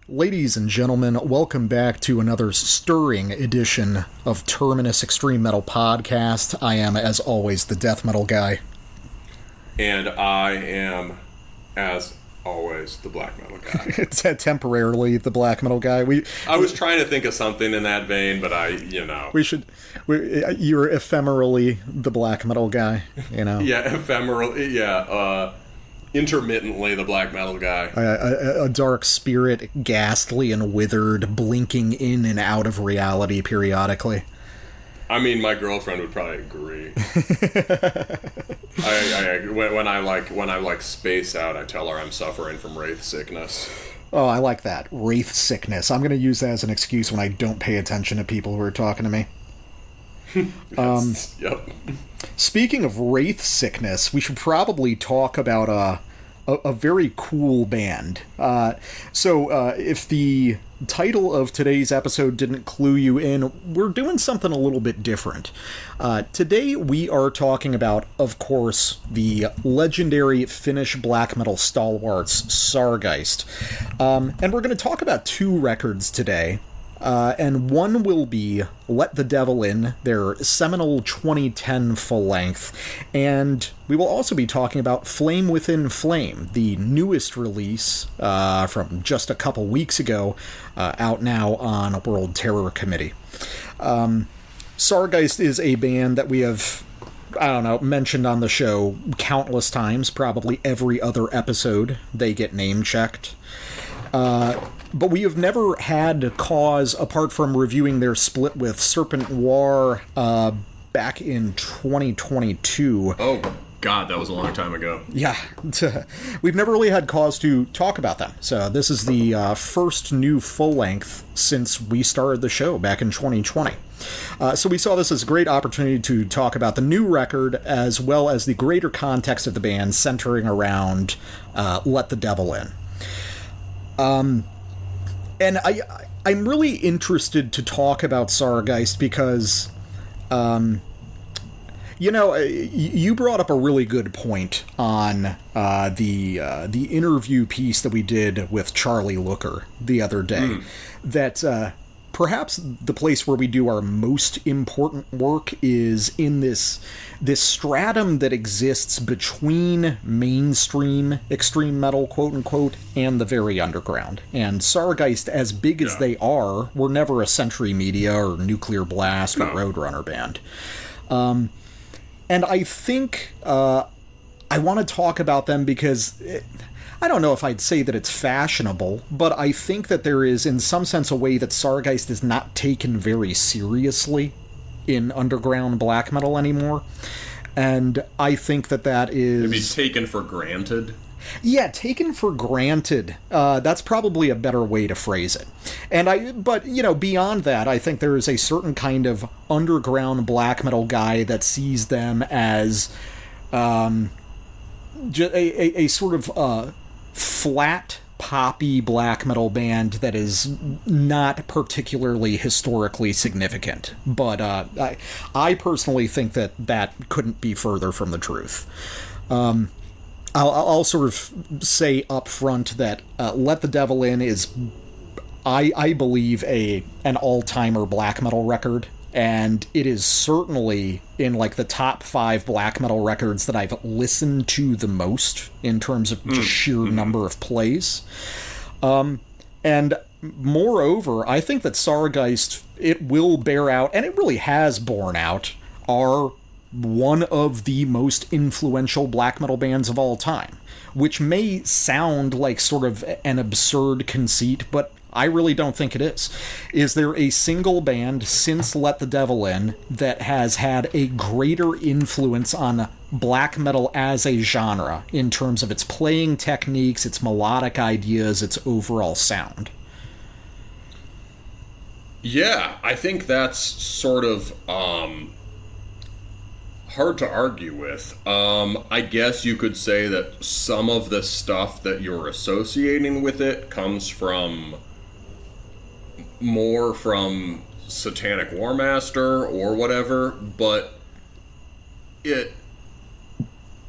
Ladies and gentlemen, welcome back to another stirring edition of Terminus Extreme Metal Podcast. I am, as always, the death metal guy. And I am, as always, the black metal guy. It's temporarily the black metal guy. I was trying to think of something in that vein, but you're ephemerally the black metal guy, Yeah, intermittently the black metal guy. A dark spirit, ghastly and withered, blinking in and out of reality periodically. I mean, my girlfriend would probably agree. When I space out, I tell her I'm suffering from wraith sickness. Oh, I like that. Wraith sickness. I'm going to use that as an excuse when I don't pay attention to people who are talking to me. Yep. Speaking of wraith sickness, we should probably talk about a very cool band. So if the title of today's episode didn't clue you in, we're doing something a little bit different. Today we are talking about, of course, the legendary Finnish black metal stalwarts, Sargeist. And we're going to talk about two records today. And one will be Let the Devil In, their seminal 2010 full-length, and we will also be talking about Flame Within Flame, the newest release from just a couple weeks ago, out now on World Terror Committee. Sargeist is a band that we have, mentioned on the show countless times, probably every other episode they get name-checked. But we have never had cause, apart from reviewing their split with Serpent Noir back in 2022. Oh, God, that was a long time ago. Yeah. We've never really had cause to talk about them. So this is the first new full-length since we started the show back in 2020. So we saw this as a great opportunity to talk about the new record as well as the greater context of the band centering around Let the Devil In. And I'm really interested to talk about Sargeist because, you brought up a really good point on the interview piece that we did with Charlie Looker the other day, that perhaps the place where we do our most important work is in this stratum that exists between mainstream extreme metal, quote-unquote, and the very underground. And Sargeist, as big as they are, were never a Century Media or Nuclear Blast or Roadrunner band. And I think I want to talk about them because I don't know if I'd say that it's fashionable, but I think that there is, in some sense, a way that Sargeist is not taken very seriously in underground black metal anymore. And I think that is... Maybe taken for granted? Yeah, taken for granted. That's probably a better way to phrase it. But beyond that, I think there is a certain kind of underground black metal guy that sees them as a sort of flat, poppy black metal band that is not particularly historically significant. But I personally think that couldn't be further from the truth. I'll sort of say up front that Let the Devil In is, I believe, an all-timer black metal record. And it is certainly in the top 5 black metal records that I've listened to the most in terms of just sheer number of plays. And moreover, I think that Sargeist, it will bear out, and it really has borne out, are one of the most influential black metal bands of all time, which may sound like sort of an absurd conceit, but I really don't think it is. Is there a single band since Let the Devil In that has had a greater influence on black metal as a genre in terms of its playing techniques, its melodic ideas, its overall sound? Yeah, I think that's sort of hard to argue with. I guess you could say that some of the stuff that you're associating with it comes more from Satanic War Master or whatever, but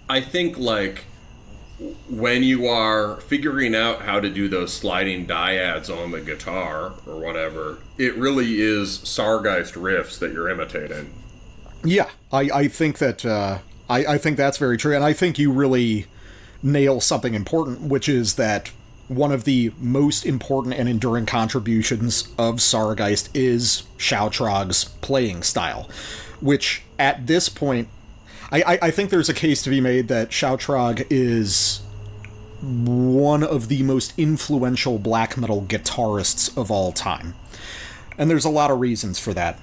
I think when you are figuring out how to do those sliding dyads on the guitar or whatever, it really is Sargeist riffs that you're imitating. Yeah, I think that I think that's very true, and I think you really nail something important, which is that one of the most important and enduring contributions of Sargeist is Shoutrog's playing style, which at this point, I think there's a case to be made that Shoutrog is one of the most influential black metal guitarists of all time. And there's a lot of reasons for that.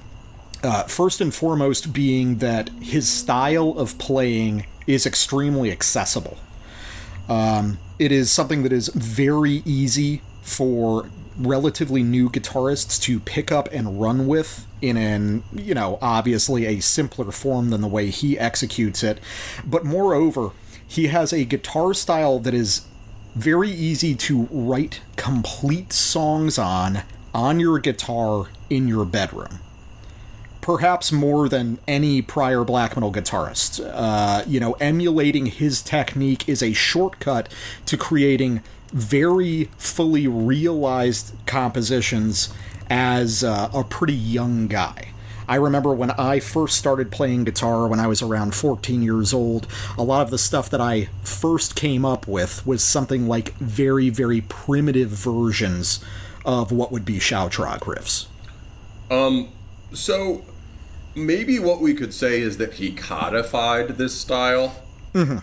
First and foremost being that his style of playing is extremely accessible. It is something that is very easy for relatively new guitarists to pick up and run with in an, obviously a simpler form than the way he executes it. But moreover, he has a guitar style that is very easy to write complete songs on your guitar in your bedroom. Perhaps more than any prior black metal guitarist. Emulating his technique is a shortcut to creating very fully realized compositions as a pretty young guy. I remember when I first started playing guitar when I was around 14 years old, a lot of the stuff that I first came up with was something like very, very primitive versions of what would be Shoutrog riffs. So maybe what we could say is that he codified this style. Mm-hmm.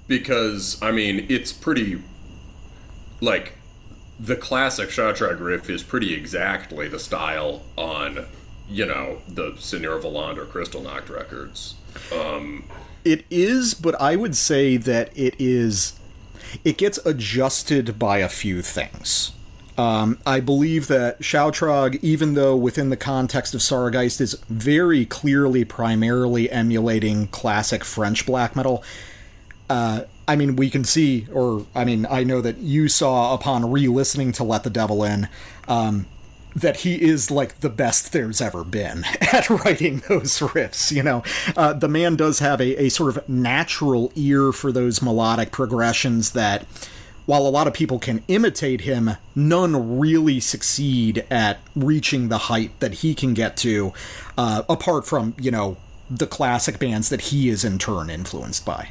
Because, it's pretty... the classic Shoutrog riff is pretty exactly the style on, the Seigneur Voland or Crystal Knocked records. It is, but I would say that it gets adjusted by a few things. I believe that Shoutrog, even though within the context of Sargeist is very clearly primarily emulating classic French black metal, we can see, I know that you saw upon re-listening to Let the Devil In, that he is like the best there's ever been at writing those riffs, The man does have a sort of natural ear for those melodic progressions that, while a lot of people can imitate him, none really succeed at reaching the height that he can get to, apart from, the classic bands that he is in turn influenced by.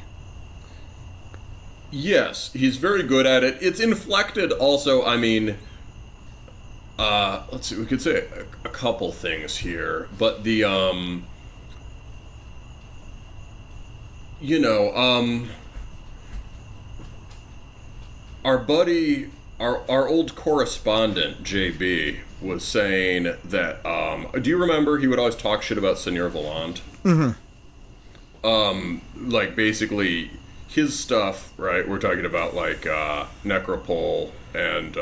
Yes, he's very good at it. It's inflected also, let's see, we could say a couple things here, but the, our buddy, our old correspondent, JB, was saying that, do you remember he would always talk shit about Seigneur Voland? Mm-hmm. Basically, his stuff, right, we're talking about, Necropole and,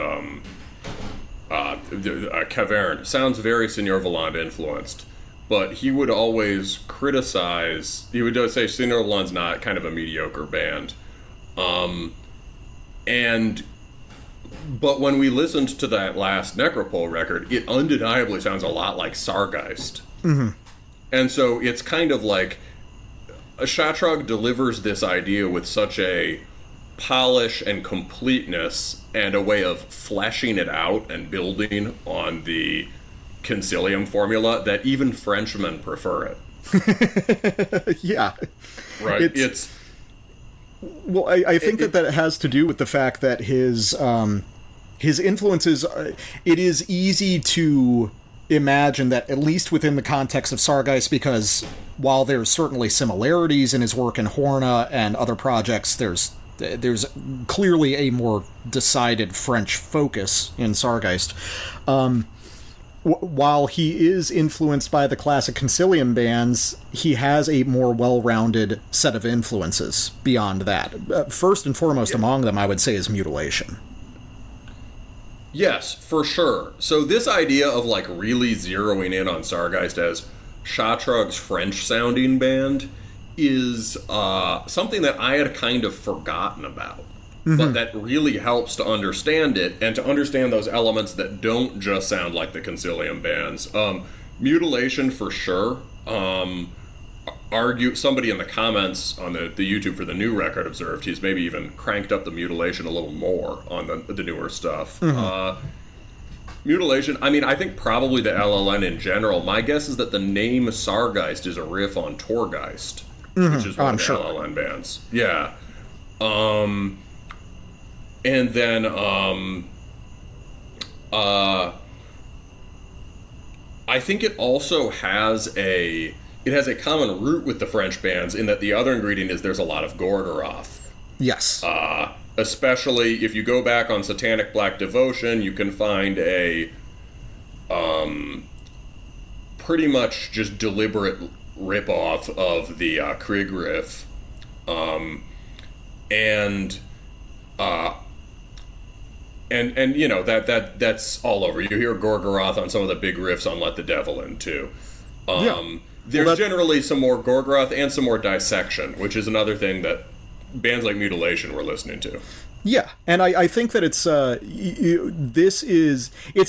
Cavern, sounds very Seigneur Voland influenced, but he would always criticize, he would say Seigneur Voland's not kind of a mediocre band, but when we listened to that last Necropole record, it undeniably sounds a lot like Sargeist. Mm-hmm. And so it's kind of like Shoutrog delivers this idea with such a polish and completeness and a way of fleshing it out and building on the Concilium formula that even Frenchmen prefer it. Yeah. Right? Well, I think that has to do with the fact that his influences, it is easy to imagine that, at least within the context of Sargeist, because while there's certainly similarities in his work in Horna and other projects, there's clearly a more decided French focus in Sargeist. While he is influenced by the classic Concilium bands, he has a more well-rounded set of influences beyond that. First and foremost among them, I would say, is Mutilation. Yes, for sure. So this idea of really zeroing in on Sargeist as Shoutrog's French-sounding band is something that I had kind of forgotten about. Mm-hmm. But that really helps to understand it, and to understand those elements that don't just sound like the Concilium bands. Mutilation, for sure. somebody in the comments on the YouTube for the new record observed he's maybe even cranked up the mutilation a little more on the newer stuff. Mutilation, I mean, I think probably the LLN in general. My guess is that the name Sargeist is a riff on Torgeist, which is one of the LLN bands. Yeah. And then, I think it also has a common root with the French bands in that the other ingredient is there's a lot of Gorgoroth. Yes. Especially if you go back on Satanic Black Devotion, you can find a pretty much just deliberate rip-off of the Krieg riff. And you know, that's all over. You hear Gorgoroth on some of the big riffs on Let the Devil In, too. There's generally some more Gorgoroth and some more dissection, which is another thing that bands like Mutilation were listening to. Yeah, and I think that it's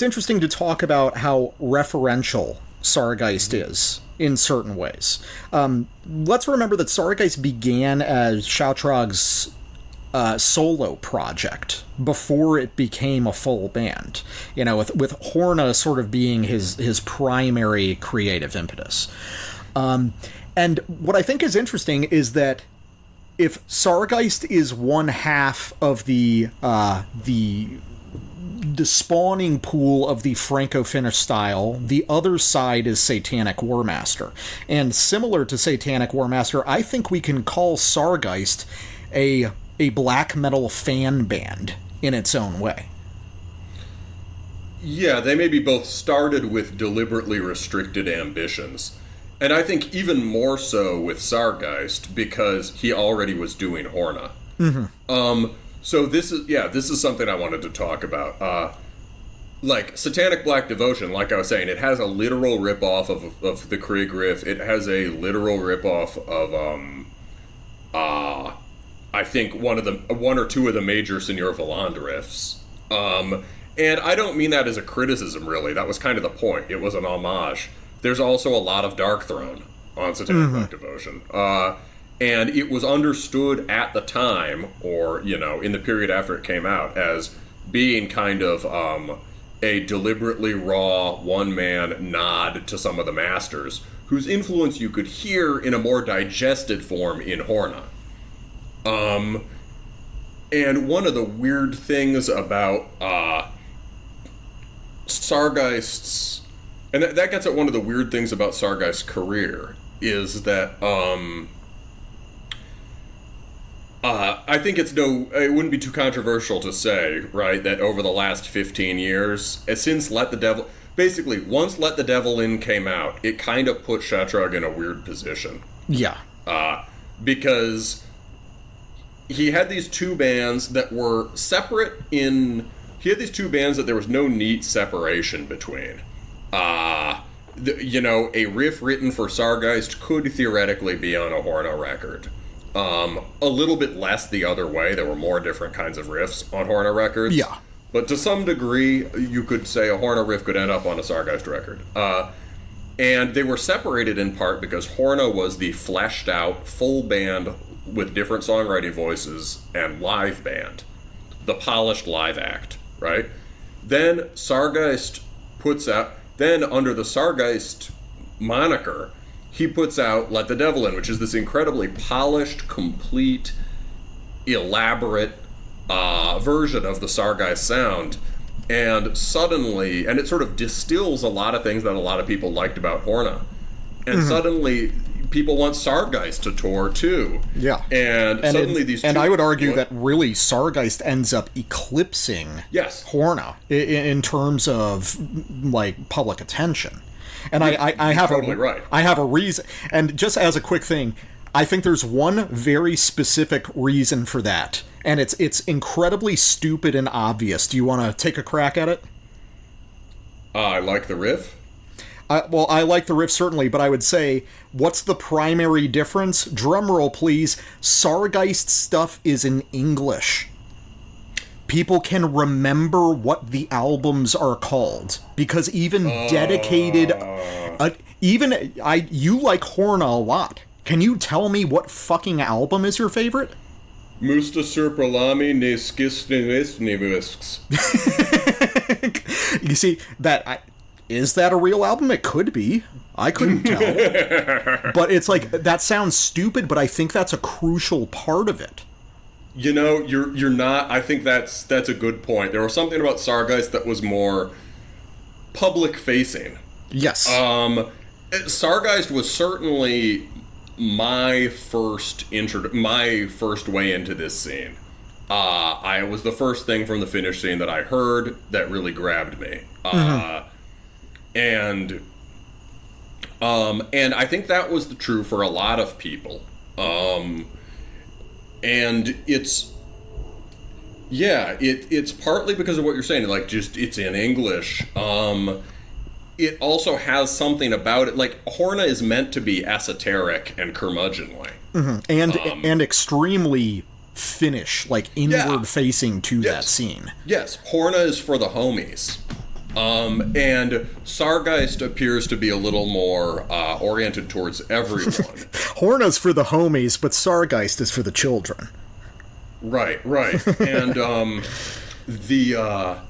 interesting to talk about how referential Sargeist is in certain ways. Let's remember that Sargeist began as Shoutrog's solo project before it became a full band, you know, with Horna sort of being his primary creative impetus. And what I think is interesting is that if Sargeist is one half of the spawning pool of the Franco-Finnish style, the other side is Satanic Warmaster. And similar to Satanic Warmaster, I think we can call Sargeist a black metal fan band in its own way. Yeah, they maybe both started with deliberately restricted ambitions. And I think even more so with Sargeist, because he already was doing Horna. So this is something I wanted to talk about. Like, Satanic Black Devotion, like I was saying, it has a literal rip-off of the Krieg riff. It has a literal rip-off of, I think, one or two of the major Seigneur Voland riffs. And I don't mean that as a criticism, really. That was kind of the point. It was an homage. There's also a lot of Dark Throne on Satanic Black Devotion. And it was understood at the time, or, you know, in the period after it came out, as being kind of a deliberately raw, one-man nod to some of the masters, whose influence you could hear in a more digested form in Horna. And one of the weird things about Sargeist's... And that gets at one of the weird things about Sargeist's career, is that I think it wouldn't be too controversial to say, right, that over the last 15 years, since Let the Devil... Basically, once Let the Devil In came out, it kind of put Shatrug in a weird position. Yeah. Because he had these two bands that were separate in... He had these two bands that there was no neat separation between. You know, a riff written for Sargeist could theoretically be on a Horna record. A little bit less the other way. There were more different kinds of riffs on Horna records. Yeah. But to some degree, you could say a Horna riff could end up on a Sargeist record. And they were separated in part because Horna was the fleshed out, full band with different songwriting voices and live band. The polished live act, right? Then Sargeist puts out... Then, under the Sargeist moniker, he puts out Let the Devil In, which is this incredibly polished, complete, elaborate version of the Sargeist sound. And suddenly, and it sort of distills a lot of things that a lot of people liked about Horna. And suddenly, people want Sargeist to tour, too. Yeah. And suddenly these two... And I would argue that really Sargeist ends up eclipsing Horna in terms of, like, public attention. And I have totally right. I have a reason. And just as a quick thing, I think there's one very specific reason for that. And it's incredibly stupid and obvious. Do you want to take a crack at it? I like the riff. Well, I like the riff, certainly, but I would say, what's the primary difference? Drumroll, please. Sargeist stuff is in English. People can remember what the albums are called, because even dedicated You like Horna a lot. Can you tell me what fucking album is your favorite? Musta Surpralami ne skistnivisks. You see, is that a real album? It could be. I couldn't tell. But it's like, that sounds stupid, but I think that's a crucial part of it. You know, you're not. I think that's a good point. There was something about Sargeist that was more public facing. Yes. Sargeist was certainly my first way into this scene. I was the first thing from the Finnish scene that I heard that really grabbed me. And I think that was true for a lot of people. And it's partly because of what you're saying, like, just, it's in English. It also has something about it, like, Horna is meant to be esoteric and curmudgeonly. And extremely Finnish, like, inward-facing to that scene. Yes, Horna is for the homies. And Sargeist appears to be a little more oriented towards everyone. Horna's for the homies, but Sargeist is for the children. Right. And the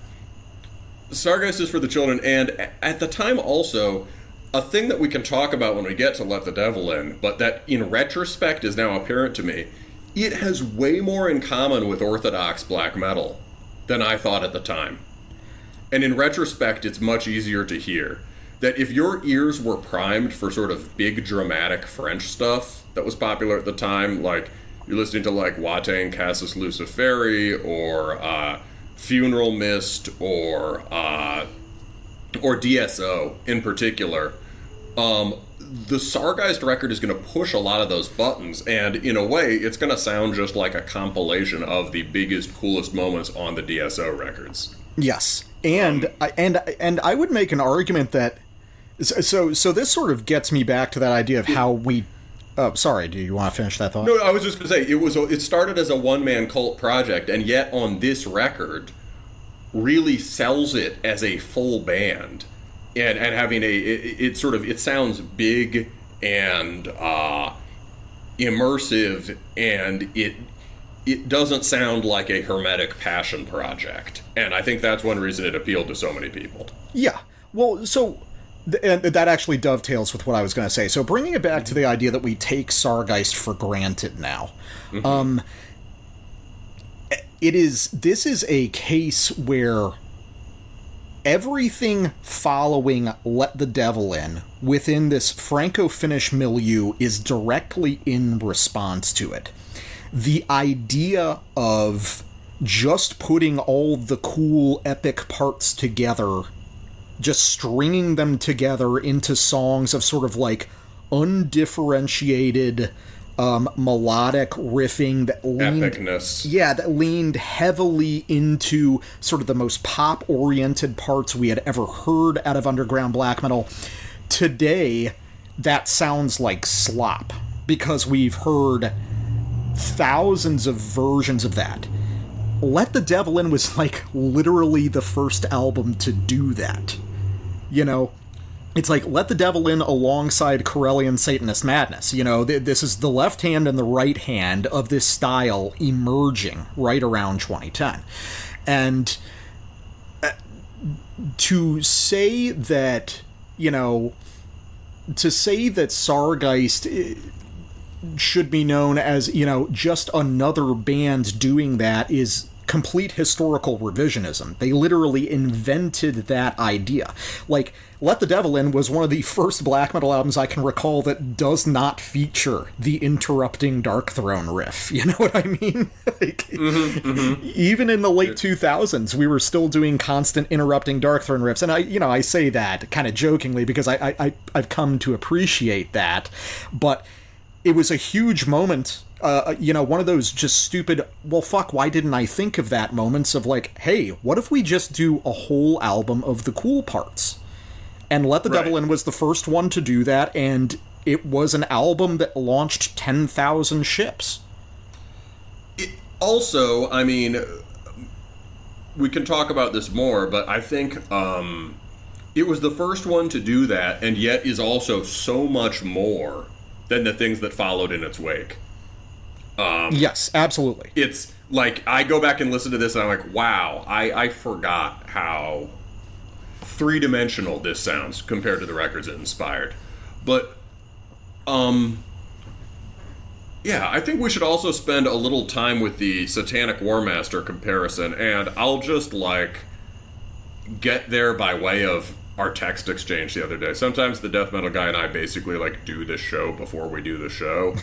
Sargeist is for the children, and at the time also, a thing that we can talk about when we get to Let the Devil In, but that in retrospect is now apparent to me, it has way more in common with orthodox black metal than I thought at the time. And in retrospect, it's much easier to hear that if your ears were primed for sort of big dramatic French stuff that was popular at the time, like you're listening to like Watain Cassus Luciferi or Funeral Mist or DSO in particular, the Sargeist record is going to push a lot of those buttons, and in a way, it's going to sound just like a compilation of the biggest, coolest moments on the DSO records. Yes. And I would make an argument that so this sort of gets me back to that idea of how we. Oh, sorry. Do you want to finish that thought? No, I was just going to say it started as a one-man cult project, and yet on this record, really sells it as a full band, and having it sounds big and immersive, and it doesn't sound like a hermetic passion project. And I think that's one reason it appealed to so many people. Yeah. Well, so and that actually dovetails with what I was going to say. So bringing it back to the idea that we take Sargeist for granted now. This is a case where everything following Let the Devil In within this Franco-Finnish milieu is directly in response to it. The idea of just putting all the cool epic parts together, just stringing them together into songs of sort of like undifferentiated melodic riffing that leaned heavily into sort of the most pop-oriented parts we had ever heard out of underground black metal. Today, that sounds like slop, because we've heard thousands of versions of that. Let the Devil In was like literally the first album to do that. You know, it's like Let the Devil In alongside Corellian Satanist Madness. You know, this is the left hand and the right hand of this style emerging right around 2010. And to say that, you know, Sargeist should be known as, you know, just another band doing that is complete historical revisionism. They literally invented that idea. Like, Let the Devil In was one of the first black metal albums I can recall that does not feature the interrupting Dark Throne riff. You know what I mean? Like, even in the late 2000s, we were still doing constant interrupting Dark Throne riffs. And I say that kind of jokingly because I've come to appreciate that. But it was a huge moment, one of those just stupid, well, fuck, why didn't I think of that moments of like, hey, what if we just do a whole album of the cool parts? And Let the Devil In was the first one to do that, and it was an album that launched 10,000 ships. Also, I mean, we can talk about this more, but I think It was the first one to do that, and yet is also so much more than the things that followed in its wake. Yes, absolutely. It's like, I go back and listen to this, and I'm like, wow, I forgot how three-dimensional this sounds compared to the records it inspired. But, yeah, I think we should also spend a little time with the Satanic Warmaster comparison, and I'll just, like, get there by way of our text exchange the other day. Sometimes the death metal guy and I basically, like, do the show before we do the show.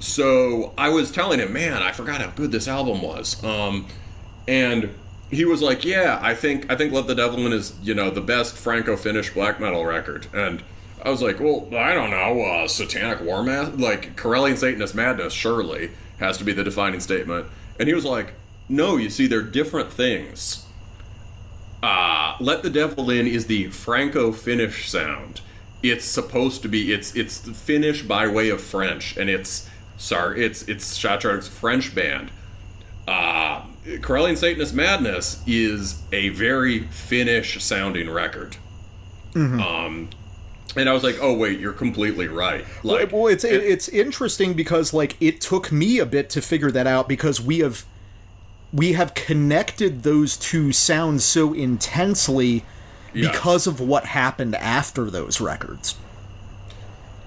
So I was telling him, man, I forgot how good this album was. And he was like, yeah, I think Let the Devil In is, you know, the best Franco-Finnish black metal record. And I was like, well, I don't know, Satanic War like, Corellian Satanist Madness surely has to be the defining statement. And he was like, no, you see, they're different things. Let the Devil In is the Franco-Finnish sound. It's supposed to be, it's Finnish by way of French, and it's Shatrug's French band. Corellian Satanist Madness is a very Finnish sounding record. Mm-hmm. And I was like, oh wait, you're completely right. Like, well, it's interesting because, like, it took me a bit to figure that out, because we have connected those two sounds so intensely because of what happened after those records.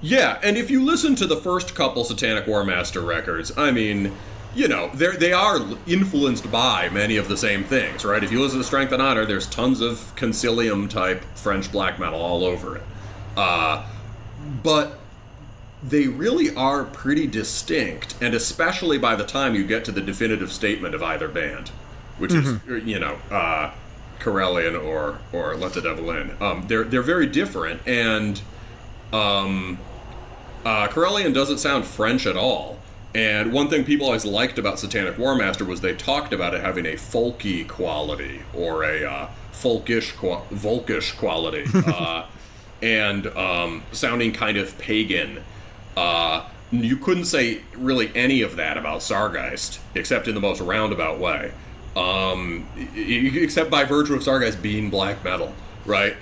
Yeah, and if you listen to the first couple Satanic Warmaster records, I mean, you know, they are influenced by many of the same things, right? If you listen to Strength and Honor, there's tons of Concilium-type French black metal all over it. But they really are pretty distinct, and especially by the time you get to the definitive statement of either band, which is, you know, Corellian or Let the Devil In. They're very different, and Corellian doesn't sound French at all. And one thing people always liked about Satanic Warmaster was they talked about it having a folky quality, or a volkish quality, and sounding kind of pagan. You couldn't say really any of that about Sargeist, except in the most roundabout way. Except by virtue of Sargeist being black metal, right?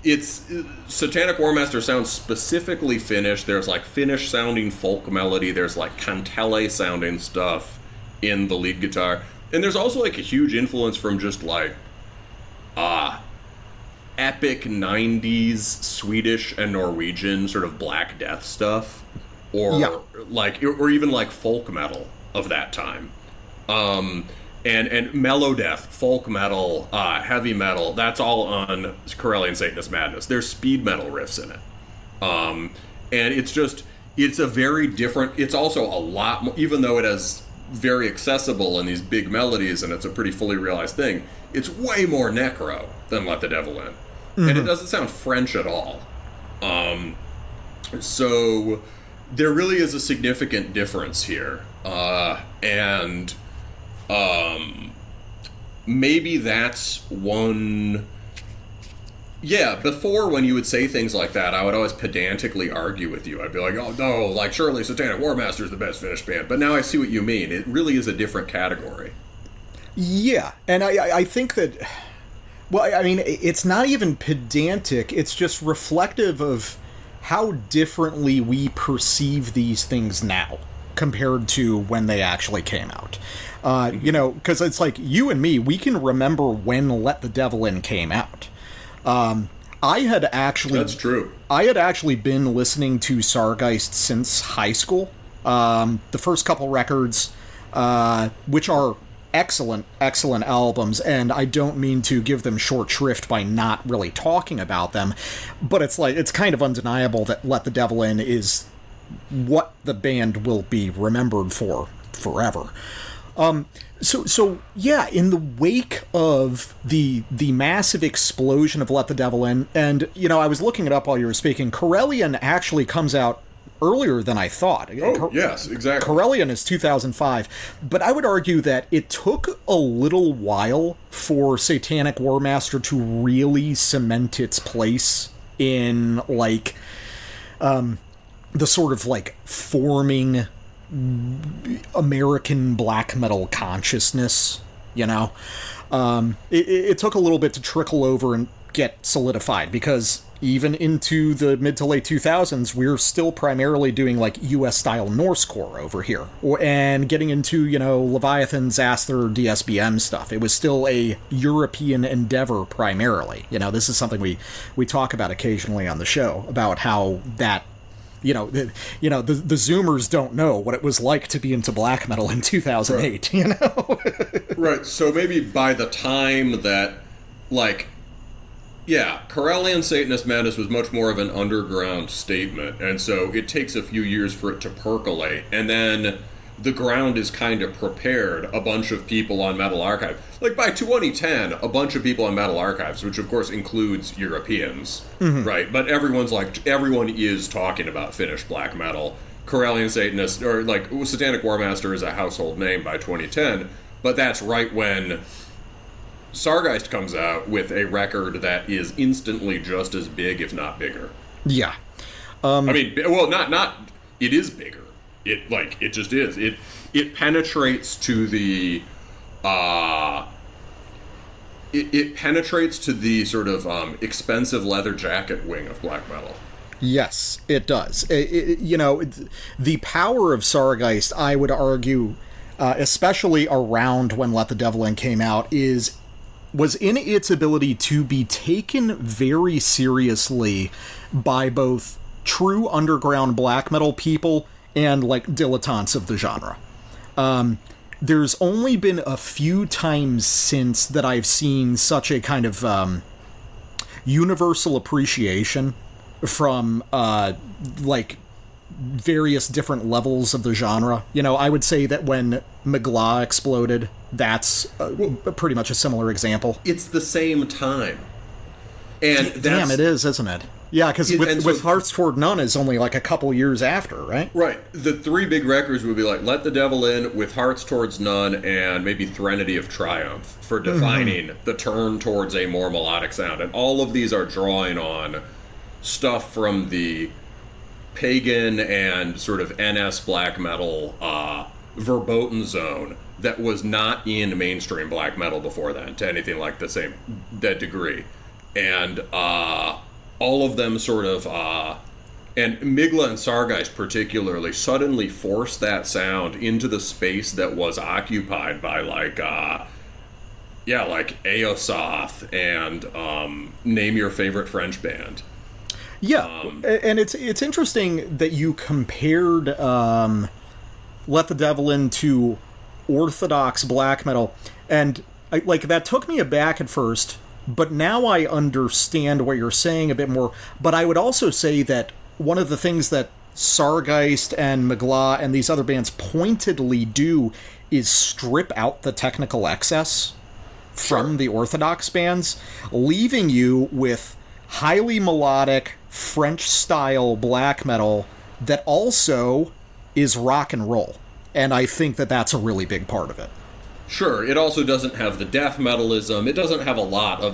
It's Satanic Warmaster sounds specifically Finnish. There's like Finnish sounding folk melody. There's like kantele sounding stuff in the lead guitar, and there's also like a huge influence from just like epic 90s Swedish and Norwegian sort of Black Death stuff, or or even like folk metal of that time. And mellow death, folk metal, heavy metal, that's all on Corellian Satanist Madness. There's speed metal riffs in it. And it's a very different, it's also a lot more, even though it is very accessible in these big melodies and it's a pretty fully realized thing, it's way more necro than Let the Devil In. Mm-hmm. And it doesn't sound French at all. So there really is a significant difference here. And maybe that's one. Yeah, before, when you would say things like that, I would always pedantically argue with you. I'd be like, oh no, like, surely Satanic Warmaster is the best Finnish band. But now I see what you mean. It really is a different category. Yeah, and I think that, well, I mean, it's not even pedantic. It's just reflective of how differently we perceive these things now compared to when they actually came out. You know, because it's like, you and me, we can remember when Let the Devil In came out. I had actually... That's true. I had actually been listening to Sargeist since high school. The first couple records, which are excellent albums, and I don't mean to give them short shrift by not really talking about them, but it's like, it's kind of undeniable that Let the Devil In is what the band will be remembered for forever. So yeah, in the wake of the massive explosion of Let the Devil In, and, you know, I was looking it up while you were speaking, Corellian actually comes out earlier than I thought. Oh, yes, exactly. Corellian is 2005, but I would argue that it took a little while for Satanic Warmaster to really cement its place in, like, the sort of, like, forming American black metal consciousness, you know? It took a little bit to trickle over get solidified, because even into the mid to late 2000s, we're still primarily doing like US-style Norsecore over here, and getting into, Leviathan, Zasther, DSBM stuff. It was still a European endeavor primarily. This is something we talk about occasionally on the show, about how that, the Zoomers don't know what it was like to be into black metal in 2008, Right. Right, so maybe by the time that, Corellian Satanist Madness was much more of an underground statement, and so it takes a few years for it to percolate, and then the ground is kind of prepared. A bunch of people on Metal Archive, by 2010, a bunch of people on Metal Archives, which of course includes Europeans, right? But everyone is talking about Finnish black metal. Corellian Satanist, or Satanic Warmaster is a household name by 2010, but that's right when Sargeist comes out with a record that is instantly just as big, if not bigger. Yeah. It is bigger. It just is. It penetrates to the it penetrates to the sort of expensive leather jacket wing of black metal. Yes, it does. The power of Sargeist, I would argue, especially around when Let the Devil In came out, was in its ability to be taken very seriously by both true underground black metal people and dilettantes of the genre. There's only been a few times since that I've seen such a kind of universal appreciation from various different levels of the genre. I would say that when Mgla exploded, that's pretty much a similar example. It's the same time. And damn, it is, isn't it? Yeah, because with Hearts Toward None is only a couple years after, right? Right. The three big records would be Let the Devil In, With Hearts Towards None, and maybe Threnody of Triumph for defining the turn towards a more melodic sound. And all of these are drawing on stuff from the pagan and sort of NS black metal verboten zone that was not in mainstream black metal before then to anything like that degree. And all of them sort of and Mgla and Sargeist particularly suddenly forced that sound into the space that was occupied by Aosoth and name your favorite French band. Yeah, and it's interesting that you compared Let the Devil In to orthodox black metal, and that took me aback at first, but now I understand what you're saying a bit more. But I would also say that one of the things that Sargeist and Mgla and these other bands pointedly do is strip out the technical excess from the orthodox bands, leaving you with highly melodic French-style black metal that also is rock and roll. And I think that that's a really big part of it. Sure, it also doesn't have the death metalism. It doesn't have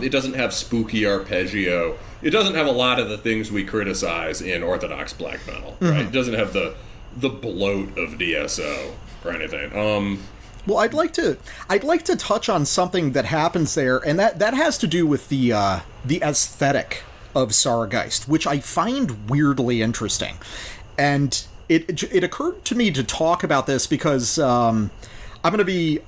it doesn't have spooky arpeggio. It doesn't have a lot of the things we criticize in orthodox black metal, right? It doesn't have the bloat of DSO or anything. Well, I'd like to touch on something that happens there, and that has to do with the aesthetic of Sargeist, which I find weirdly interesting. And it occurred to me to talk about this because I'm gonna be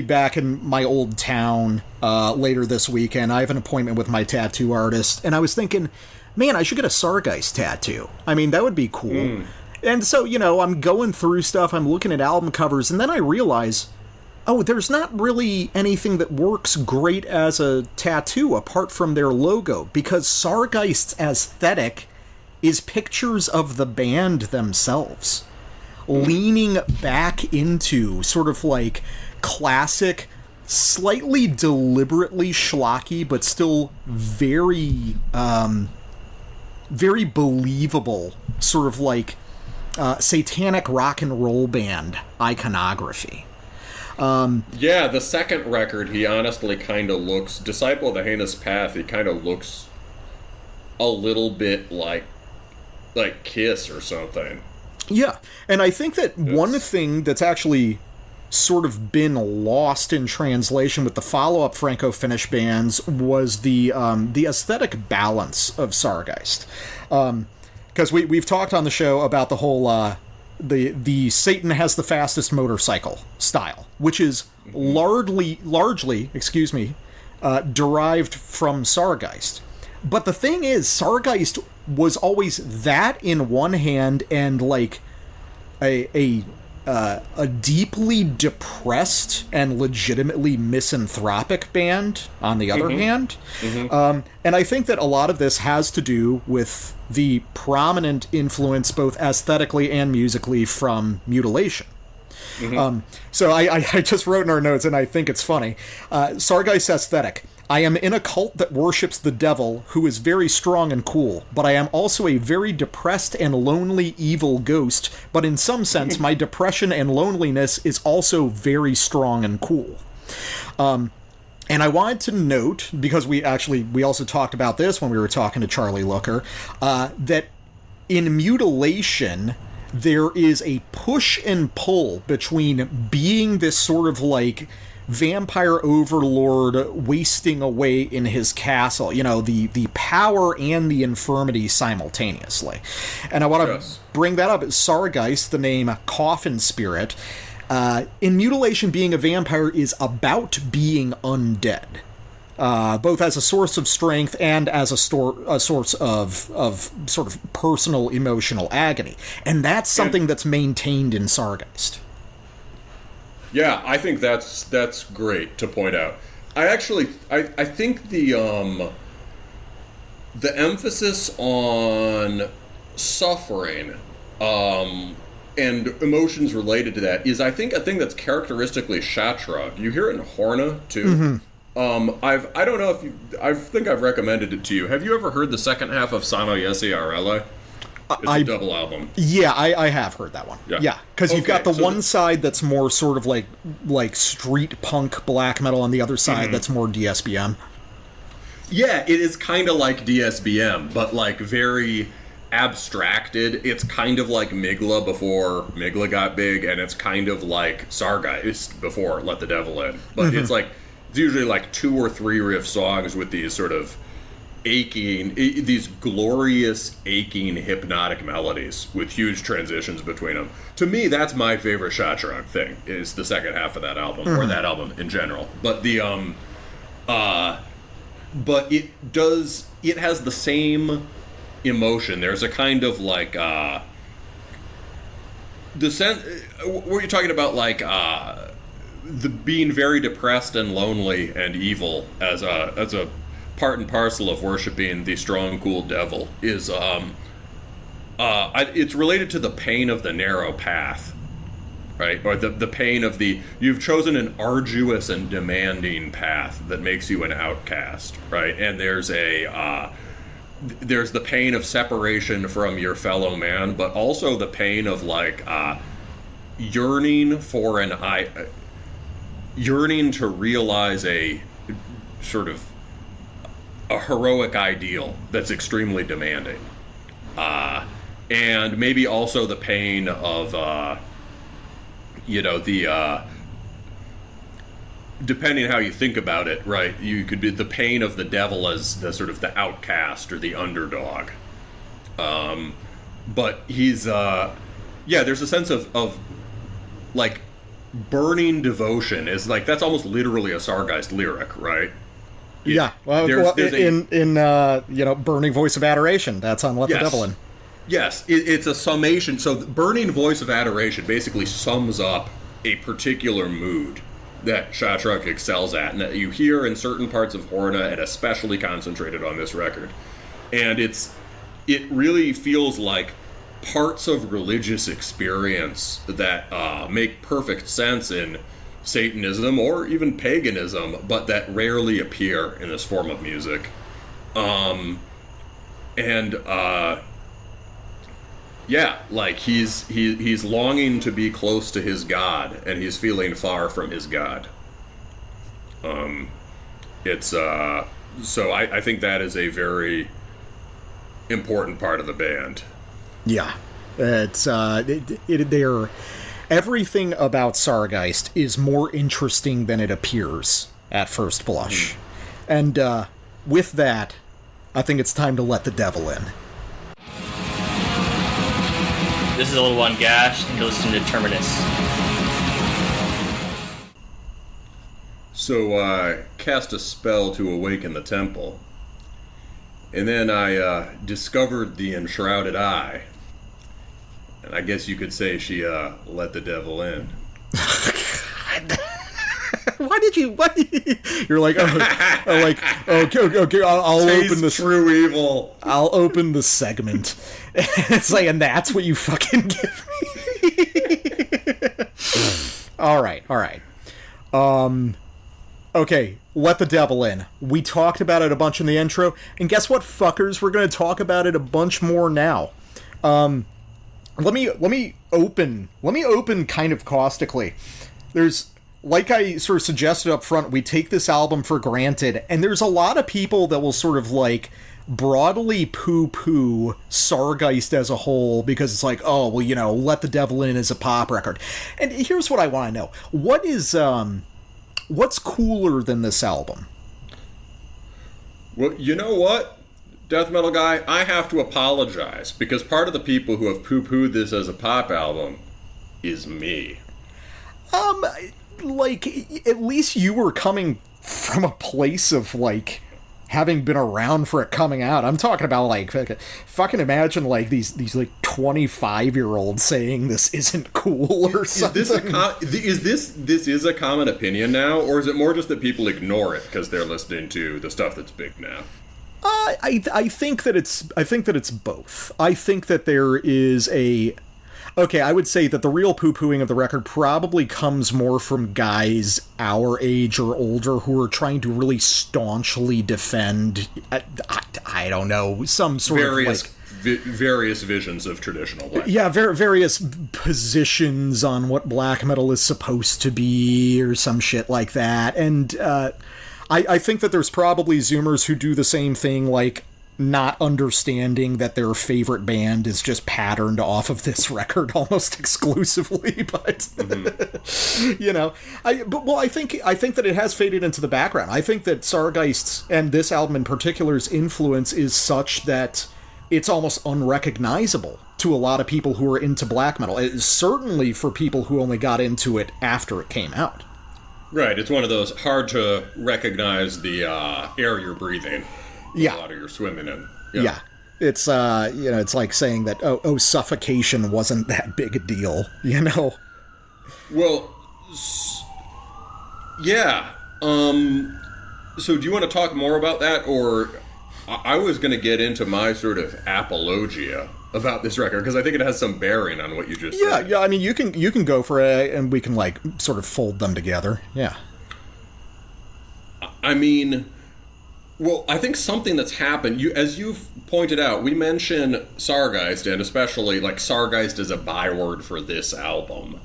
back in my old town later this weekend. I have an appointment with my tattoo artist, and I was thinking, man, I should get a Sargeist tattoo. I mean, that would be cool. And so, I'm going through stuff, I'm looking at album covers, and then I realize, there's not really anything that works great as a tattoo apart from their logo, because Sargeist's aesthetic is pictures of the band themselves, leaning back into sort of classic, slightly deliberately schlocky, but still very, very believable, sort of satanic rock and roll band iconography. Yeah, the second record, he honestly kind of looks, Disciple of the Heinous Path, he kind of looks a little bit like Kiss or something. Yeah, and I think that one thing that's actually sort of been lost in translation with the follow-up Franco-Finnish bands was the aesthetic balance of Sargeist. Because we've talked on the show about the whole the Satan has the fastest motorcycle style, which is largely derived from Sargeist. But the thing is, Sargeist was always that in one hand and like a deeply depressed and legitimately misanthropic band on the other hand. And I think that a lot of this has to do with the prominent influence, both aesthetically and musically, from Mutilation. So I just wrote in our notes, and I think it's funny. Sargeist aesthetic. I am in a cult that worships the devil, who is very strong and cool, but I am also a very depressed and lonely evil ghost, but in some sense my depression and loneliness is also very strong and cool. And I wanted to note, because we also talked about this when we were talking to Charlie Looker, that in Mutilation there is a push and pull between being this sort of like vampire overlord wasting away in his castle, the power and the infirmity simultaneously. And I want to bring that up. Sargeist, the name coffin spirit, in Mutilation, being a vampire is about being undead, both as a source of strength and as a source of sort of personal emotional agony. And that's something that's maintained in Sargeist. Yeah, I think that's great to point out. I think the emphasis on suffering and emotions related to that is, I think, a thing that's characteristically Shatrug. You hear it in Horna too. I don't know if I think I've recommended it to you. Have you ever heard the second half of Sano Yesi Arele? It's a double album. Yeah, I have heard that one. Yeah, because you've got the one side that's more sort of like street punk black metal, and the other side that's more DSBM. Yeah, it is kind of like DSBM, but like very abstracted. It's kind of like Migla before Migla got big, and it's kind of like Sargeist before Let the Devil In. But it's usually like 2 or 3 riff songs with these sort of these glorious, aching, hypnotic melodies with huge transitions between them. To me, that's my favorite Shatrug thing, is the second half of that album, or that album in general. But but it has the same emotion. There's a kind of like the sense. Were you talking about like the being very depressed and lonely and evil as a part and parcel of worshiping the strong, cool devil is it's related to the pain of the narrow path, right? Or the pain of you've chosen an arduous and demanding path that makes you an outcast, right? And there's the pain of separation from your fellow man, but also the pain of like yearning to realize a sort of a heroic ideal that's extremely demanding, and maybe also the pain of depending how you think about it, right? You could be the pain of the devil as the sort of the outcast or the underdog, but he's there's a sense of like burning devotion is like, that's almost literally a Sargeist lyric, right? Yeah, in Burning Voice of Adoration, that's on Let the Devil In. Yes, it's a summation. So Burning Voice of Adoration basically sums up a particular mood that Shatrug excels at, and that you hear in certain parts of Horna, and especially concentrated on this record. And it really feels like parts of religious experience that make perfect sense in Satanism or even paganism, but that rarely appear in this form of music. Like he's longing to be close to his God, and he's feeling far from his God. So I think that is a very important part of the band. Yeah, it's they're. everything about Sargeist is more interesting than it appears at first blush. And with that, I think it's time to let the devil in. This is a little one Gash, and you're listening to Terminus. So I cast a spell to awaken the temple. And then I discovered the enshrouded eye. And I guess you could say she let the devil in. You're like, okay, I'll open this. True evil. I'll open the segment. It's like, and that's what you fucking give me. All right. Okay, let the devil in. We talked about it a bunch in the intro, and guess what, fuckers? We're going to talk about it a bunch more now. Let me open kind of caustically. There's, like I sort of suggested up front, we take this album for granted, and there's a lot of people that will sort of like broadly poo-poo Sargeist as a whole because it's like, oh, well, you know, Let the Devil In is a pop record. And here's what I want to know. What's cooler than this album? Well, you know what, Death Metal Guy? I have to apologize, because part of the people who have poo-pooed this as a pop album is me. Like, at least you were coming from a place of, like, having been around for it coming out. I'm talking about, like, fucking imagine, like, these like, 25-year-olds saying this isn't cool or something. This is a common opinion now, or is it more just that people ignore it because they're listening to the stuff that's big now? I think that it's both. I think that there is a... Okay, I would say that the real poo-pooing of the record probably comes more from guys our age or older who are trying to really staunchly defend, I don't know, some sort of like... various visions of traditional black metal. Yeah, various positions on what black metal is supposed to be or some shit like that. And I think that there's probably Zoomers who do the same thing, like not understanding that their favorite band is just patterned off of this record almost exclusively, but you know, I think that it has faded into the background. I think that Sargeist's, and this album in particular's, influence is such that it's almost unrecognizable to a lot of people who are into black metal. It is certainly for people who only got into it after it came out. Right, it's one of those hard to recognize the air you're breathing. Yeah. A lot of your swimming in. Yeah. It's, you know, it's like saying that, oh, suffocation wasn't that big a deal, you know? Well, yeah. So do you want to talk more about that, or I was going to get into my sort of apologia about this record, because I think it has some bearing on what you just said. Yeah, I mean, you can go for it, and we can, like, sort of fold them together. Yeah. I mean... Well, I think something that's happened, as you've pointed out, we mention Sargeist, and especially, like, Sargeist is a byword for this album,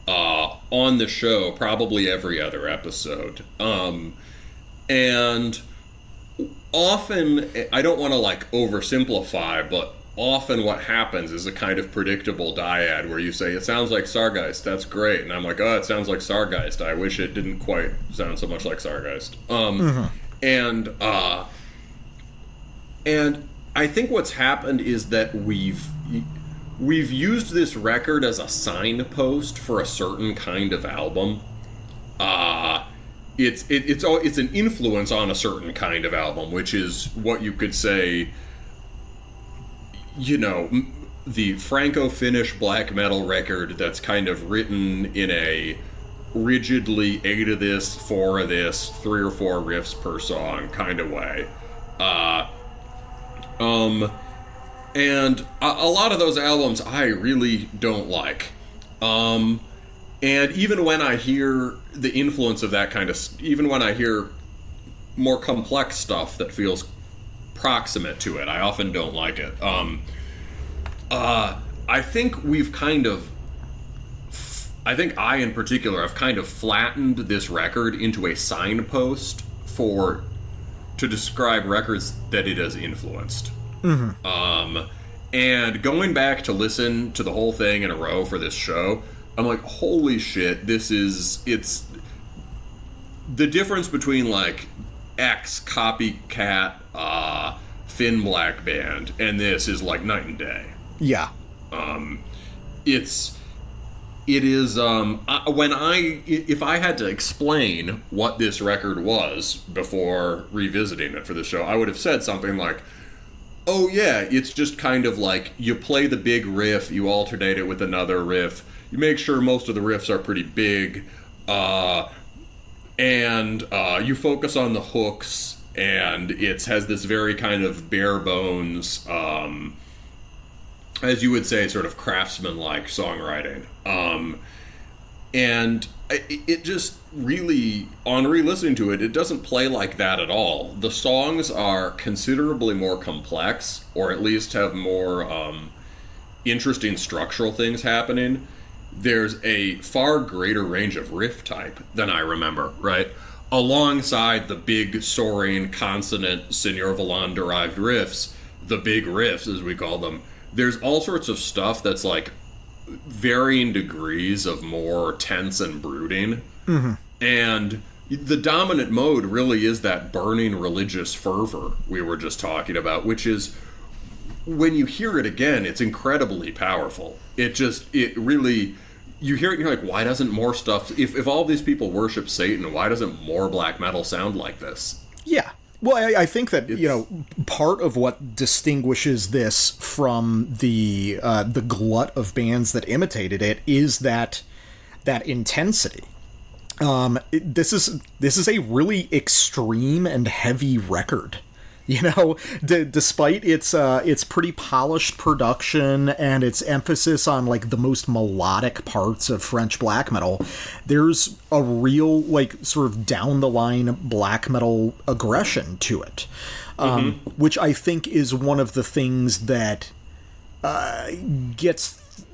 on the show, probably every other episode. And often, I don't want to, like, oversimplify, but often what happens is a kind of predictable dyad where you say, it sounds like Sargeist, that's great. And I'm like, oh, it sounds like Sargeist. I wish it didn't quite sound so much like Sargeist. And I think what's happened is that we've used this record as a signpost for a certain kind of album. It's an influence on a certain kind of album, which is what you could say, you know, the Franco-Finnish Black Metal record that's kind of written in a rigidly 8 of this, 4 of this, 3 or 4 riffs per song kind of way. And a lot of those albums I really don't like. And even when I hear the influence of that kind of... Even when I hear more complex stuff that feels proximate to it, I often don't like it. I think we've kind of... I think I, in particular, have kind of flattened this record into a signpost to describe records that it has influenced. And going back to listen to the whole thing in a row for this show, I'm like, holy shit, it's the difference between like X copycat Finn Black band and this is like night and day. Yeah. If I had to explain what this record was before revisiting it for the show, I would have said something like, oh yeah, it's just kind of like you play the big riff, you alternate it with another riff, you make sure most of the riffs are pretty big, and you focus on the hooks, and it has this very kind of bare bones, as you would say, sort of craftsman-like songwriting. And it just really, on re-listening to it, it doesn't play like that at all. The songs are considerably more complex, or at least have more interesting structural things happening. There's a far greater range of riff type than I remember, right? Alongside the big, soaring, consonant, Seigneur Volant-derived riffs, the big riffs, as we call them, there's all sorts of stuff that's like varying degrees of more tense and brooding. Mm-hmm. And the dominant mode really is that burning religious fervor we were just talking about, which is, when you hear it again, it's incredibly powerful. It really, you hear it and you're like, why doesn't more stuff, if all these people worship Satan, why doesn't more black metal sound like this? Yeah. Well, I think that, part of what distinguishes this from the glut of bands that imitated it is that intensity. This is a really extreme and heavy record. Despite its pretty polished production and its emphasis on like the most melodic parts of French black metal, there's a real like sort of down the line black metal aggression to it, which I think is one of the things that gets,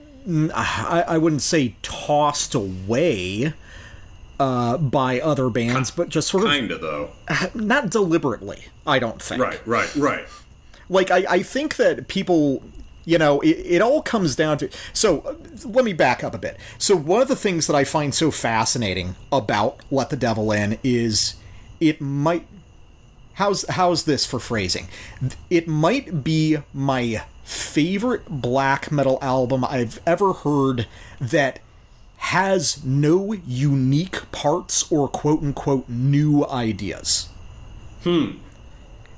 I wouldn't say tossed away by other bands, but just sort of... Kinda, though. Not deliberately, I don't think. Right. Like, I think that people, it all comes down to... So, let me back up a bit. So, one of the things that I find so fascinating about Let the Devil In is it might... How's this for phrasing? It might be my favorite black metal album I've ever heard that has no unique parts or quote-unquote new ideas.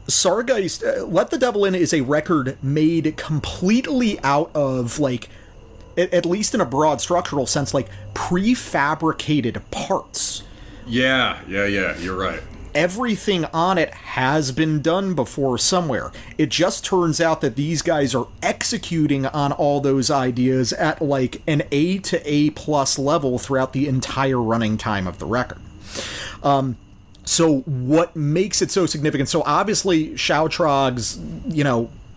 Sargeist, Let the Devil In is a record made completely out of, like, at least in a broad structural sense, like, prefabricated parts. Yeah, you're right. Everything on it has been done before somewhere. It just turns out that these guys are executing on all those ideas at like an A to A+ level throughout the entire running time of the record. So what makes it so significant? So obviously Shoutrog's,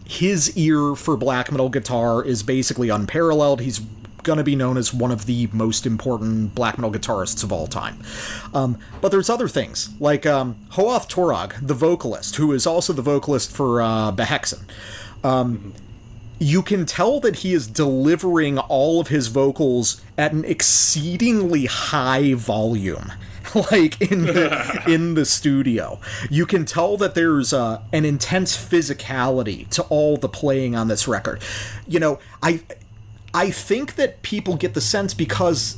his ear for black metal guitar is basically unparalleled. He's going to be known as one of the most important black metal guitarists of all time. But there's other things, like Hoath Torog, the vocalist, who is also the vocalist for Bekhira. You can tell that he is delivering all of his vocals at an exceedingly high volume. Like in the studio, you can tell that there's an intense physicality to all the playing on this record. I think that people get the sense because,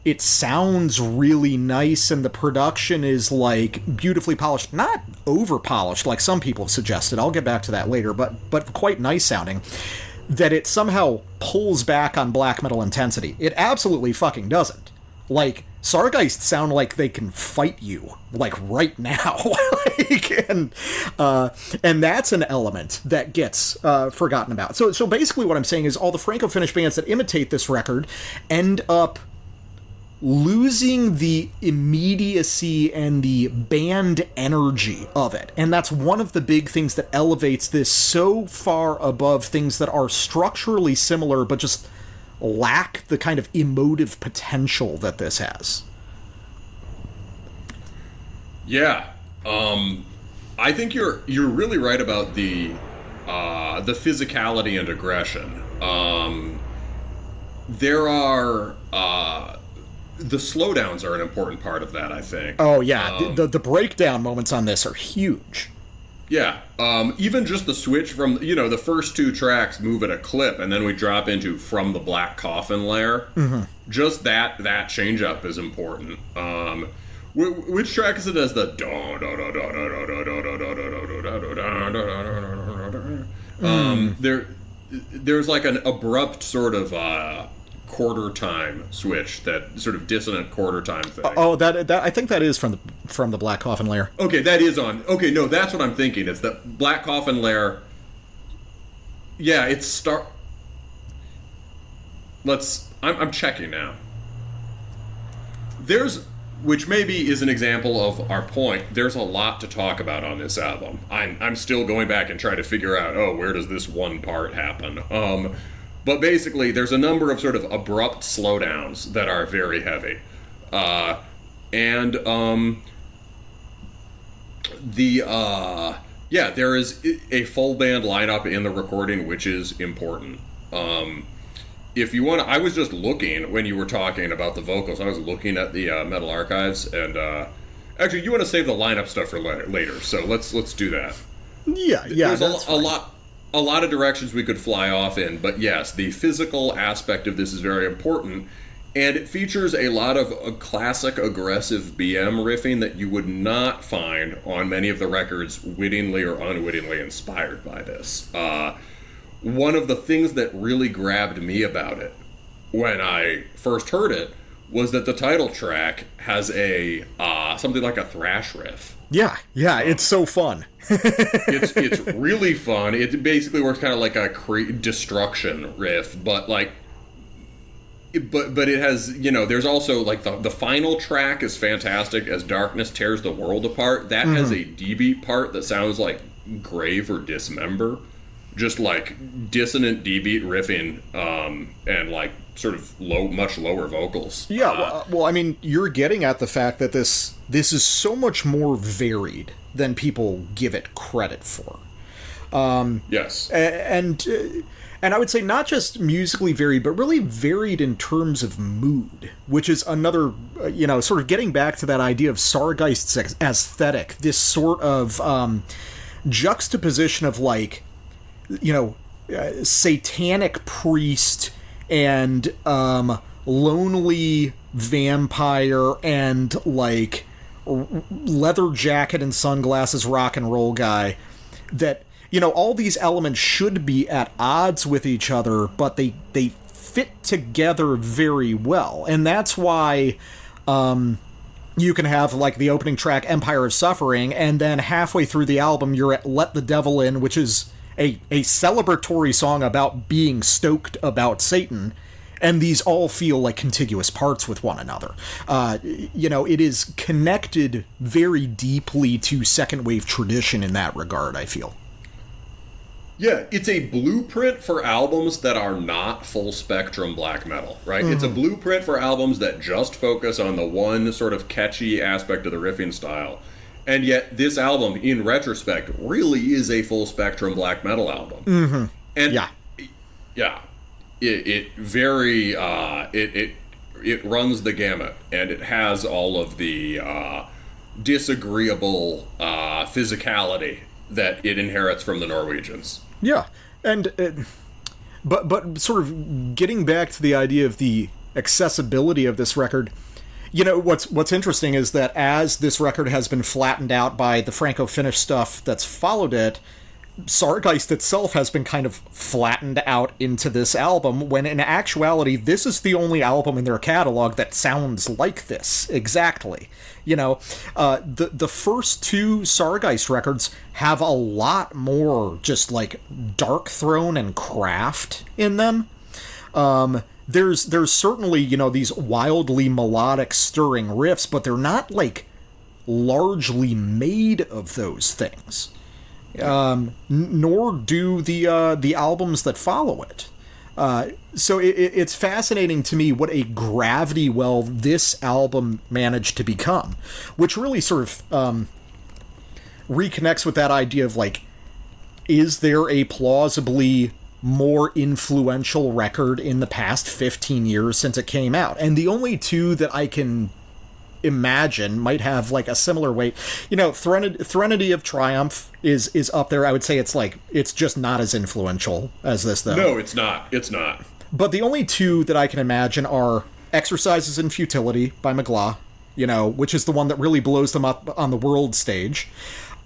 it sounds really nice and the production is, like, beautifully polished. Not over-polished, like some people have suggested. I'll get back to that later, but quite nice sounding. That it somehow pulls back on black metal intensity. It absolutely fucking doesn't. Like, Sargeist sound like they can fight you, like, right now. And that's an element that gets forgotten about. So basically what I'm saying is all the Franco-Finnish bands that imitate this record end up losing the immediacy and the band energy of it. And that's one of the big things that elevates this so far above things that are structurally similar but just lack the kind of emotive potential that this has. Yeah. I think you're really right about the physicality and aggression. there are the slowdowns are an important part of that, I think. Oh yeah, the breakdown moments on this are huge. Yeah, even just the switch from, the first two tracks move at a clip, and then we drop into From the Black Coffin layer. Mm-hmm. Just that change up is important. Which track is it as the there's like an abrupt sort of quarter time switch, that sort of dissonant quarter time thing. That I think that is from the Black Coffin layer. Okay, that is on. Okay, no, that's what I'm thinking. It's the Black Coffin layer. Yeah, it's I'm checking now. Which maybe is an example of our point. There's a lot to talk about on this album. I'm still going back and trying to figure out, where does this one part happen? But basically, there's a number of sort of abrupt slowdowns that are very heavy. There is a full band lineup in the recording, which is important. If you want to, I was just looking when you were talking about the vocals. I was looking at the Metal Archives, and actually, you want to save the lineup stuff for later. So let's do that. Yeah. There's a lot of directions we could fly off in, but yes, the physical aspect of this is very important, and it features a lot of classic aggressive BM riffing that you would not find on many of the records wittingly or unwittingly inspired by this. One of the things that really grabbed me about it when I first heard it was that the title track has a something like a thrash riff. Yeah, it's so fun. it's really fun. It basically works kind of like a destruction riff, but it has, there's also like the final track is fantastic as Darkness Tears the World Apart. That has a D-beat part that sounds like Grave or Dismember. Just like dissonant D-beat riffing, and like sort of much lower vocals. Yeah, well, I mean, you're getting at the fact that this is so much more varied than people give it credit for. Yes, and I would say not just musically varied, but really varied in terms of mood, which is another, sort of getting back to that idea of Sargeist's aesthetic. This sort of juxtaposition of like, satanic priest and lonely vampire and like leather jacket and sunglasses rock and roll guy, that all these elements should be at odds with each other, but they fit together very well. And that's why you can have like the opening track Empire of Suffering, and then halfway through the album you're at Let the Devil In, which is a celebratory song about being stoked about Satan, and these all feel like contiguous parts with one another. It is connected very deeply to second wave tradition in that regard, I feel. Yeah, it's a blueprint for albums that are not full spectrum black metal, right? Mm-hmm. It's a blueprint for albums that just focus on the one sort of catchy aspect of the riffing style. And yet, this album, in retrospect, really is a full spectrum black metal album. Mm-hmm. And it runs the gamut, and it has all of the disagreeable physicality that it inherits from the Norwegians. Yeah, and but sort of getting back to the idea of the accessibility of this record. What's interesting is that as this record has been flattened out by the Franco-Finnish stuff that's followed it, Sargeist itself has been kind of flattened out into this album, when in actuality, this is the only album in their catalog that sounds like this, exactly. The first two Sargeist records have a lot more just like Darkthrone and Craft in them. There's certainly, these wildly melodic, stirring riffs, but they're not, like, largely made of those things. Nor do the albums that follow it. So it's fascinating to me what a gravity well this album managed to become, which really sort of reconnects with that idea of, like, is there a plausibly more influential record in the past 15 years since it came out. And the only two that I can imagine might have like a similar weight, Threnody of Triumph is up there. I would say it's just not as influential as this, though. No, it's not. But the only two that I can imagine are Exercises in Futility by Mgla, which is the one that really blows them up on the world stage,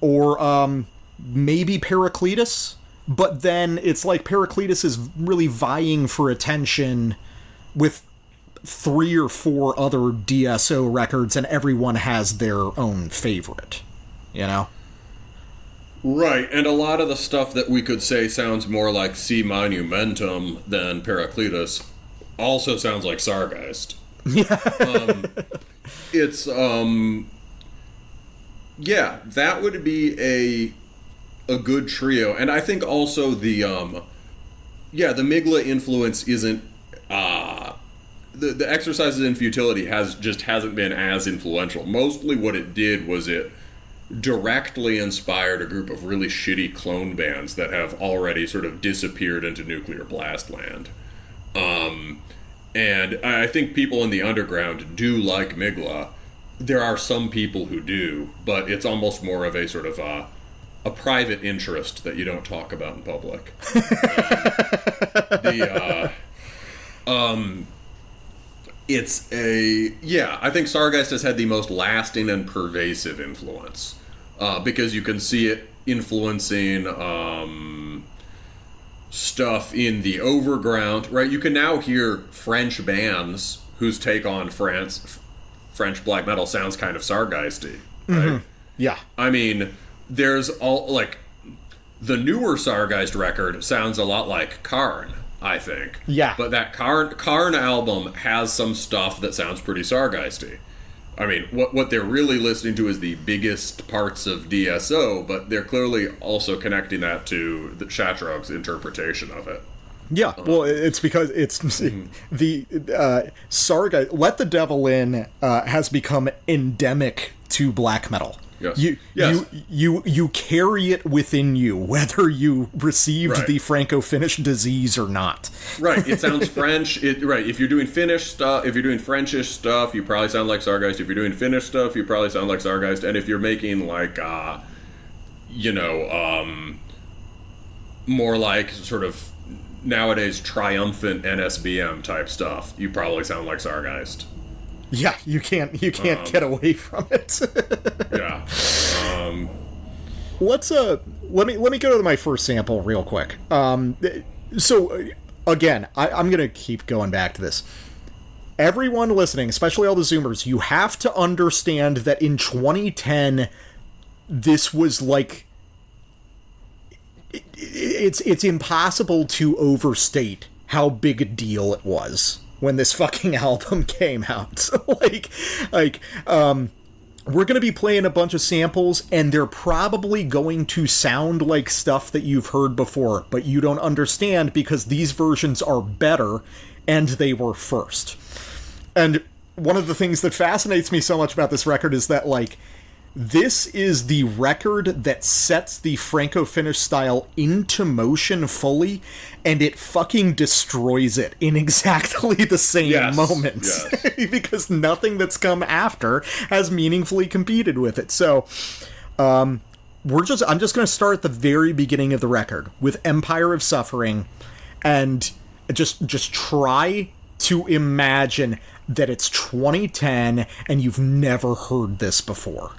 or maybe Paracletus. But then it's like Paracletus is really vying for attention with 3 or 4 other DSO records, and everyone has their own favorite, Right, and a lot of the stuff that we could say sounds more like C Monumentum than Paracletus also sounds like Sargeist. Yeah. It's, yeah, that would be a good trio. And I think also the Migla influence isn't, the Exercises in Futility hasn't been as influential. Mostly what it did was it directly inspired a group of really shitty clone bands that have already sort of disappeared into nuclear blast land. And I think people in the underground do like Migla. There are some people who do, but it's almost more of a sort of a private interest that you don't talk about in public. I think Sargeist has had the most lasting and pervasive influence, because you can see it influencing stuff in the overground, right? You can now hear French bands whose take on French black metal sounds kind of Sargeisty, right? Mm-hmm. Yeah. I mean, there's all, like, the newer Sargeist record sounds a lot like Karn, I think. Yeah. But that Karn album has some stuff that sounds pretty Sargeisty. I mean, what they're really listening to is the biggest parts of DSO, but they're clearly also connecting that to the Shatrug's interpretation of it. Yeah, well, it's because it's the Sargeist, Let the Devil In has become endemic to black metal. Yes. You carry it within you, whether you received the Franco-Finnish disease or not. Right. It sounds French. Right. If you're doing Finnish stuff, if you're doing Frenchish stuff, you probably sound like Sargeist. If you're doing Finnish stuff, you probably sound like Sargeist. And if you're making like, more like sort of nowadays triumphant NSBM type stuff, you probably sound like Sargeist. Yeah, you can't get away from it. Yeah. Let's let me go to my first sample real quick. So again, I'm gonna keep going back to this. Everyone listening, especially all the Zoomers, you have to understand that in 2010, this was like it's impossible to overstate how big a deal it was when this fucking album came out. We're going to be playing a bunch of samples, and they're probably going to sound like stuff that you've heard before, but you don't understand because these versions are better, and they were first. And one of the things that fascinates me so much about this record is that, like, this is the record that sets the Franco-Finnish style into motion fully, and it fucking destroys it in exactly the same moments. Yes. Because nothing that's come after has meaningfully competed with it. So, I'm just going to start at the very beginning of the record with Empire of Suffering, and just try to imagine that it's 2010 and you've never heard this before.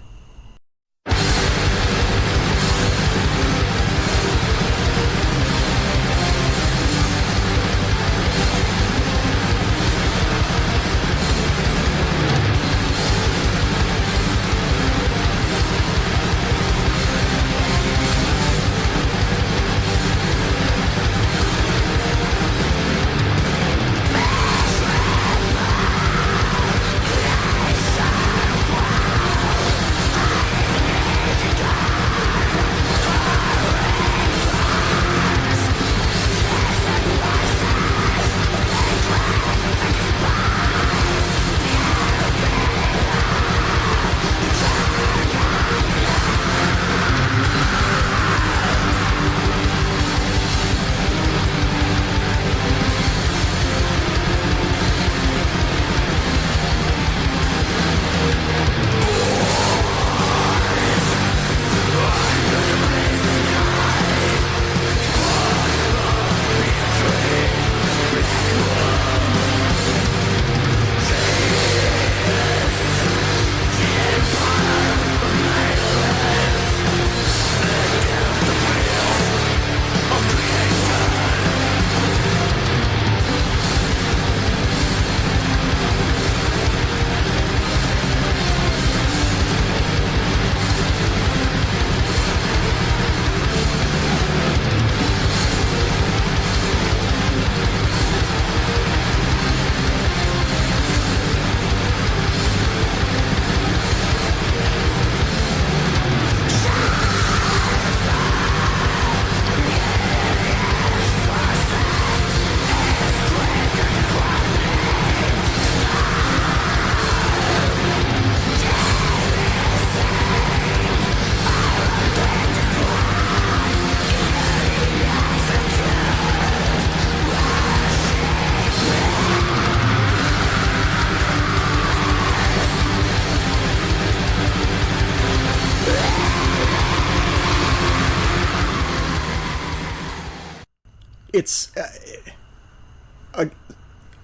it's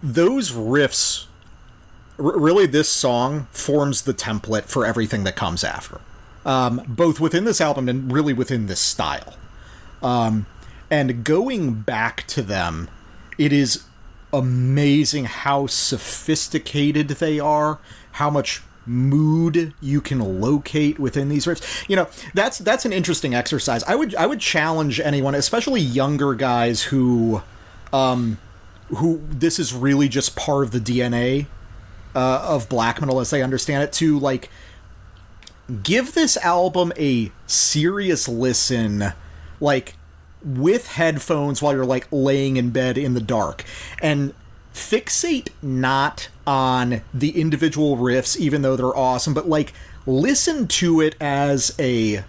those riffs. Really, this song forms the template for everything that comes after, both within this album and really within this style. And going back to them, it is amazing how sophisticated they are, how much mood you can locate within these riffs. You know, that's an interesting exercise. I would challenge anyone, especially younger guys who this is really just part of the DNA of black metal as they understand it, to like give this album a serious listen, like with headphones while you're like laying in bed in the dark, and fixate not on the individual riffs, even though they're awesome, but like listen to it as a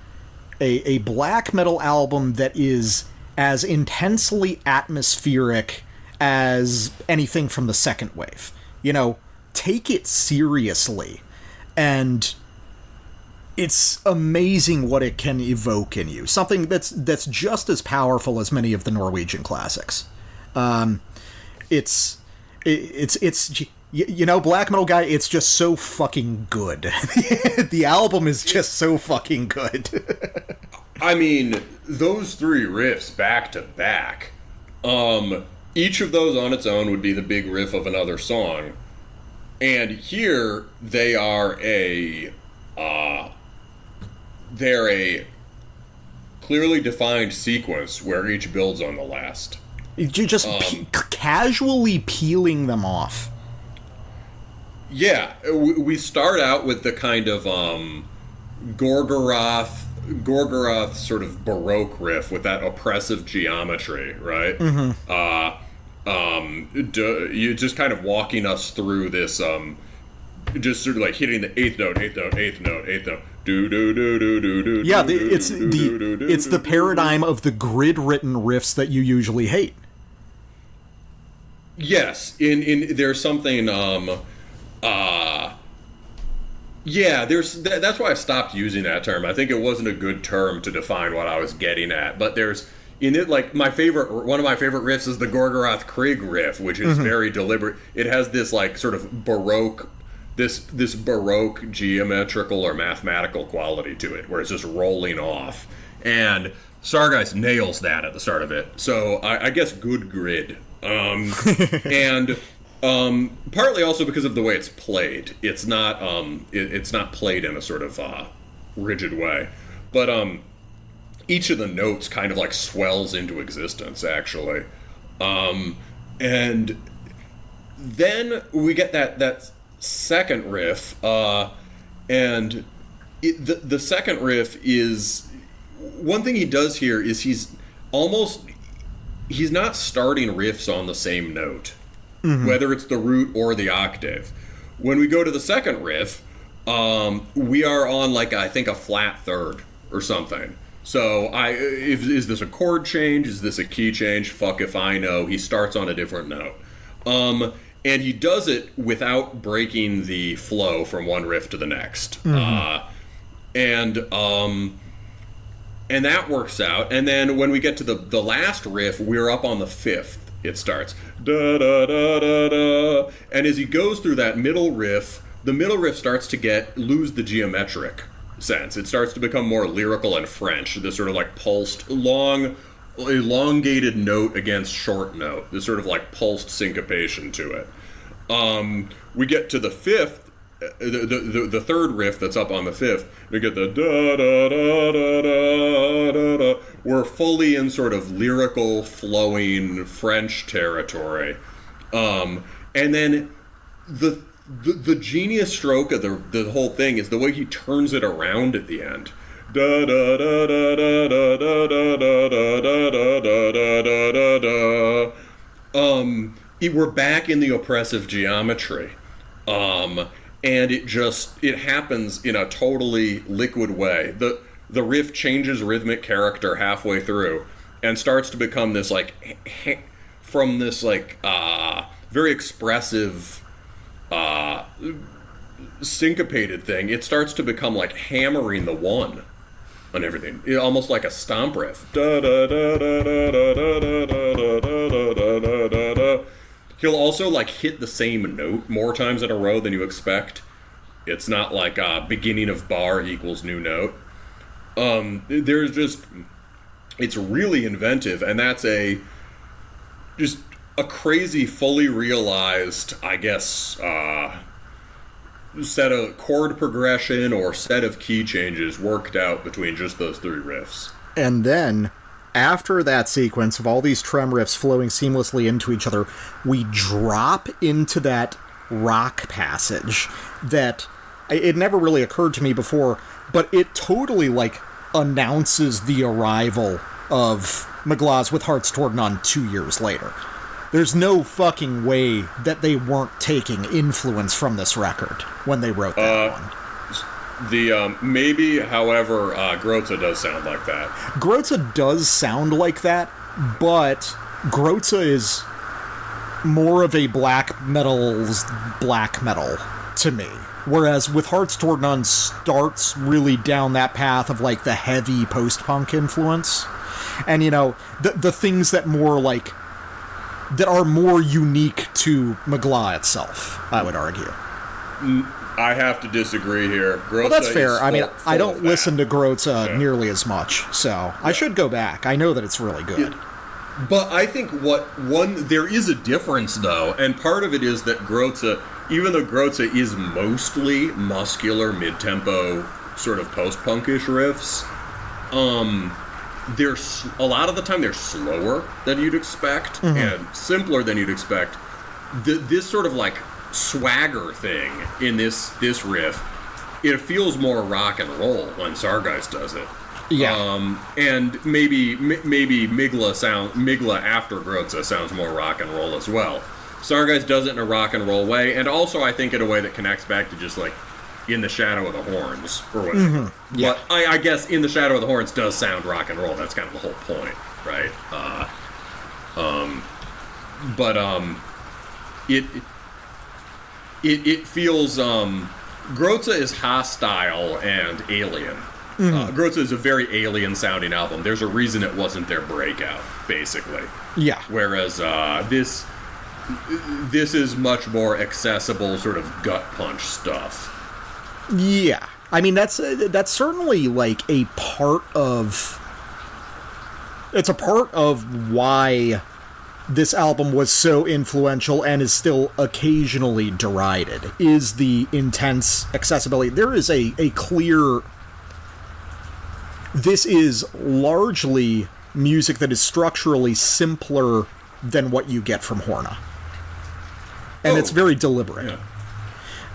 black metal album that is as intensely atmospheric as anything from the second wave. You know, take it seriously, and it's amazing what it can evoke in you. Something that's just as powerful as many of the Norwegian classics. It's you know, black metal guy, it's just so fucking good. The album is just so fucking good. I mean, those three riffs back to back, each of those on its own would be the big riff of another song. And here they are they're a clearly defined sequence where each builds on the last. You're just casually peeling them off. Yeah, we start out with the kind of Gorgoroth sort of Baroque riff with that oppressive geometry, right? Mm-hmm. You just kind of walking us through this, just sort of like hitting the eighth note. Do do do do do do. Yeah, it's the paradigm of the grid-written riffs that you usually hate. Yes, in there's something. Yeah, that's why I stopped using that term. I think it wasn't a good term to define what I was getting at. But there's in it, like one of my favorite riffs is the Gorgoroth Krieg riff, which is very deliberate. It has this like sort of Baroque, this Baroque geometrical or mathematical quality to it, where it's just rolling off. And Sargeist nails that at the start of it. So I guess good grid. And partly also because of the way it's played. It's not it's not played in a sort of rigid way, but each of the notes kind of like swells into existence, actually. And then we get that second riff, and the second riff is one thing he does here is he's not starting riffs on the same note. Mm-hmm. Whether it's the root or the octave. When we go to the second riff, we are on like I think a flat third or something. So is this a chord change? Is this a key change? Fuck if I know. He starts on a different note, and he does it without breaking the flow from one riff to the next. Mm-hmm. And that works out. And then when we get to the last riff, we're up on the fifth. It starts da da da da da, and as he goes through that middle riff, the middle riff starts to lose the geometric sense. It starts to become more lyrical and French. This sort of like pulsed, long, elongated note against short note. This sort of like pulsed syncopation to it. We get to the fifth. The third riff that's up on the fifth, we get the da da da da da da da. We're fully in sort of lyrical, flowing French territory, and then the genius stroke of the whole thing is the way he turns it around at the end. Da da da da da da da da da da da da da da. We're back in the oppressive geometry. And it happens in a totally liquid way. The riff changes rhythmic character halfway through and starts to become this like from this like very expressive syncopated thing. It starts to become like hammering the one. on everything. Almost like a stomp riff. Da, da, da, da, da, da, da, da, da, da, da, da, da. He'll also like hit the same note more times in a row than you expect. It's not like beginning of bar equals new note. There's just, it's really inventive, and that's just a crazy, fully realized, I guess, set of chord progression or set of key changes worked out between just those three riffs. And then, after that sequence of all these trem riffs flowing seamlessly into each other, we drop into that rock passage that it never really occurred to me before, but it totally, like, announces the arrival of Mgla's With Hearts Toward None 2 years later. There's no fucking way that they weren't taking influence from this record when they wrote that one. Maybe, however, Grotza does sound like that. Grotza does sound like that, but Grotza is more of a black metal's black metal to me. Whereas With Hearts Toward None starts really down that path of, like, the heavy post-punk influence. And, you know, the things that more, like, that are more unique to Mgla itself, I would argue. I have to disagree here. Grotza, well, that's fair. I mean, I don't listen to Grotza Yeah. nearly as much, so I should go back. I know that it's really good. Yeah. But I think there is a difference, though, and part of it is that Grotza, even though Grotza is mostly muscular, mid-tempo, sort of post-punkish riffs, a lot of the time they're slower than you'd expect, and simpler than you'd expect. This sort of, like, swagger thing in this riff, it feels more rock and roll when Sargeist does it. Yeah. And maybe Mgla after Grotza sounds more rock and roll as well. Sargeist does it in a rock and roll way, and also I think in a way that connects back to just, like, In the Shadow of the Horns, or whatever. Yeah. But I guess In the Shadow of the Horns does sound rock and roll. That's kind of the whole point, right? It feels, Grotza is hostile and alien. Grotza is a very alien-sounding album. There's a reason it wasn't their breakout, basically. Yeah. Whereas this is much more accessible, sort of gut punch stuff. Yeah. I mean, that's certainly, like, a part of... It's a part of why this album was so influential and is still occasionally derided, is the intense accessibility. There is a clear... This is largely music that is structurally simpler than what you get from Horna. And it's very deliberate.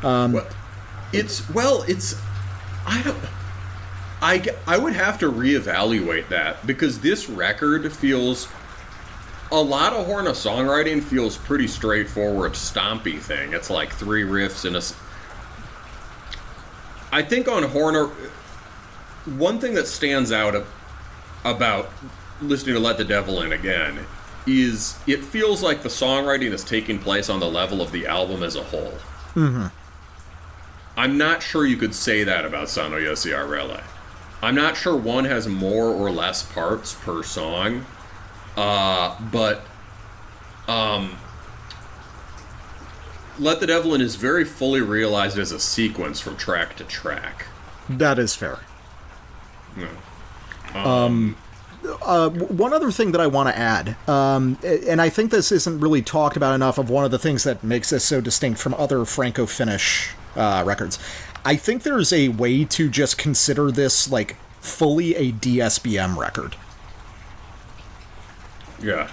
Yeah. I would have to reevaluate that, because this record feels... A lot of Horna songwriting feels pretty straightforward, stompy thing. It's like three riffs and I think on Horna, one thing that stands out about listening to Let the Devil In again is it feels like the songwriting is taking place on the level of the album as a whole. I'm not sure you could say that about Sano Yosiarele. I'm not sure one has more or less parts per song, but Let the Devil In is very fully realized as a sequence from track to track. That is fair. Yeah. One other thing that I want to add, and I think this isn't really talked about enough, of one of the things that makes this so distinct from other Franco-Finnish records. I think there's a way to just consider this, like, fully a DSBM record. Yeah.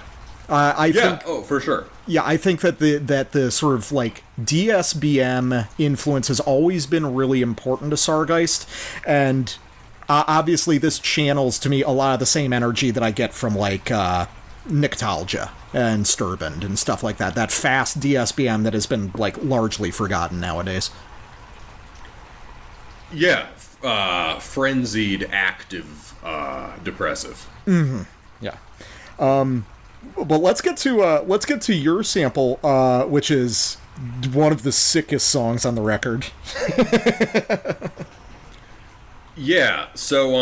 I think, for sure. Yeah, I think that the sort of, like, DSBM influence has always been really important to Sargeist, and obviously this channels to me a lot of the same energy that I get from, like, Nyctalgia and Sturband and stuff like that. That fast DSBM that has been, like, largely forgotten nowadays. Yeah, frenzied, active, depressive. Yeah. But let's get to your sample, which is one of the sickest songs on the record. Yeah, so,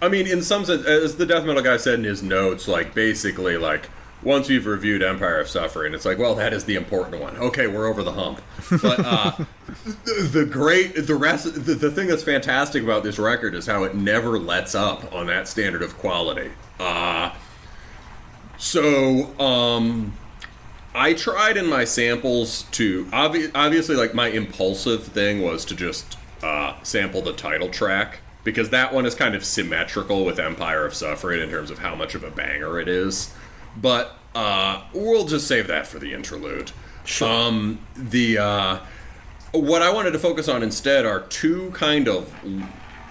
I mean, in some sense, as the death metal guy said in his notes, like, basically, like, once you've reviewed Empire of Suffering, it's like, well, that is the important one. Okay, we're over the hump. But, the thing that's fantastic about this record is how it never lets up on that standard of quality. I tried in my samples to, obviously, like, my impulsive thing was to just sample the title track, because that one is kind of symmetrical with Empire of Suffering in terms of how much of a banger it is. But we'll just save that for the interlude. Sure. What I wanted to focus on instead are two kind of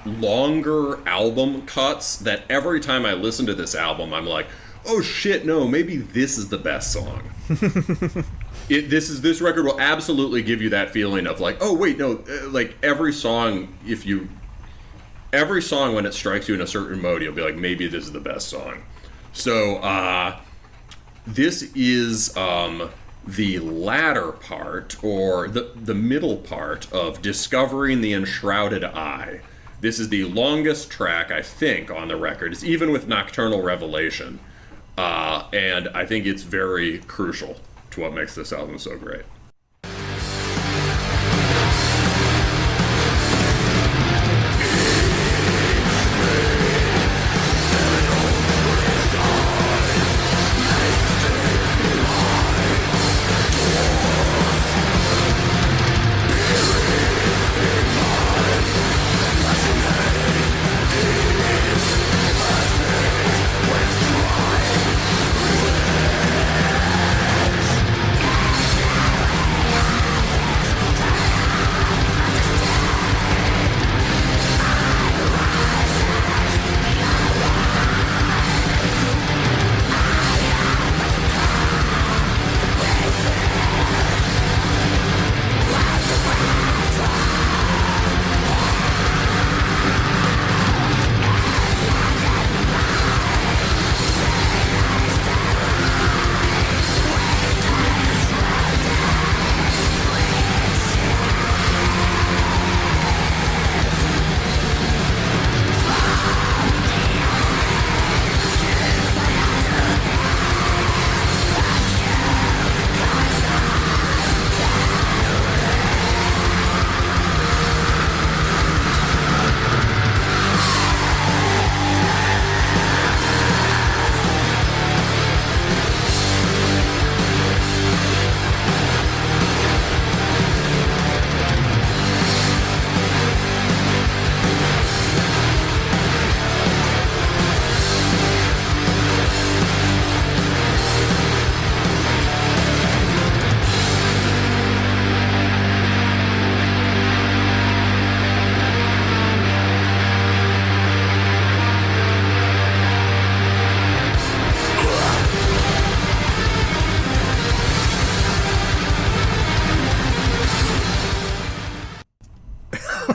longer album cuts that every time I listen to this album, I'm like, oh shit, no, maybe this is the best song. This record will absolutely give you that feeling of like, oh wait, no, like every song when it strikes you in a certain mode, you'll be like, maybe this is the best song. So this is the latter part, or the middle part of Discovering the Enshrouded Eye. This is the longest track, I think, on the record. It's even with Nocturnal Revelation. And I think it's very crucial to what makes this album so great.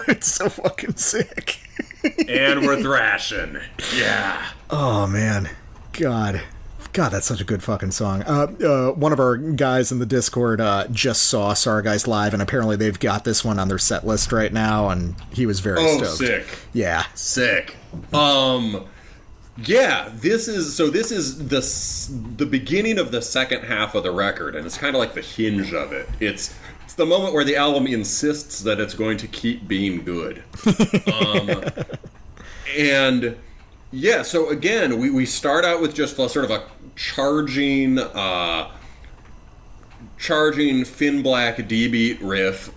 It's so fucking sick. And we're thrashing. Yeah. Oh, man. God, that's such a good fucking song. One of our guys in the Discord just saw Sargeist live, and apparently they've got this one on their set list right now, and he was very stoked. Oh, sick. Yeah. Sick. Yeah, this is the beginning of the second half of the record, and it's kind of like the hinge of it. It's the moment where the album insists that it's going to keep being good. And yeah, so again, we start out with just a sort of a charging Finn Black D-beat riff,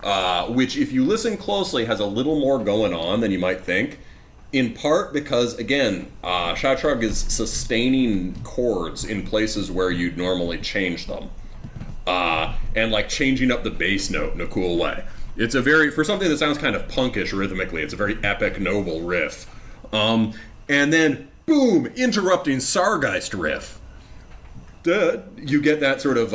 which if you listen closely has a little more going on than you might think. In part because, again, Shatrug is sustaining chords in places where you'd normally change them. And, like, changing up the bass note in a cool way. It's for something that sounds kind of punkish rhythmically, it's a very epic, noble riff. And then, boom, interrupting Sargeist riff. You get that sort of,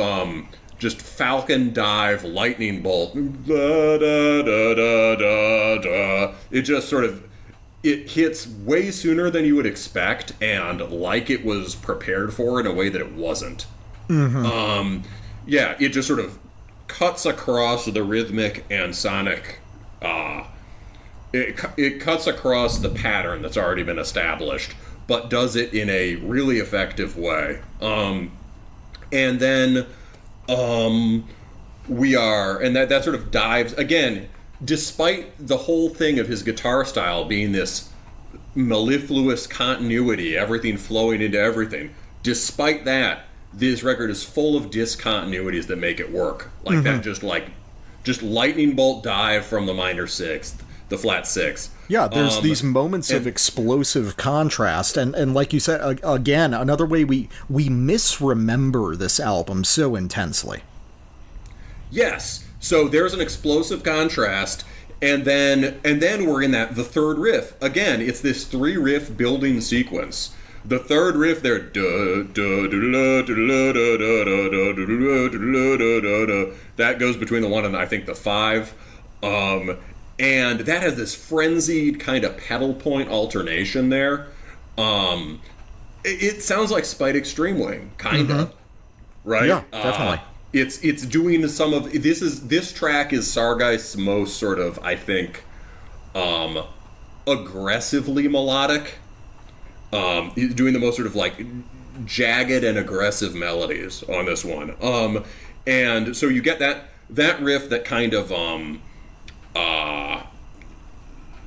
just falcon dive, lightning bolt. Da, da, da, da, da, da. It just sort of... It hits way sooner than you would expect, and like it was prepared for in a way that it wasn't. Mm-hmm. Yeah, it just sort of cuts across the rhythmic and sonic it cuts across the pattern that's already been established, but does it in a really effective way. And then that sort of dives again, despite the whole thing of his guitar style being this mellifluous continuity, everything flowing into everything. Despite that, this record is full of discontinuities that make it work. Like that, just lightning bolt dive from the minor sixth, the flat sixth. Yeah, there's these moments of explosive contrast, and like you said, again, another way we misremember this album so intensely. Yes, so there's an explosive contrast, and then we're in the third riff. Again, it's this 3-riff building sequence. The third riff there, that goes between the 1 and I think the 5, and that has this frenzied kind of pedal point alternation there. It sounds like Spite Extremewing, kind of, right? Yeah, definitely. It's doing some of this track is Sargeist's most sort of, I think, aggressively melodic. He's doing the most sort of like jagged and aggressive melodies on this one. And so you get that riff that kind of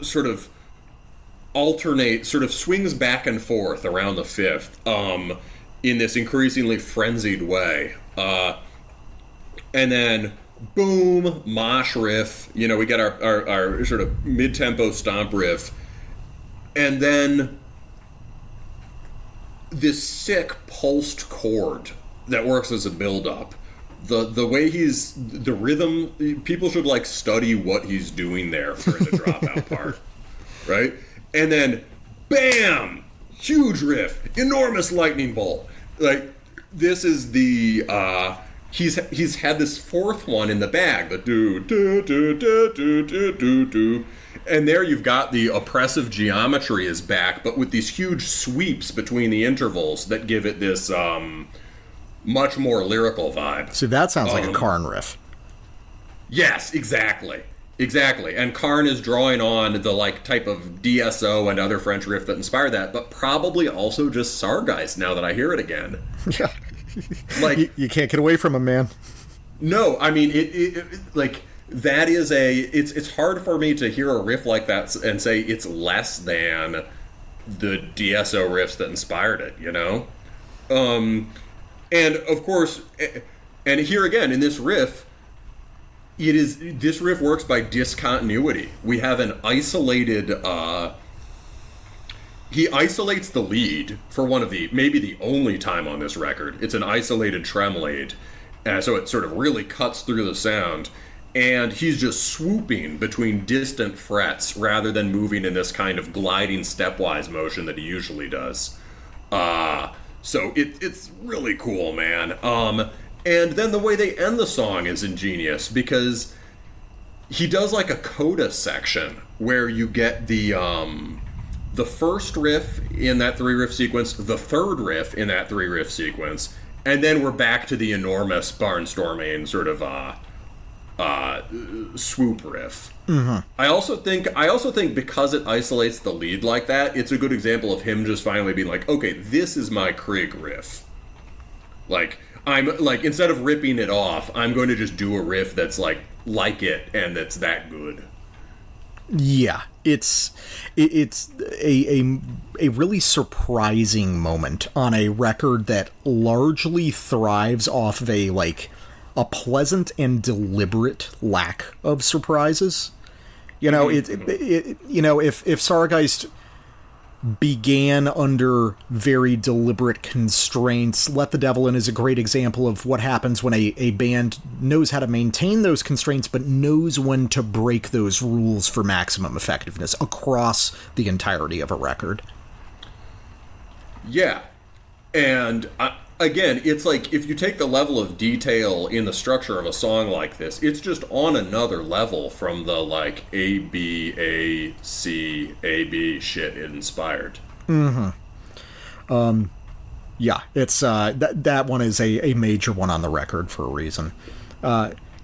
sort of alternates, sort of swings back and forth around the fifth in this increasingly frenzied way. And then boom, mosh riff. You know, we get our sort of mid-tempo stomp riff, and then this sick pulsed chord that works as a build-up. The way the rhythm, people should like study what he's doing there during the dropout part, right? And then, bam, huge riff, enormous lightning bolt. Like this is the he's had this fourth one in the bag, the do do do do do do do do. And there you've got the oppressive geometry is back, but with these huge sweeps between the intervals that give it this much more lyrical vibe. So that sounds like a Karn riff. Yes, exactly. And Karn is drawing on the like type of DSO and other French riff that inspired that, but probably also just Sargeist now that I hear it again. Yeah. Like you can't get away from him, man. No, I mean it like that is it's hard for me to hear a riff like that and say it's less than the DSO riffs that inspired it, you know? And of course, and here again in this riff, this riff works by discontinuity. We have an isolated he isolates the lead for maybe the only time on this record. It's an isolated trem lead, so it sort of really cuts through the sound. And he's just swooping between distant frets rather than moving in this kind of gliding stepwise motion that he usually does. So it's really cool, man. And then the way they end the song is ingenious because he does like a coda section where you get the first riff in that 3-riff sequence, the third riff in that 3-riff sequence, and then we're back to the enormous barnstorming sort of swoop riff. Mm-hmm. I also think because it isolates the lead like that, it's a good example of him just finally being like, okay, this is my Krieg riff. Like I'm like, instead of ripping it off, I'm going to just do a riff that's like it and that's that good. Yeah, it's a really surprising moment on a record that largely thrives off of a pleasant and deliberate lack of surprises. You know, if Sargeist began under very deliberate constraints, Let the Devil In is a great example of what happens when a band knows how to maintain those constraints but knows when to break those rules for maximum effectiveness across the entirety of a record. Yeah. And again, it's like if you take the level of detail in the structure of a song like this, it's just on another level from the like A, B, A, C, A, B shit it inspired. Mm-hmm. Yeah, it's that one is a major one on the record for a reason.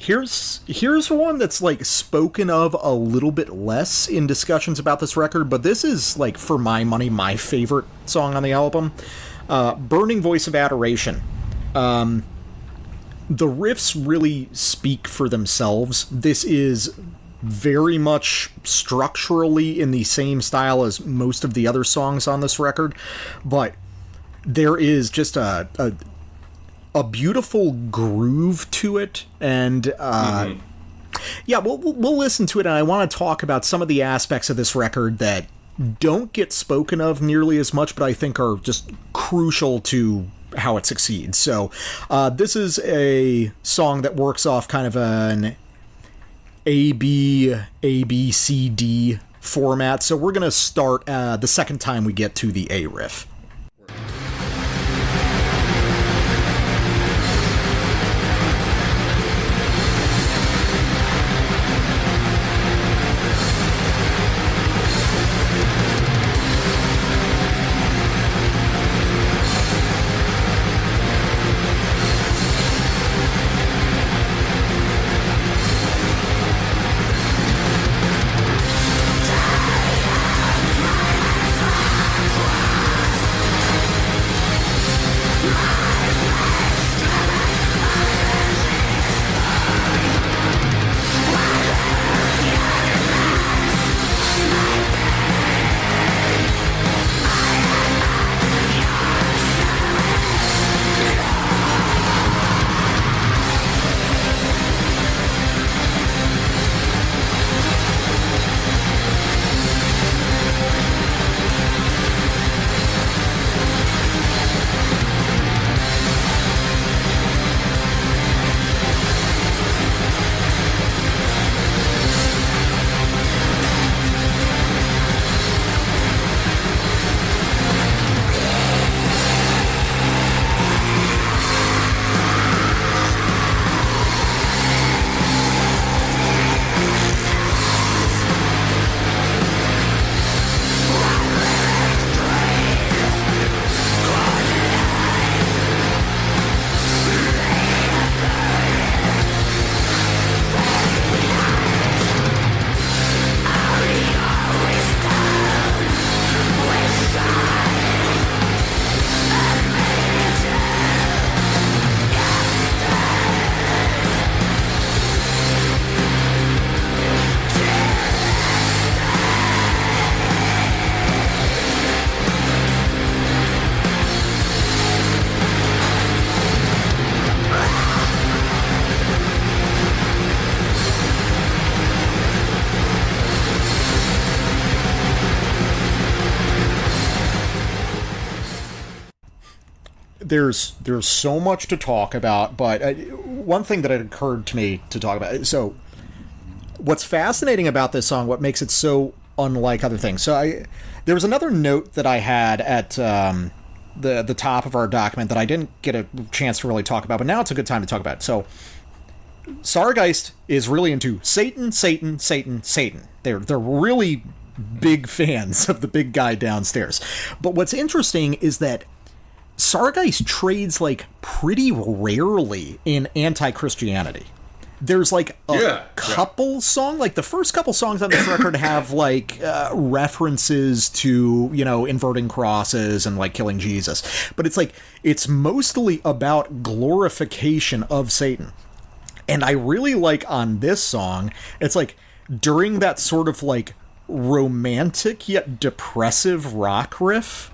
Here's one that's like spoken of a little bit less in discussions about this record, but this is like, for my money, my favorite song on the album. Burning Voice of Adoration. The riffs really speak for themselves. This is very much structurally in the same style as most of the other songs on this record, but there is just a beautiful groove to it, and yeah, we'll listen to it, and I want to talk about some of the aspects of this record that don't get spoken of nearly as much, but I think are just crucial to how it succeeds. So this is a song that works off kind of an A, B, C, D format, so we're going to start the second time we get to the A riff. There's so much to talk about, but one thing that had occurred to me to talk about. So, what's fascinating about this song, what makes it so unlike other things. So, there was another note that I had at the top of our document that I didn't get a chance to really talk about, but now it's a good time to talk about it. So, Sargeist is really into Satan, Satan, Satan, Satan. They're really big fans of the big guy downstairs. But what's interesting is that Sargeist trades like pretty rarely in anti-Christianity. There's like a couple songs, like the first couple songs on this record have like references to, you know, inverting crosses and like killing Jesus. But it's like, it's mostly about glorification of Satan. And I really like on this song, it's like during that sort of like romantic yet depressive rock riff,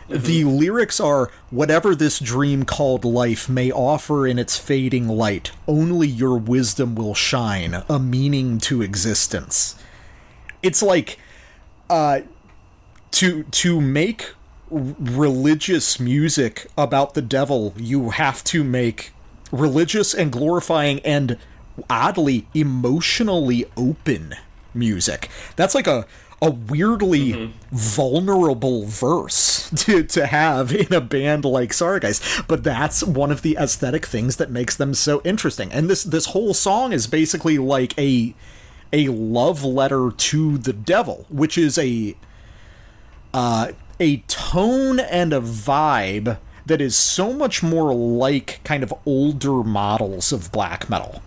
the lyrics are, whatever this dream called life may offer in its fading light, only your wisdom will shine, a meaning to existence. It's like, to make religious music about the devil, you have to make religious and glorifying and, oddly, emotionally open music. That's like a weirdly vulnerable verse to have in a band like Sargeist, but that's one of the aesthetic things that makes them so interesting. And this whole song is basically like a love letter to the devil, which is a tone and a vibe that is so much more like kind of older models of black metal.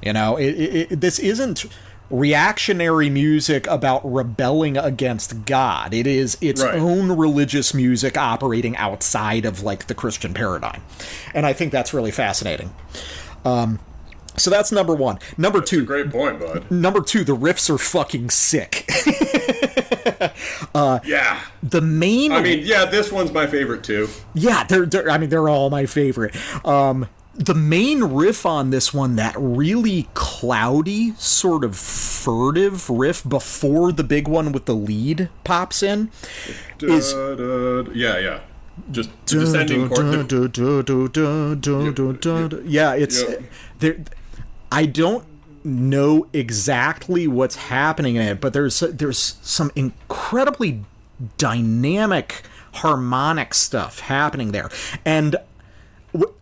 You know, this isn't reactionary music about rebelling against God. It is its own religious music operating outside of, like, the Christian paradigm. And I think that's really fascinating. So that's number one. Number two. That's a great point, bud. Number two, the riffs are fucking sick. Yeah. The main... I mean, yeah, this one's my favorite, too. Yeah, they're all my favorite. The main riff on this one, that really cloudy, sort of furtive riff before the big one with the lead pops in, is... Yeah. Just the descending chord. Yeah, it's... I don't know exactly what's happening in it, but there's some incredibly dynamic harmonic stuff happening there. And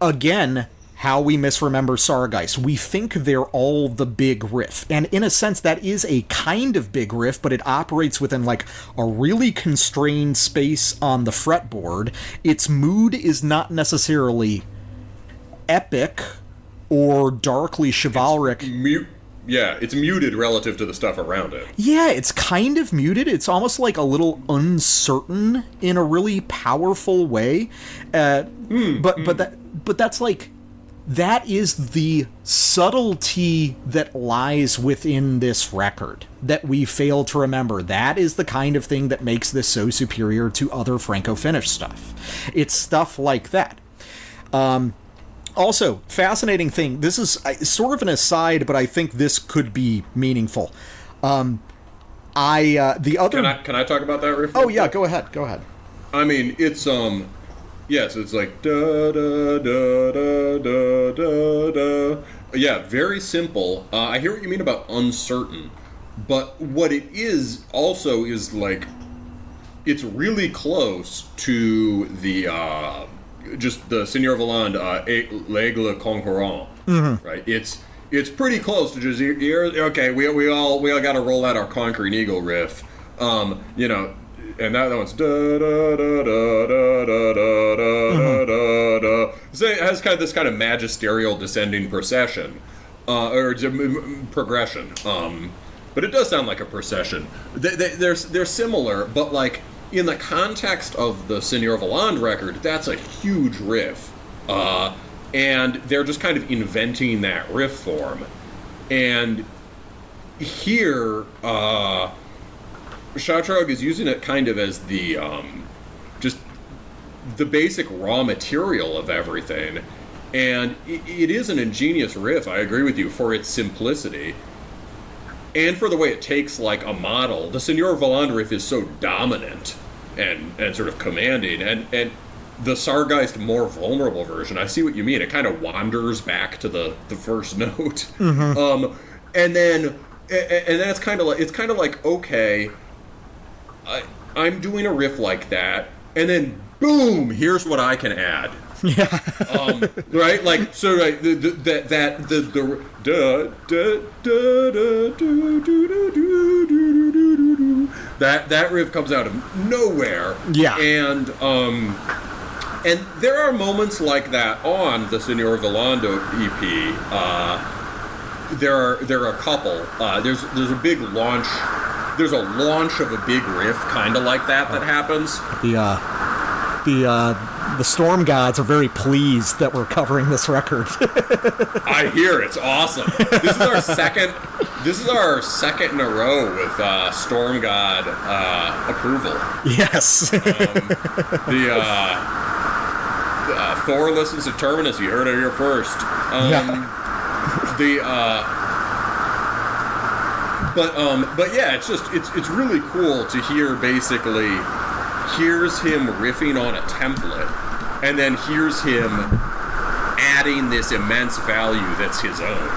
again, how we misremember Sargeist. We think they're all the big riff. And in a sense, that is a kind of big riff, but it operates within, like, a really constrained space on the fretboard. Its mood is not necessarily epic or darkly chivalric. It's muted relative to the stuff around it. Yeah, it's kind of muted. It's almost like a little uncertain in a really powerful way. But that's like, that is the subtlety that lies within this record that we fail to remember. That is the kind of thing that makes this so superior to other Franco-Finnish stuff. It's stuff like that. Also, fascinating thing, this is sort of an aside, but I think this could be meaningful. Can I talk about that riff? Oh, yeah, go ahead. I mean, it's, yes, it's like, da, da, da, da, da, da, da. Yeah, very simple. I hear what you mean about uncertain, but what it is also is, like, it's really close to the, just the Seigneur Voland, L'Aigle Concurrent, right? It's pretty close to just, okay, we all got to roll out our Conquering Eagle riff, you know, and that one's da da da da da da da da da. So it has kind of this kind of magisterial descending procession, or progression. But it does sound like a procession. They're similar, but like, in the context of the Seigneur Voland record, that's a huge riff. And they're just kind of inventing that riff form. And here, Schatrug is using it kind of as the, just the basic raw material of everything. And it is an ingenious riff, I agree with you, for its simplicity. And for the way it takes, like, a model. The Seigneur Voland riff is so dominant and sort of commanding. And the Sargeist more vulnerable version, I see what you mean. It kind of wanders back to the first note. And then it's kind of like, okay, I'm doing a riff like that, and then boom, here's what I can add. Yeah. Right? Like, so, right, that riff comes out of nowhere. Yeah. And there are moments like that on the Seigneur Voland EP. There are a couple. There's a big launch. There's a launch of a big riff, kind of like that happens. The Storm Gods are very pleased that we're covering this record. I hear it's awesome. This is our second in a row with Storm God approval. Yes. Thor listens to Terminus. You heard it here first. But yeah, it's really cool to hear. Basically, here's him riffing on a template, and then here's him adding this immense value that's his own.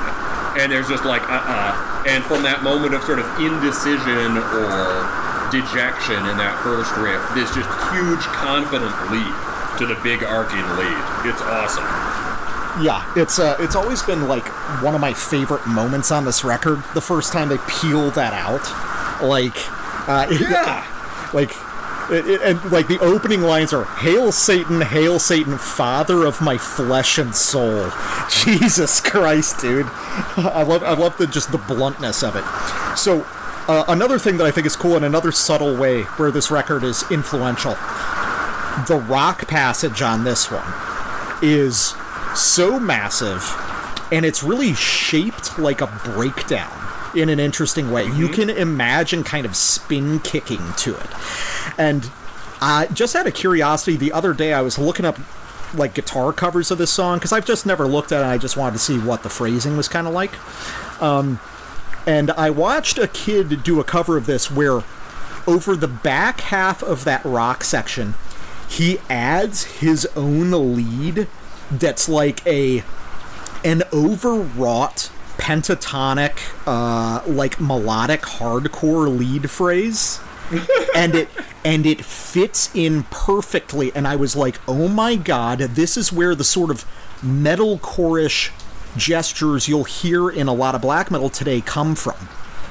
And there's just like and from that moment of sort of indecision or dejection in that first riff, this just huge confident leap to the big arcing lead. It's awesome. Yeah, it's always been like one of my favorite moments on this record. The first time they peel that out, like, And like the opening lines are hail Satan, father of my flesh and soul. Jesus Christ, dude. I love the bluntness of it. So another thing that I think is cool in another subtle way where this record is influential, the rock passage on this one is so massive, and it's really shaped like a breakdown in an interesting way. You can imagine kind of spin kicking to it. And just out of curiosity, the other day I was looking up like guitar covers of this song, because I've just never looked at it. I just wanted to see what the phrasing was kind of like. And I watched a kid do a cover of this where over the back half of that rock section, he adds his own lead that's like an overwrought pentatonic, like melodic hardcore lead phrase, and it fits in perfectly. And I was like, oh my god, this is where the sort of metalcore-ish gestures you'll hear in a lot of black metal today come from.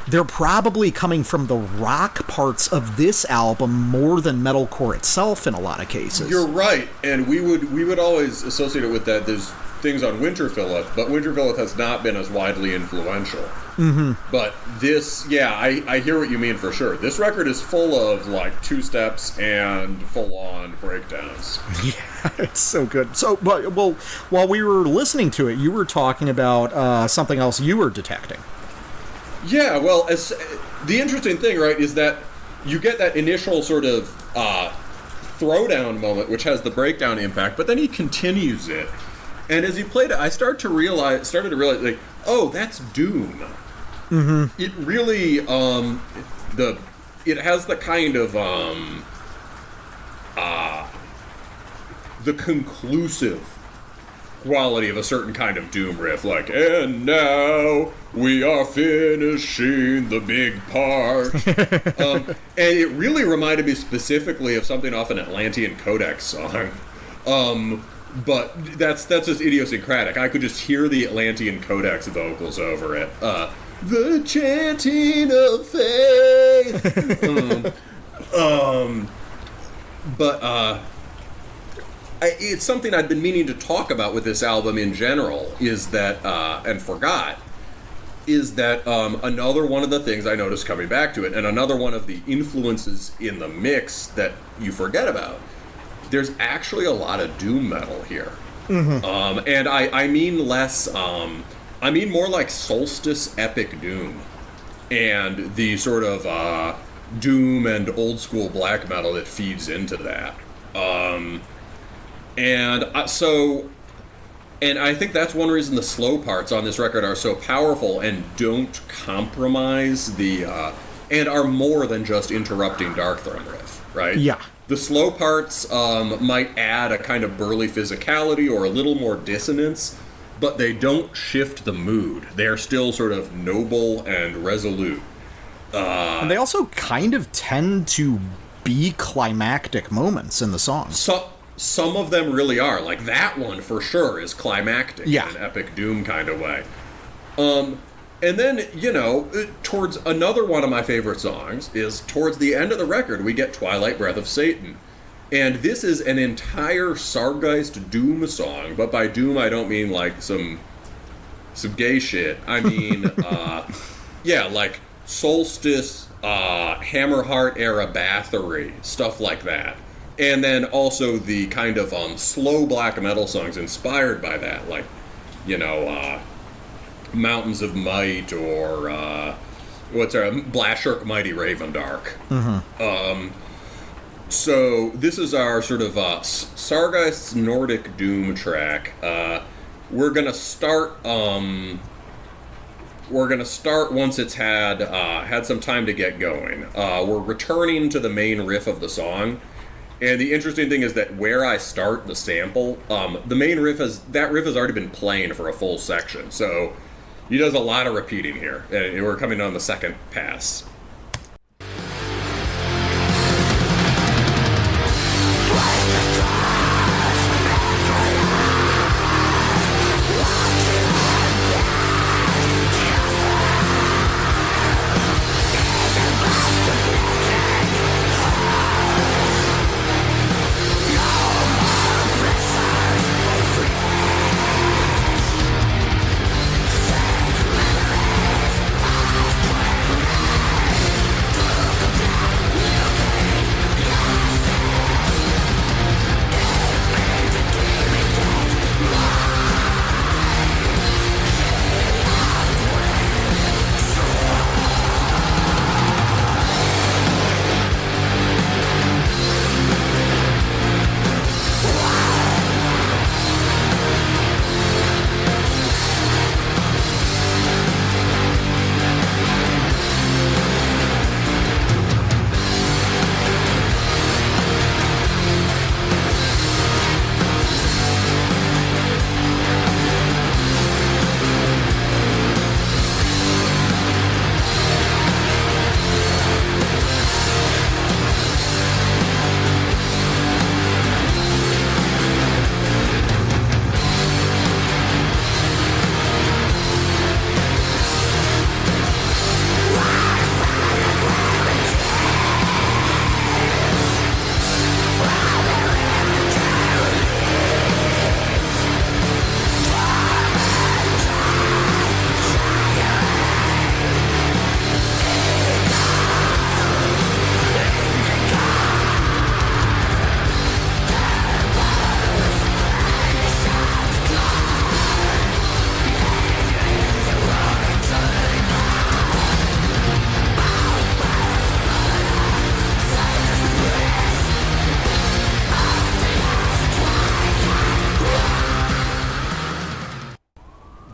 They're probably coming from the rock parts of this album more than metalcore itself in a lot of cases. You're right, and we would always associate it with that. There's things on Winterfilleth, but Winterfilleth has not been as widely influential. But this, I hear what you mean for sure. This record is full of like two steps and full-on breakdowns. Yeah, it's so good. So, well, while we were listening to it, you were talking about something else you were detecting. Yeah, well, the interesting thing, right, is that you get that initial sort of throwdown moment, which has the breakdown impact, but then he continues it. And as he played it, I started to realize, like, oh, that's Doom. It really, it has the kind of, the conclusive quality of a certain kind of Doom riff, like, and now we are finishing the big part. And it really reminded me specifically of something off an Atlantean Codex song. But that's just idiosyncratic. I could just hear the Atlantean Codex vocals over it. The chanting of faith. It's something I'd been meaning to talk about with this album in general, is that, and forgot, is that another one of the things I noticed coming back to it, and another one of the influences in the mix that you forget about, there's actually a lot of doom metal here. And I mean less, I mean more like Solstice epic doom, and the sort of doom and old school black metal that feeds into that. And I think that's one reason the slow parts on this record are so powerful and don't compromise the, and are more than just interrupting Darkthrone riff, right? Yeah. The slow parts might add a kind of burly physicality or a little more dissonance, but they don't shift the mood. They're still sort of noble and resolute. And they also kind of tend to be climactic moments in the song. Some of them really are. Like, that one, for sure, is climactic in an epic doom kind of way. And then, towards another one of my favorite songs is towards the end of the record, we get Twilight Breath of Satan. And this is an entire Sargeist doom song, but by doom I don't mean like some gay shit. I mean, like Solstice, Hammerheart era Bathory, stuff like that. And then also the kind of slow black metal songs inspired by that, like, Mountains of Might or Blashurk Mighty Ravendark. So this is our sort of Sargeist's Nordic Doom track. We're gonna start once it's had some time to get going. We're returning to the main riff of the song. And the interesting thing is that where I start the sample, the main riff has already been playing for a full section. So he does a lot of repeating here. And we're coming on the second pass.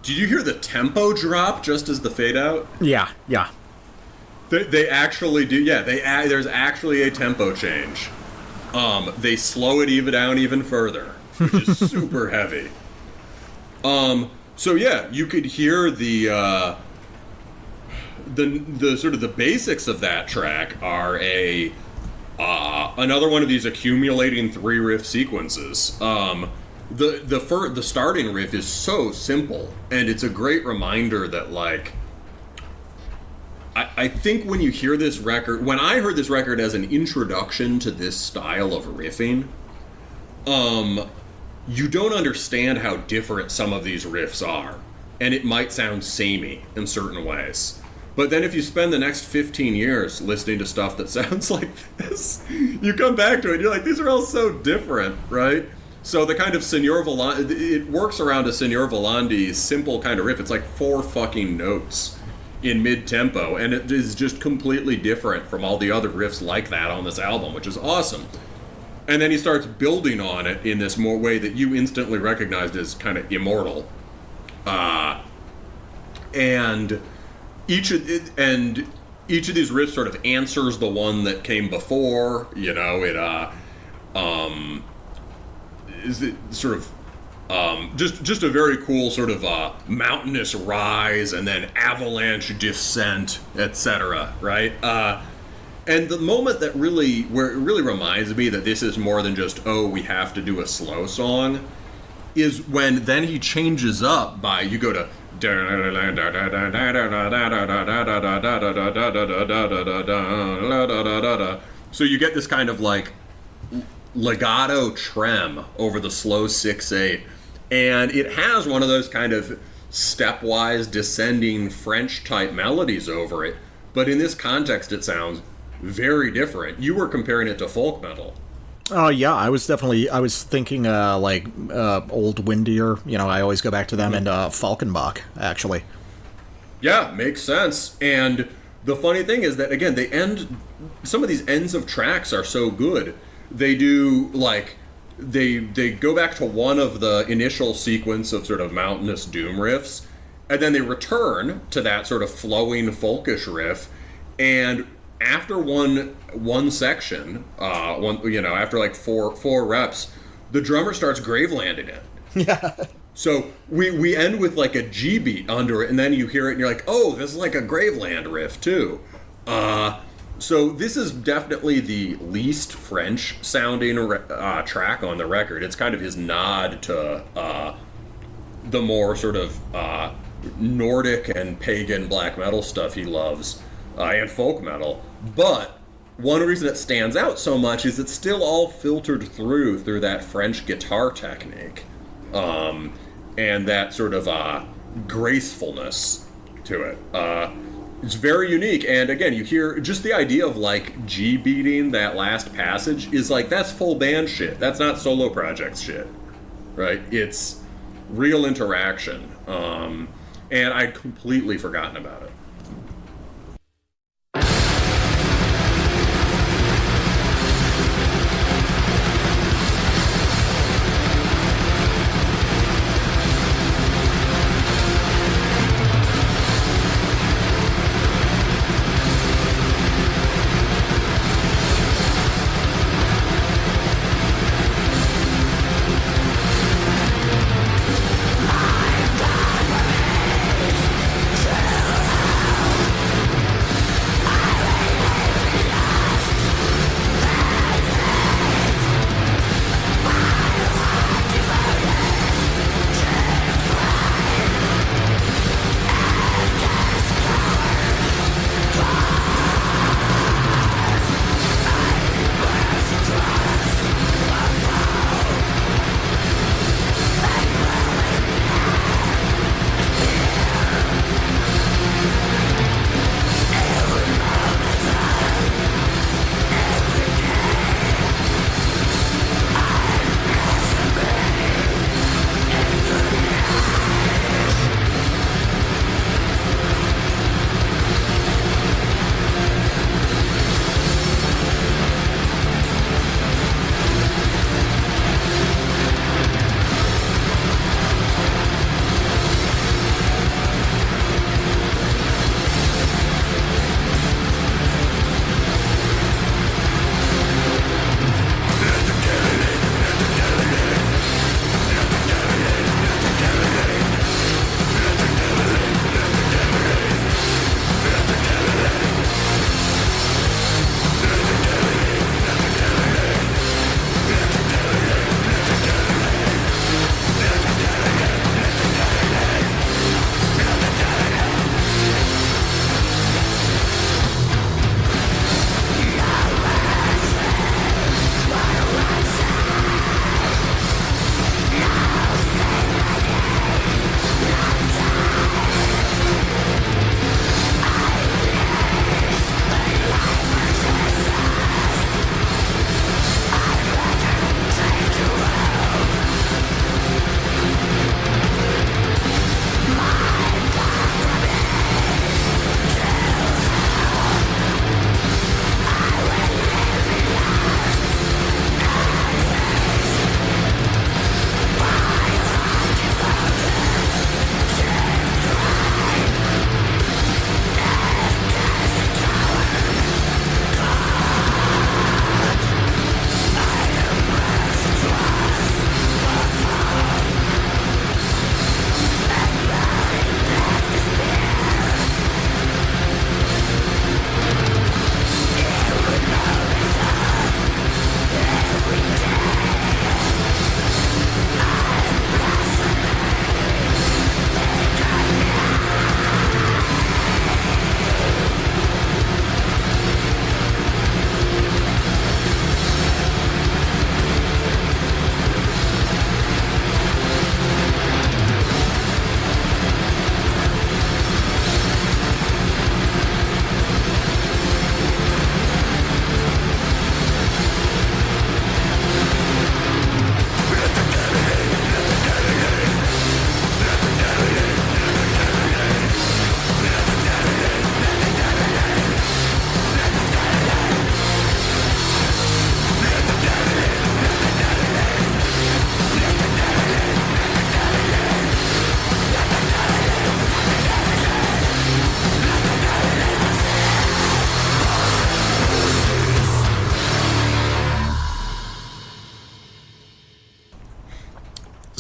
Did you hear the tempo drop just as the fade out? Yeah. They actually do. Yeah, there's actually a tempo change. They slow it even down even further, which is super heavy. So yeah, you could hear the sort of the basics of that track are another one of these accumulating 3 riff sequences. The starting riff is so simple, and it's a great reminder that, like, I think when you hear this record, when I heard this record as an introduction to this style of riffing, you don't understand how different some of these riffs are, and it might sound samey in certain ways. But then if you spend the next 15 years listening to stuff that sounds like this, you come back to it and you're like, these are all so different, right? So the kind of Signor Volandi, it works around a Signor Volandi simple kind of riff. It's like 4 fucking notes in mid-tempo, and it is just completely different from all the other riffs like that on this album, which is awesome. And then he starts building on it in this more way that you instantly recognized as kind of immortal. And each of these riffs sort of answers the one that came before. You know, is it sort of just a very cool sort of mountainous rise and then avalanche descent, etc. Right? And the moment that where it really reminds me that this is more than just, oh, we have to do a slow song, is when then he changes up by, you go to so you get this kind of like legato trem over the slow 6/8, and it has one of those kind of stepwise descending French type melodies over it, but in this context it sounds very different. You were comparing it to folk metal. Oh yeah, I was thinking like old Windier. You know, I always go back to them, and Falkenbach actually. Yeah, makes sense. And the funny thing is that, again, some of these ends of tracks are so good. They do, like, they go back to one of the initial sequence of sort of mountainous doom riffs, and then they return to that sort of flowing folkish riff, and after one section, after like four reps, the drummer starts gravelanding it. Yeah. So we end with like a G beat under it, and then you hear it and you're like, oh, this is like a Graveland riff too. So this is definitely the least French sounding track on the record. It's kind of his nod to the more sort of Nordic and pagan black metal stuff he loves, and folk metal. But one reason it stands out so much is it's still all filtered through that French guitar technique. And that sort of gracefulness to it. It's very unique, and again, you hear just the idea of like G beating that last passage is like, that's full band shit. That's not solo projects shit, right? It's real interaction, and I'd completely forgotten about it.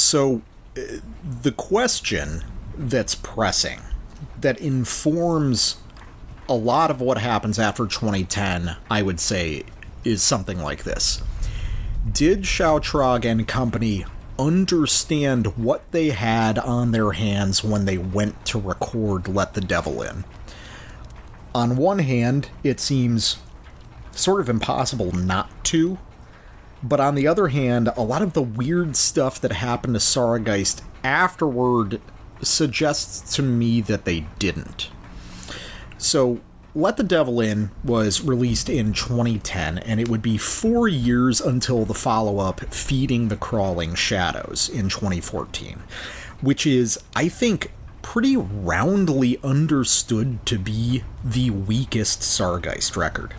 So, the question that's pressing, that informs a lot of what happens after 2010, I would say, is something like this. Did Shoutrog and company understand what they had on their hands when they went to record Let the Devil In? On one hand, it seems sort of impossible not to, but on the other hand, a lot of the weird stuff that happened to Sargeist afterward suggests to me that they didn't. So, Let the Devil In was released in 2010, and it would be 4 years until the follow-up Feeding the Crawling Shadows in 2014, which is, I think, pretty roundly understood to be the weakest Sargeist record.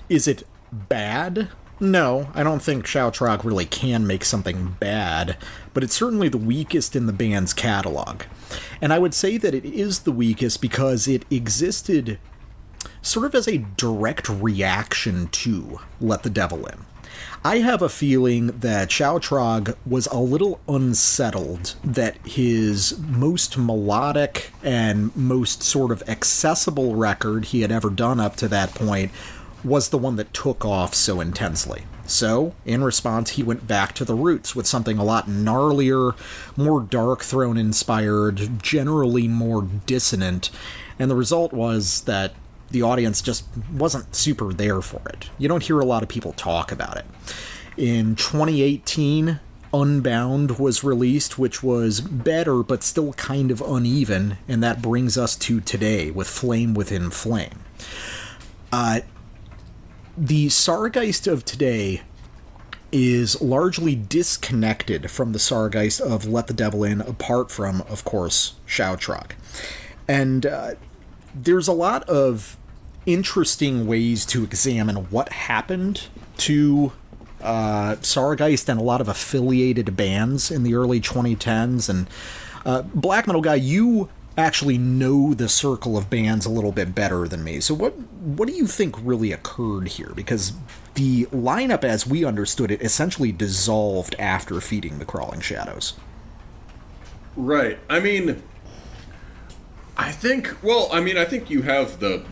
Is it bad? No, I don't think Shoutrog really can make something bad, but it's certainly the weakest in the band's catalog. And I would say that it is the weakest because it existed sort of as a direct reaction to Let the Devil In. I have a feeling that Shoutrog was a little unsettled that his most melodic and most sort of accessible record he had ever done up to that point was the one that took off so intensely. So, in response, he went back to the roots with something a lot gnarlier, more Dark Throne-inspired, generally more dissonant, and the result was that the audience just wasn't super there for it. You don't hear a lot of people talk about it. In 2018, Unbound was released, which was better but still kind of uneven, and that brings us to today with Flame Within Flame. The Sargeist of today is largely disconnected from the Sargeist of Let the Devil In, apart from, of course, Shoutrog. And there's a lot of interesting ways to examine what happened to Sargeist and a lot of affiliated bands in the early 2010s. And Black Metal Guy, you actually know the circle of bands a little bit better than me. So what do you think really occurred here? Because the lineup, as we understood it, essentially dissolved after Feeding the Crawling Shadows. Right. I think you have the...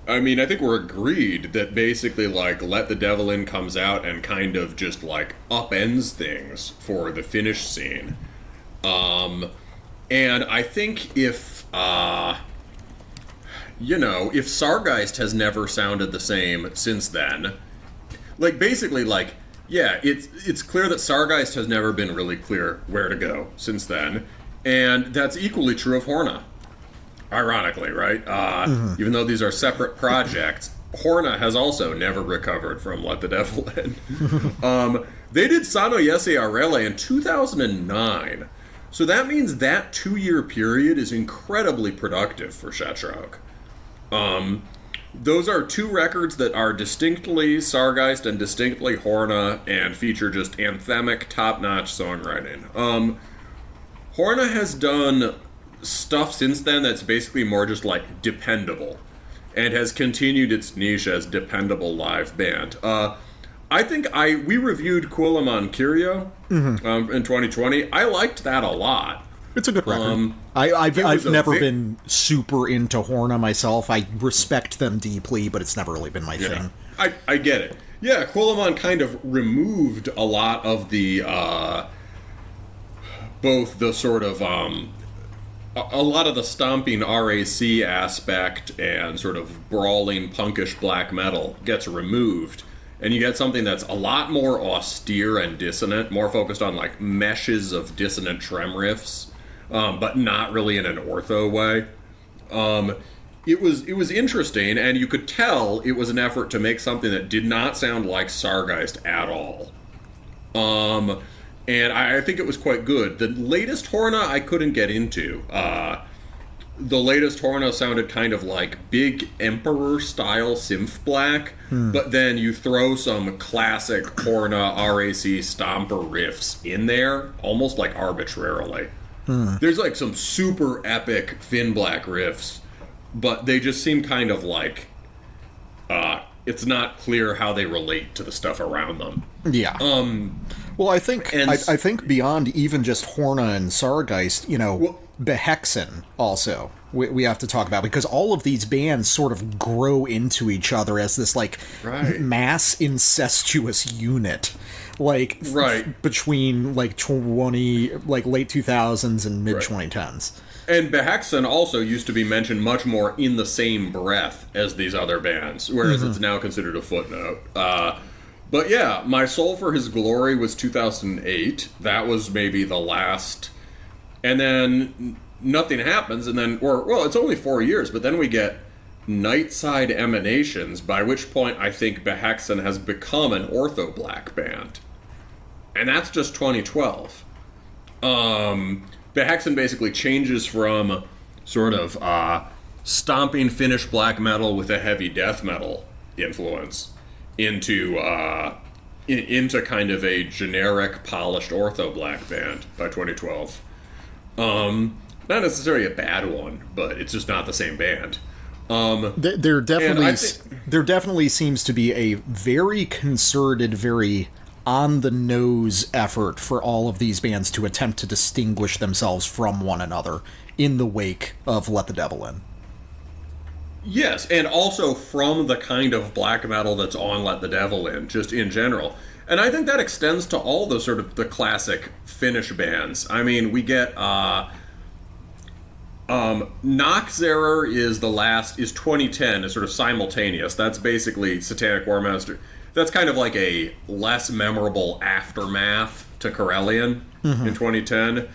I think we're agreed that basically, like, Let the Devil In comes out and kind of just, like, upends things for the Finnish scene. And I think if Sargeist has never sounded the same since then, like, basically, like, yeah, it's clear that Sargeist has never been really clear where to go since then, and that's equally true of Horna, ironically, right? Even though these are separate projects, Horna has also never recovered from Let the Devil In. They did Sano Yese Arele in 2009. So that means that 2-year period is incredibly productive for Shoutrog. Those are two records that are distinctly Sargeist and distinctly Horna and feature just anthemic, top-notch songwriting. Horna has done stuff since then that's basically more just, like, dependable and has continued its niche as dependable live band. I think we reviewed Kuoleman Kyrio in 2020. I liked that a lot. It's a good record. I've never been super into Horna myself. I respect them deeply, but it's never really been my thing. I get it. Yeah, Kuoleman kind of removed a lot of the both the sort of a lot of the stomping RAC aspect and sort of brawling punkish black metal gets removed. And you get something that's a lot more austere and dissonant, more focused on, like, meshes of dissonant trem riffs, but not really in an ortho way. It was interesting, and you could tell it was an effort to make something that did not sound like Sargeist at all. And I think it was quite good. The latest Horna I couldn't get into. The latest Horna sounded kind of like big Emperor-style synth black, but then you throw some classic Horna RAC stomper riffs in there, almost like arbitrarily. There's like some super epic Finn Black riffs, but they just seem kind of like it's not clear how they relate to the stuff around them. Yeah. Well, I think I think beyond even just Horna and Sargeist, Behexen also we have to talk about, because all of these bands sort of grow into each other as this mass incestuous unit, between late 2000s and mid 2010s. And Behexen also used to be mentioned much more in the same breath as these other bands, whereas it's now considered a footnote. But yeah, My Soul for His Glory was 2008. That was maybe the last. And then nothing happens, and then, it's only 4 years, but then we get Nightside Emanations, by which point I think Behexen has become an ortho-black band. And that's just 2012. Behexen basically changes from sort of stomping Finnish black metal with a heavy death metal influence into kind of a generic, polished ortho-black band by 2012. Not necessarily a bad one, but it's just not the same band. There definitely seems to be a very concerted, very on-the-nose effort for all of these bands to attempt to distinguish themselves from one another in the wake of Let the Devil In. Yes, and also from the kind of black metal that's on Let the Devil In, just in general. And I think that extends to all the sort of the classic Finnish bands. I mean, we get Noxerer is 2010, is sort of simultaneous. That's basically Satanic Warmaster. That's kind of like a less memorable aftermath to Corellian in 2010.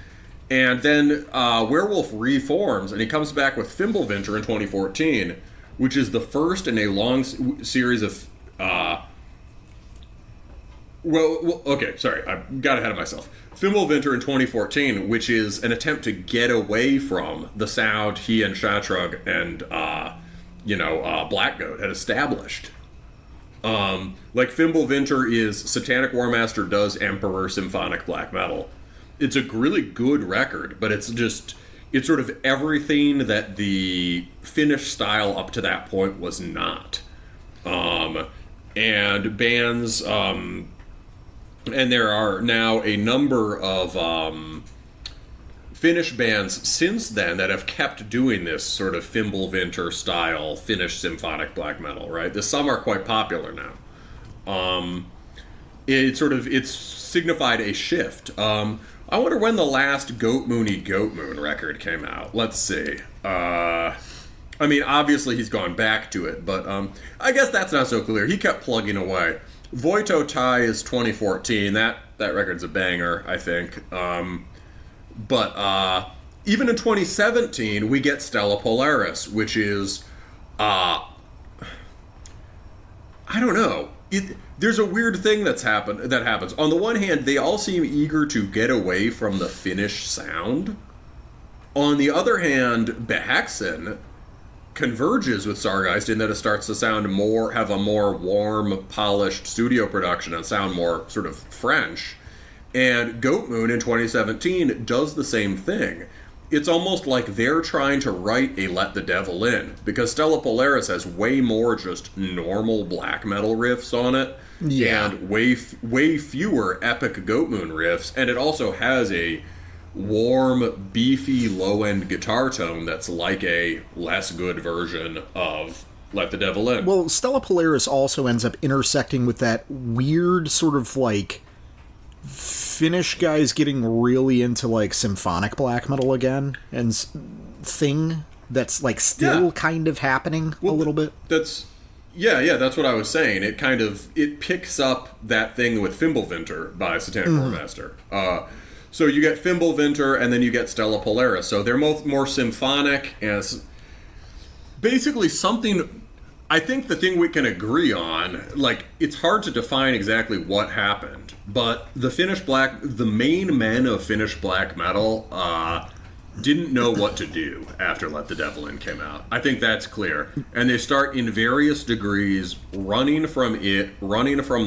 And then Werewolf reforms, and he comes back with Fimbulvinter in 2014, which is the first in a long series of... sorry, I got ahead of myself. Fimbulvinter in 2014, which is an attempt to get away from the sound he and Shatrug and, Black Goat had established. Fimbulvinter is Satanic Warmaster does Emperor Symphonic Black Metal. It's a really good record, but it's sort of everything that the Finnish style up to that point was not. And bands, and there are now a number of Finnish bands since then that have kept doing this sort of Fimbulvinter style Finnish symphonic black metal, right? Some are quite popular now. It's signified a shift. I wonder when the last Goat Moon record came out. Let's see. I mean, obviously he's gone back to it, but I guess that's not so clear. He kept plugging away. Voito Tai is 2014. That record's a banger, I think. But even in 2017, we get Stella Polaris, which is, I don't know. There's a weird thing that happens. On the one hand, they all seem eager to get away from the Finnish sound. On the other hand, Behexen converges with Sargeist in that it starts to have a more warm, polished studio production and sound more sort of French. And Goat Moon in 2017 does the same thing. It's almost like they're trying to write a Let the Devil In, because Stella Polaris has way more just normal black metal riffs on it, and way fewer epic Goat Moon riffs, and it also has a warm, beefy, low-end guitar tone that's like a less good version of Let the Devil In. Well, Stella Polaris also ends up intersecting with that weird sort of Finnish guys getting really into symphonic black metal again and thing that's still kind of happening a little bit. That's what I was saying. It picks up that thing with Fimbulvinter by Satanic Warmaster. So you get Fimbulvinter and then you get Stella Polaris. So they're both more symphonic, and basically something. I think the thing we can agree on, it's hard to define exactly what happened, but the main men of Finnish black metal didn't know what to do after Let the Devil In came out. I think that's clear. And they start in various degrees running from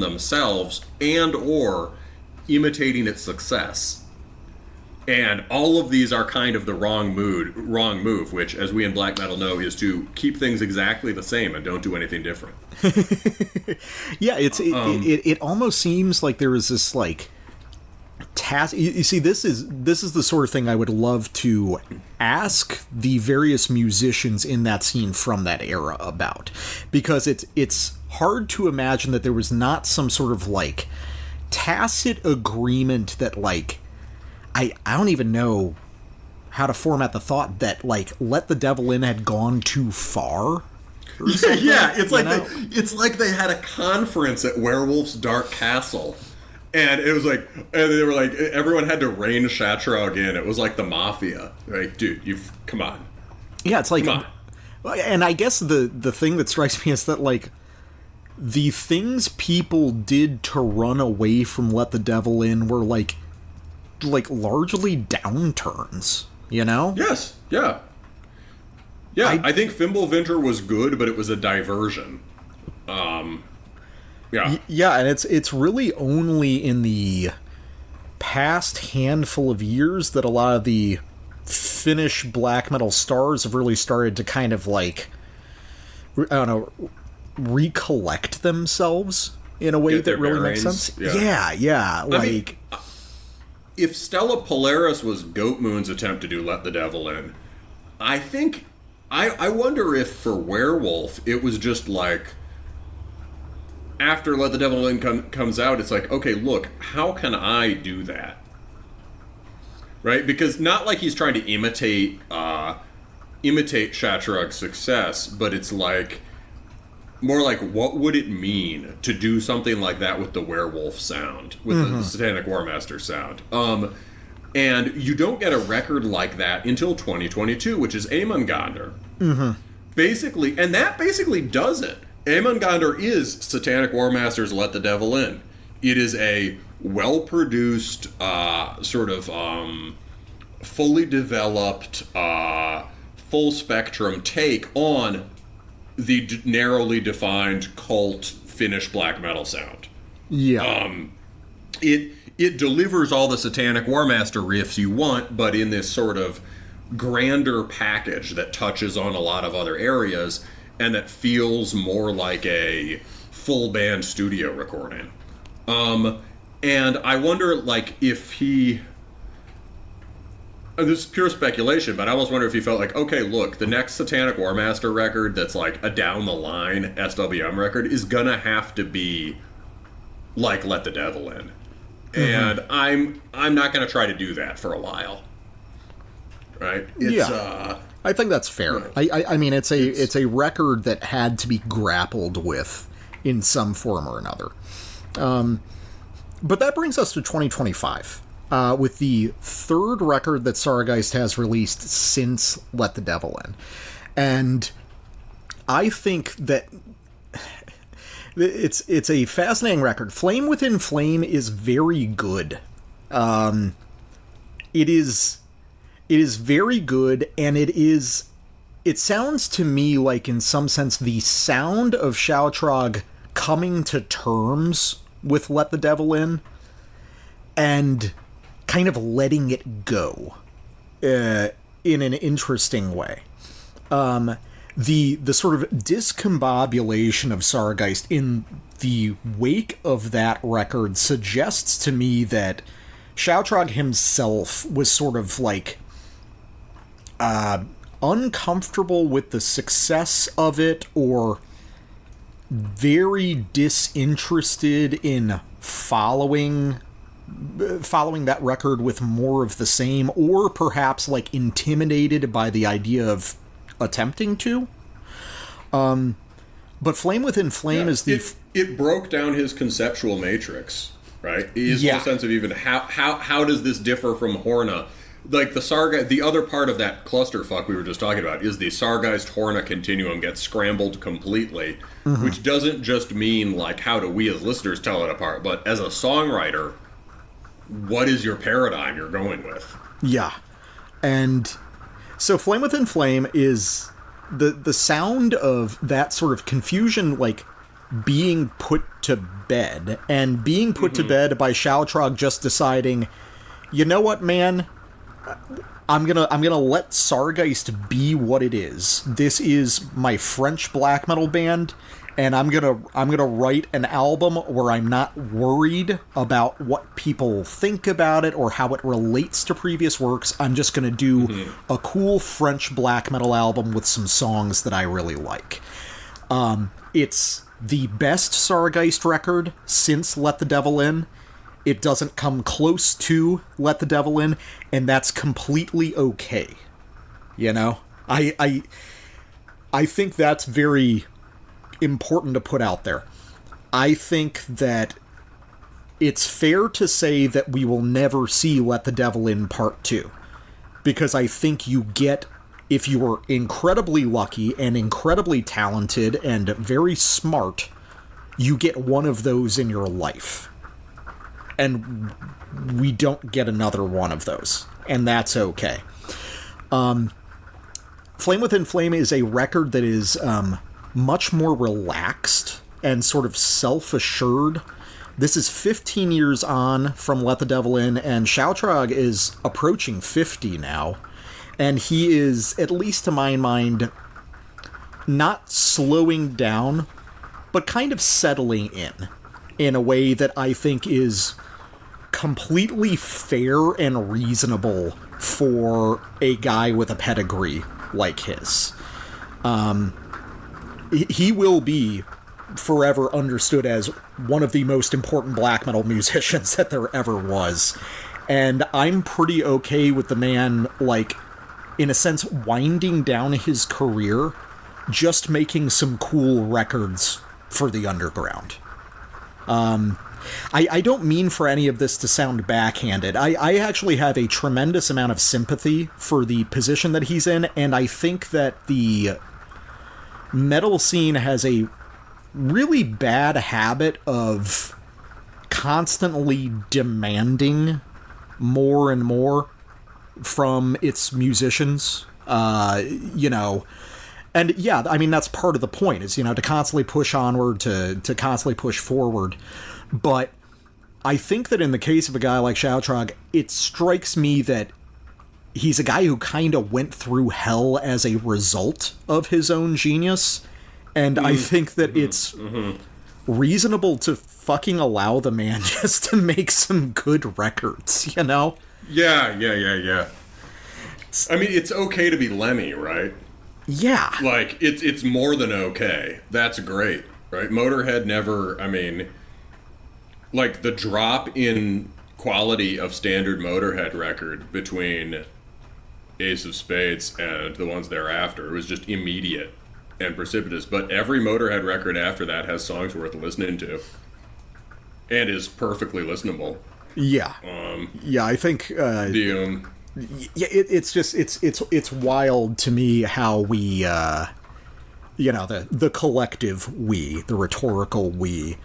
themselves, and or imitating its success. And all of these are kind of the wrong move, which, as we in black metal know, is to keep things exactly the same and don't do anything different. Yeah, it almost seems like there is this like task. You see, this is the sort of thing I would love to ask the various musicians in that scene from that era about, because it's hard to imagine that there was not some sort of like tacit agreement that like I don't even know how to format the thought that like Let the Devil In had gone too far. Yeah, it's like they had a conference at Werewolf's Dark Castle, and it was like, and they were like, everyone had to rein Shatrog in. It was like the mafia, right? Dude, come on. Yeah, it's like, come on. And I guess the thing that strikes me is that like the things people did to run away from Let the Devil In were like largely downturns, you know? Yes, yeah. Yeah, I think Fimbulvinter was good, but it was a diversion. Yeah. Yeah, and it's really only in the past handful of years that a lot of the Finnish black metal stars have really started to kind of like, I don't know, recollect themselves in a way that really makes sense. Yeah. Like, if Stella Polaris was Goatmoon's attempt to do Let the Devil In, I think, I wonder if for Werewolf it was just like, after Let the Devil In comes out, it's like, okay, look, how can I do that? Right? Because not like he's trying to imitate Shatrug's success, but it's like, more like, what would it mean to do something like that with the werewolf sound, with the Satanic Warmaster sound? And you don't get a record like that until 2022, which is Aemongandr. Basically, and that basically does it. Aemongandr is Satanic Warmaster's Let the Devil In. It is a well-produced, sort of fully developed, full-spectrum take on the narrowly defined cult Finnish black metal sound. Yeah. It delivers all the Satanic Warmaster riffs you want, but in this sort of grander package that touches on a lot of other areas and that feels more like a full band studio recording. And I wonder, like, if he... This is pure speculation, but I almost wonder if he felt like, okay, look, the next Satanic Warmaster record that's like a down-the-line SWM record is gonna have to be like Let the Devil In. And I'm not gonna try to do that for a while. Right? I think that's fair. I mean, it's a record that had to be grappled with in some form or another. But that brings us to 2025. With the third record that Sargeist has released since Let the Devil In. And I think that it's a fascinating record. Flame Within Flame is very good. It is very good, and it sounds to me like, in some sense, the sound of Shoutrog coming to terms with Let the Devil In and kind of letting it go in an interesting way. The sort of discombobulation of Sargeist in the wake of that record suggests to me that Shoutrog himself was sort of like uncomfortable with the success of it, or very disinterested in following that record with more of the same, or perhaps like intimidated by the idea of attempting to. But Flame Within Flame is it broke down his conceptual matrix, right? His whole sense of even how does this differ from Horna? Like the other part of that clusterfuck we were just talking about is the Sargeist Horna continuum gets scrambled completely, which doesn't just mean like how do we as listeners tell it apart, but as a songwriter, what is your paradigm you're going with? Yeah. And so Flame Within Flame is the sound of that sort of confusion, like being put to bed, and being put to bed by Shoutrog just deciding, you know what, man? I'm gonna let Sargeist be what it is. This is my French black metal band, and I'm gonna write an album where I'm not worried about what people think about it or how it relates to previous works. I'm just gonna do a cool French black metal album with some songs that I really like. It's the best Sargeist record since Let the Devil In. It doesn't come close to Let the Devil In, and that's completely okay. You know? I think that's very important to put out there. I think that it's fair to say that we will never see Let the Devil In Part 2. Because I think you get, if you are incredibly lucky and incredibly talented and very smart, you get one of those in your life. And we don't get another one of those. And that's okay. Flame Within Flame is a record that is much more relaxed and sort of self-assured. This is 15 years on from Let the Devil In, and Shoutrog is approaching 50 now. And he is, at least to my mind, not slowing down, but kind of settling in a way that I think is completely fair and reasonable for a guy with a pedigree like his. He will be forever understood as one of the most important black metal musicians that there ever was. And I'm pretty okay with the man, like, in a sense, winding down his career, just making some cool records for the underground. I don't mean for any of this to sound backhanded. I actually have a tremendous amount of sympathy for the position that he's in, and I think that the metal scene has a really bad habit of constantly demanding more and more from its musicians, you know. And yeah, I mean, that's part of the point, is, you know, to constantly push onward, to constantly push forward. But I think that in the case of a guy like Shoutrog, it strikes me that he's a guy who kind of went through hell as a result of his own genius. And I think that it's reasonable to fucking allow the man just to make some good records, you know? Yeah. I mean, it's okay to be Lemmy, right? Yeah. Like, it's more than okay. That's great, right? Motorhead never, I mean, like, the drop in quality of standard Motorhead record between Ace of Spades and the ones thereafter was just immediate and precipitous. But every Motorhead record after that has songs worth listening to and is perfectly listenable. Yeah. Yeah, I think it's just it's wild to me how we you know, the collective we, the rhetorical we,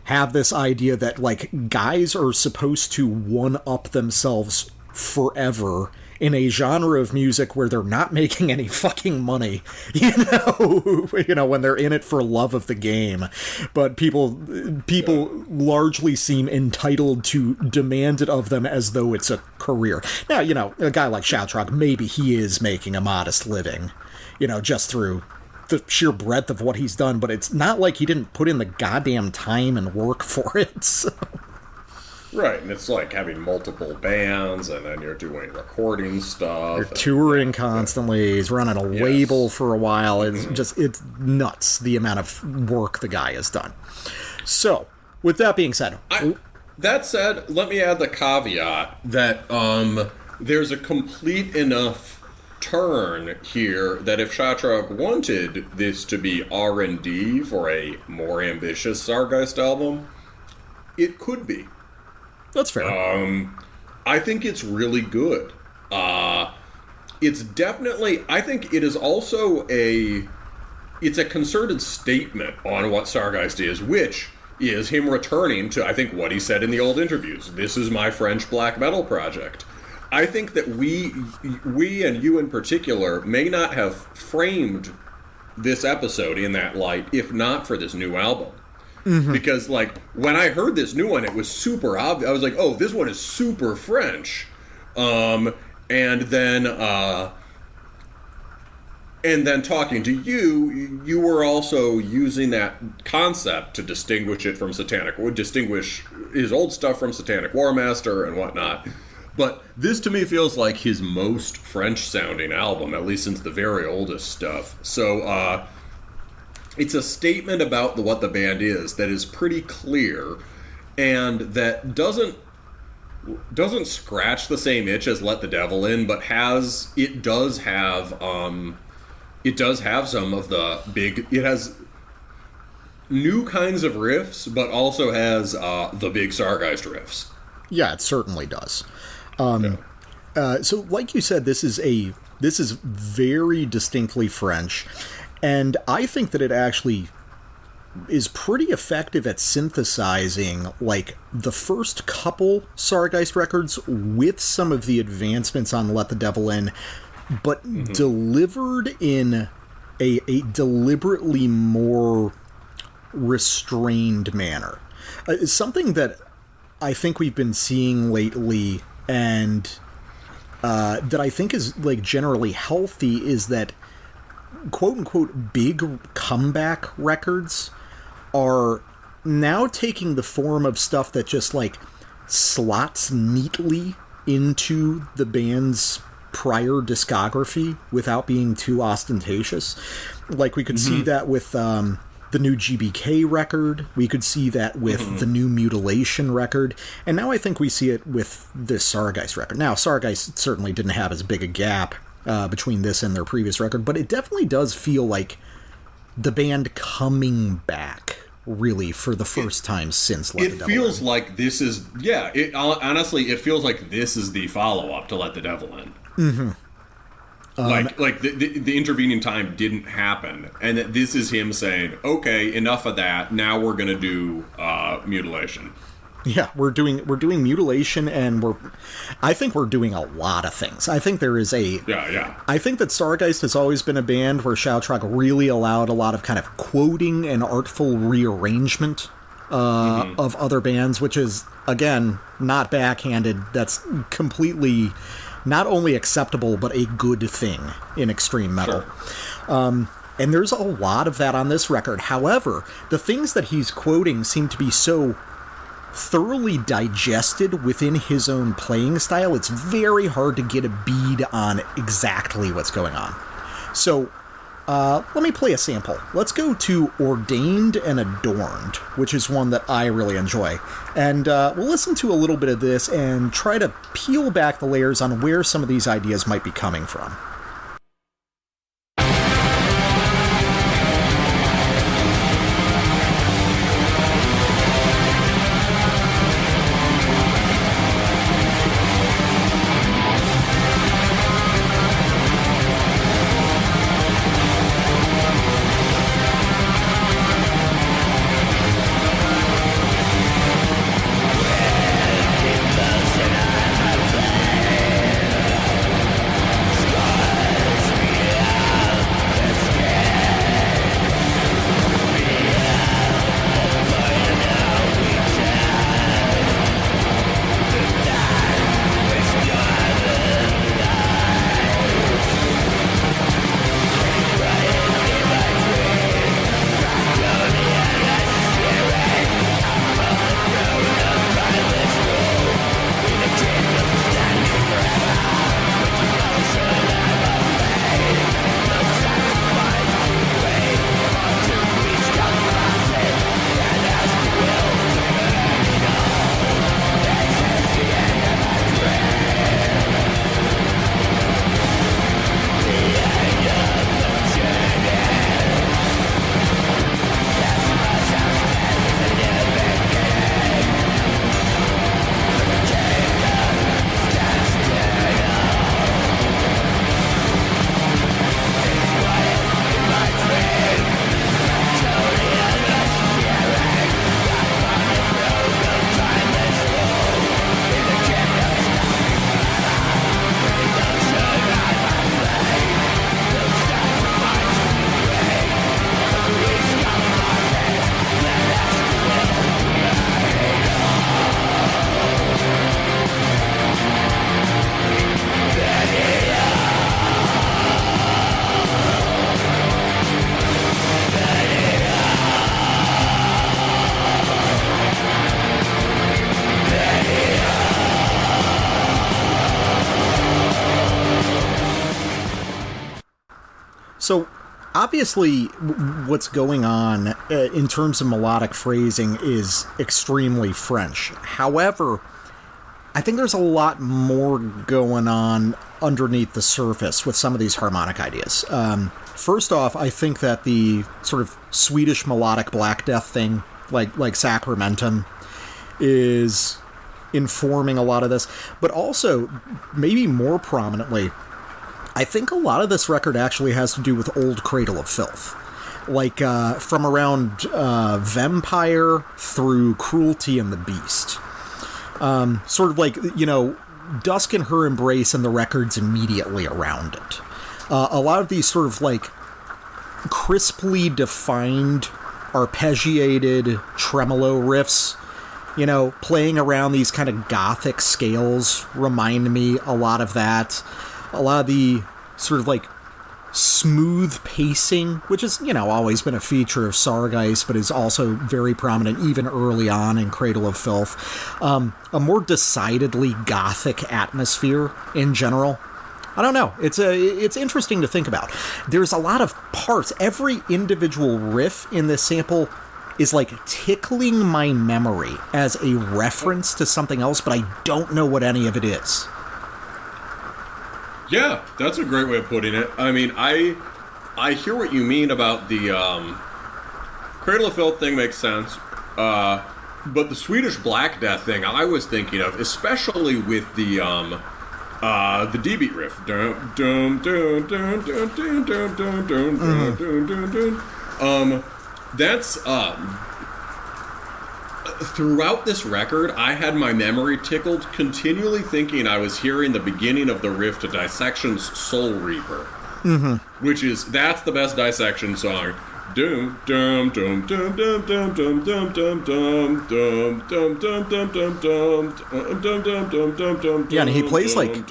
have this idea that, like, guys are supposed to one-up themselves forever in a genre of music where they're not making any fucking money, you know, when they're in it for love of the game. But people largely seem entitled to demand it of them as though it's a career. Now, you know, a guy like Shoutrog, maybe he is making a modest living, you know, just through the sheer breadth of what he's done, but it's not like he didn't put in the goddamn time and work for it, so. Right, and it's like having multiple bands, and then you're doing recording stuff. You're touring constantly. He's running a label for a while. It's just, it's nuts, the amount of work the guy has done. So, with that being said... That said, let me add the caveat that there's a complete enough turn here that if Shoutrog wanted this to be R&D for a more ambitious Sargeist album, it could be. That's fair. I think it's really good. It's definitely, I think it is also it's a concerted statement on what Sargeist is, which is him returning to, I think, what he said in the old interviews. This is my French black metal project. I think that we and you in particular may not have framed this episode in that light if not for this new album. Because, like, when I heard this new one, it was super obvious. I was like, oh, this one is super French. And then talking to you, you were also using that concept to distinguish it from distinguish his old stuff from Satanic Warmaster and whatnot. But this to me feels like his most French-sounding album, at least since the very oldest stuff. So it's a statement about what the band is that is pretty clear, and that doesn't scratch the same itch as Let the Devil In, but it does have some of the big. It has new kinds of riffs, but also has the big Sargeist riffs. Yeah, it certainly does. So, like you said, this is very distinctly French, and I think that it actually is pretty effective at synthesizing, like, the first couple Sargeist records with some of the advancements on Let the Devil In, but delivered in a deliberately more restrained manner. Something that I think we've been seeing lately, and that I think is, like, generally healthy, is that quote-unquote big comeback records are now taking the form of stuff that just, like, slots neatly into the band's prior discography without being too ostentatious. Like, we could see that with the new GBK record. We could see that with the new Mutilation record. And now I think we see it with this Sargeist record. Now, Sargeist certainly didn't have as big a gap between this and their previous record, but it definitely does feel like the band coming back, really, for the first time since Let the Devil In. It feels like this is... Yeah, honestly, it feels like this is the follow-up to Let the Devil In. Mm-hmm. Like the intervening time didn't happen, and that this is him saying, okay, enough of that, now we're going to do Mutilation. Yeah, we're doing Mutilation, and I think we're doing a lot of things. I think there is I think that Sargeist has always been a band where Shoutrock really allowed a lot of kind of quoting and artful rearrangement of other bands, which is, again, not backhanded. That's completely not only acceptable, but a good thing in extreme metal. Sure. And there's a lot of that on this record. However, the things that he's quoting seem to be so thoroughly digested within his own playing style, it's very hard to get a bead on exactly what's going on. So, let me play a sample. Let's go to Ordained and Adorned, which is one that I really enjoy. And we'll listen to a little bit of this and try to peel back the layers on where some of these ideas might be coming from. Sky So, obviously, what's going on in terms of melodic phrasing is extremely French. However, I think there's a lot more going on underneath the surface with some of these harmonic ideas. First off, I think that the sort of Swedish melodic Black Death thing, like Sacramentum, is informing a lot of this. But also, maybe more prominently, I think a lot of this record actually has to do with old Cradle of Filth. Like, from around Vampire through Cruelty and the Beast. Sort of like, Dusk and Her Embrace and the records immediately around it. A lot of these sort of, like, crisply defined, arpeggiated tremolo riffs, playing around these kind of gothic scales remind me a lot of that. A lot of the sort of, like, smooth pacing, which has, always been a feature of Sargeist, but is also very prominent even early on in Cradle of Filth. A more decidedly gothic atmosphere in general. I don't know. It's interesting to think about. There's a lot of parts. Every individual riff in this sample is like tickling my memory as a reference to something else, but I don't know what any of it is. Yeah, that's a great way of putting it. I mean, I hear what you mean about the Cradle of Filth thing makes sense. But the Swedish Black Death thing I was thinking of, especially with the D-beat riff. Dun, dun, dun, dun, dun, dun, dun, dun, dun, dun, dun, dun. That's throughout this record, I had my memory tickled, continually thinking I was hearing the beginning of the riff to Dissection's Soul Reaper, that's the best Dissection song. Dum dum dum dum dum dum dum dum dum dum dum dum dum dum dum dum dum dum dum. Yeah, and he plays like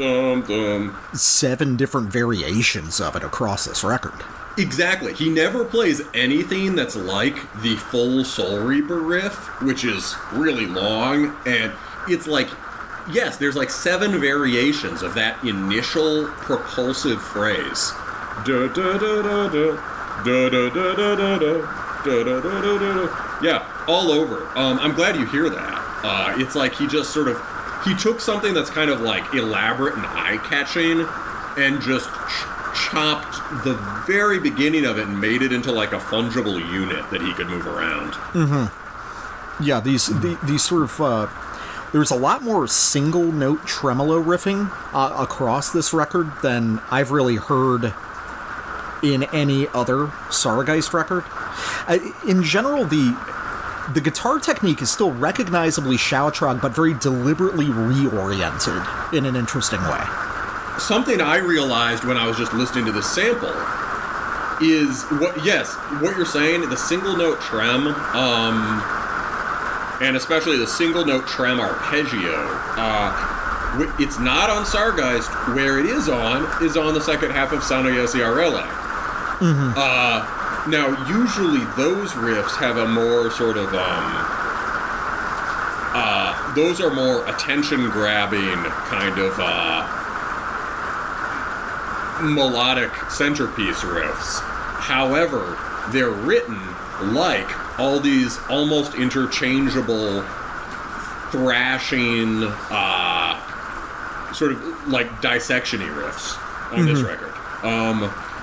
7 different variations of it across this record. Exactly. He never plays anything that's like the full Soul Reaper riff, which is really long, and it's like, yes, there's like 7 variations of that initial propulsive phrase. Da da da da da da da da da da da da da da. Yeah, all over. I'm glad you hear that. It's like he just sort of he took something that's kind of like elaborate and eye-catching and just chopped the very beginning of it and made it into like a fungible unit that he could move around. Yeah, these sort of there's a lot more single note tremolo riffing across this record than I've really heard in any other Sargeist record. In general, the guitar technique is still recognizably Shoutrog, but very deliberately reoriented in an interesting way. Something I realized when I was just listening to this sample is what you're saying, the single note trem, and especially the single note trem arpeggio, it's not on Sargeist. Where it is on the second half of Sano Yesiarele. Now, usually those riffs have a more sort of, those are more attention-grabbing kind of, melodic centerpiece riffs. However, they're written like all these almost interchangeable thrashing, sort of like dissection-y riffs on this record.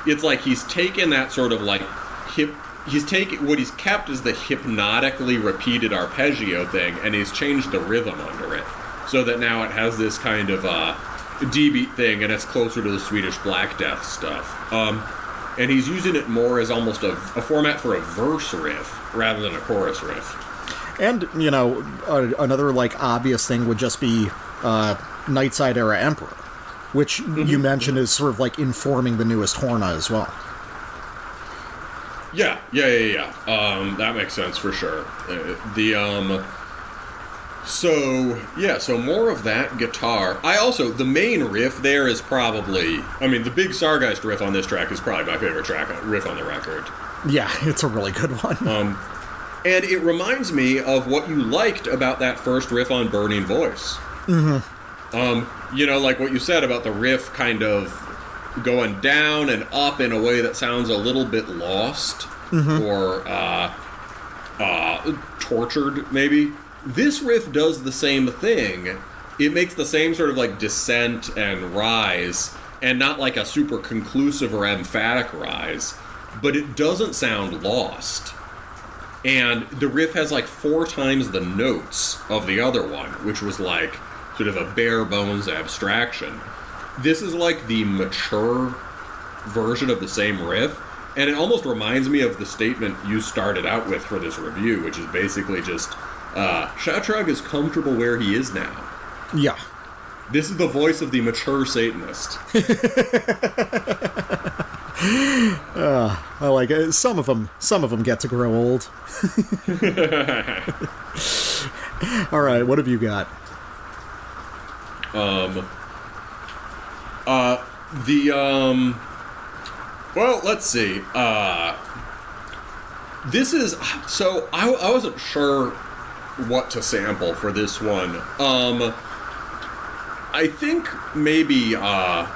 It's like he's taken that sort of like what he's kept is the hypnotically repeated arpeggio thing, and he's changed the rhythm under it so that now it has this kind of D-beat thing, and it's closer to the Swedish Black Death stuff. And he's using it more as almost a format for a verse riff rather than a chorus riff. And, another, like, obvious thing would just be Nightside Era Emperor, which you mentioned is sort of, like, informing the newest Horna as well. Yeah. That makes sense for sure. So more of that guitar. The main riff there is probably, the big Sargeist riff on this track is probably my favorite riff on the record. Yeah, it's a really good one. And it reminds me of what you liked about that first riff on Burning Voice. Like what you said about the riff kind of going down and up in a way that sounds a little bit lost or tortured, maybe. This riff does the same thing. It makes the same sort of like descent and rise, and not like a super conclusive or emphatic rise, but it doesn't sound lost. And the riff has like 4 times the notes of the other one, which was like sort of a bare bones abstraction. This is like the mature version of the same riff, and it almost reminds me of the statement you started out with for this review, which is basically just, Shatrug is comfortable where he is now. Yeah. This is the voice of the mature Satanist. I like it. Some of them get to grow old. All right, what have you got? Well, let's see. This is, so I wasn't sure what to sample for this one. I think maybe, I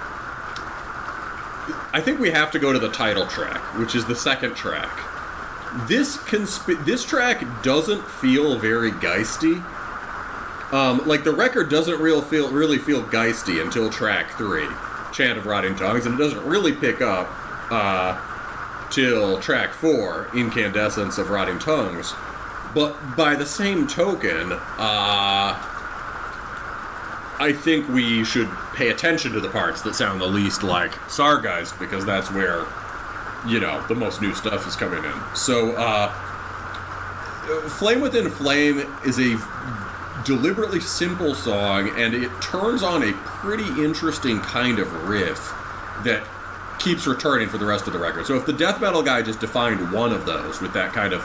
think we have to go to the title track, which is the second track. This track doesn't feel very geisty. Like, the record doesn't really feel geisty until track 3, Chant of Rotting Tongues, and it doesn't really pick up till track 4, Incandescence of Rotting Tongues. But by the same token, I think we should pay attention to the parts that sound the least like Sargeist, because that's where, you know, the most new stuff is coming in. So, Flame Within Flame is a deliberately simple song, and it turns on a pretty interesting kind of riff that keeps returning for the rest of the record. So if the death metal guy just defined one of those with that kind of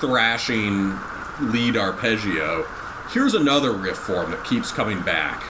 thrashing lead arpeggio, here's another riff form that keeps coming back.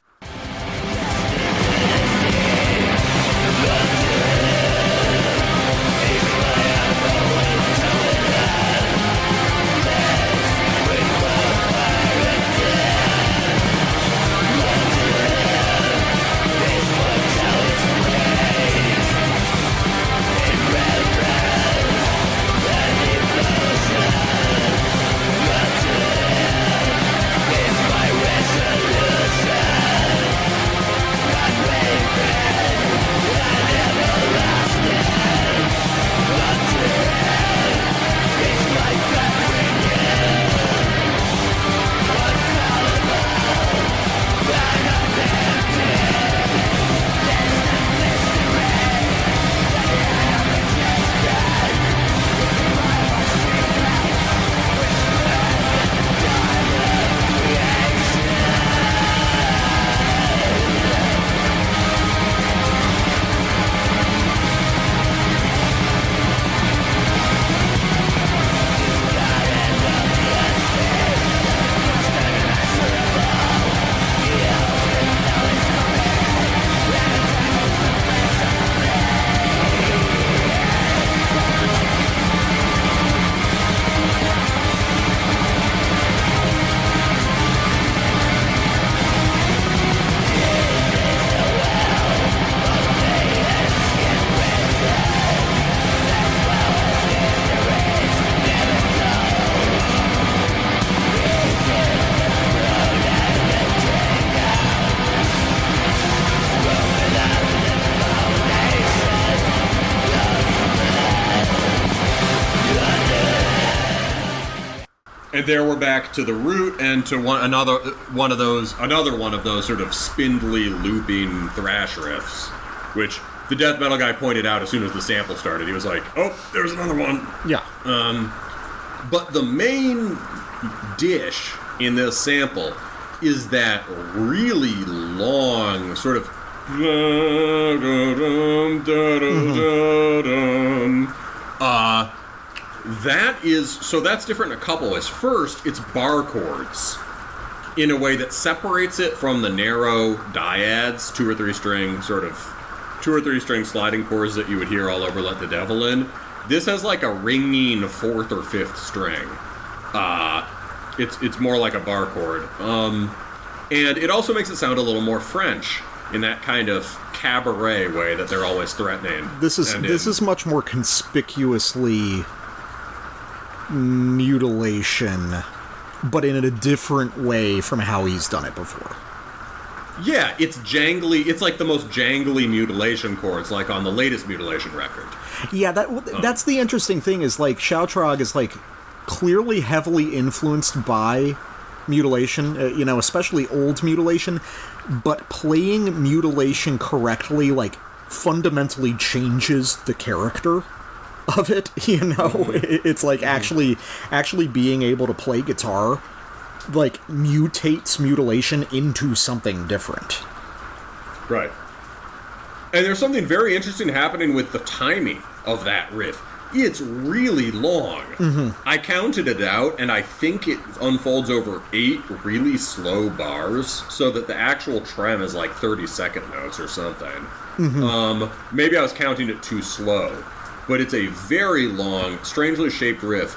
And there we're back to the root and to another one of those sort of spindly looping thrash riffs, which the death metal guy pointed out as soon as the sample started. He was like, "Oh, there's another one." Yeah. But the main dish in this sample is that really long sort of that's different in a couple ways. First, it's bar chords in a way that separates it from the narrow dyads, 2 or 3 string sliding chords that you would hear all over Let the Devil In. This has like a ringing 4th or 5th string. It's more like a bar chord. And it also makes it sound a little more French in that kind of cabaret way that they're always threatening. This is much more conspicuously mutilation, but in a different way from how he's done it before. Yeah, it's jangly. It's like the most jangly mutilation chords, like on the latest mutilation record. Yeah, that's the interesting thing, is like Shoutrog is like clearly heavily influenced by mutilation, especially old mutilation, but playing mutilation correctly like fundamentally changes the character of it. It's like actually being able to play guitar like mutates mutilation into something different. Right. And there's something very interesting happening with the timing of that riff. It's really long. Mm-hmm. I counted it out, and I think it unfolds over 8 really slow bars, so that the actual trem is like 30-second notes or something. Mm-hmm. Maybe I was counting it too slow, but it's a very long, strangely shaped riff.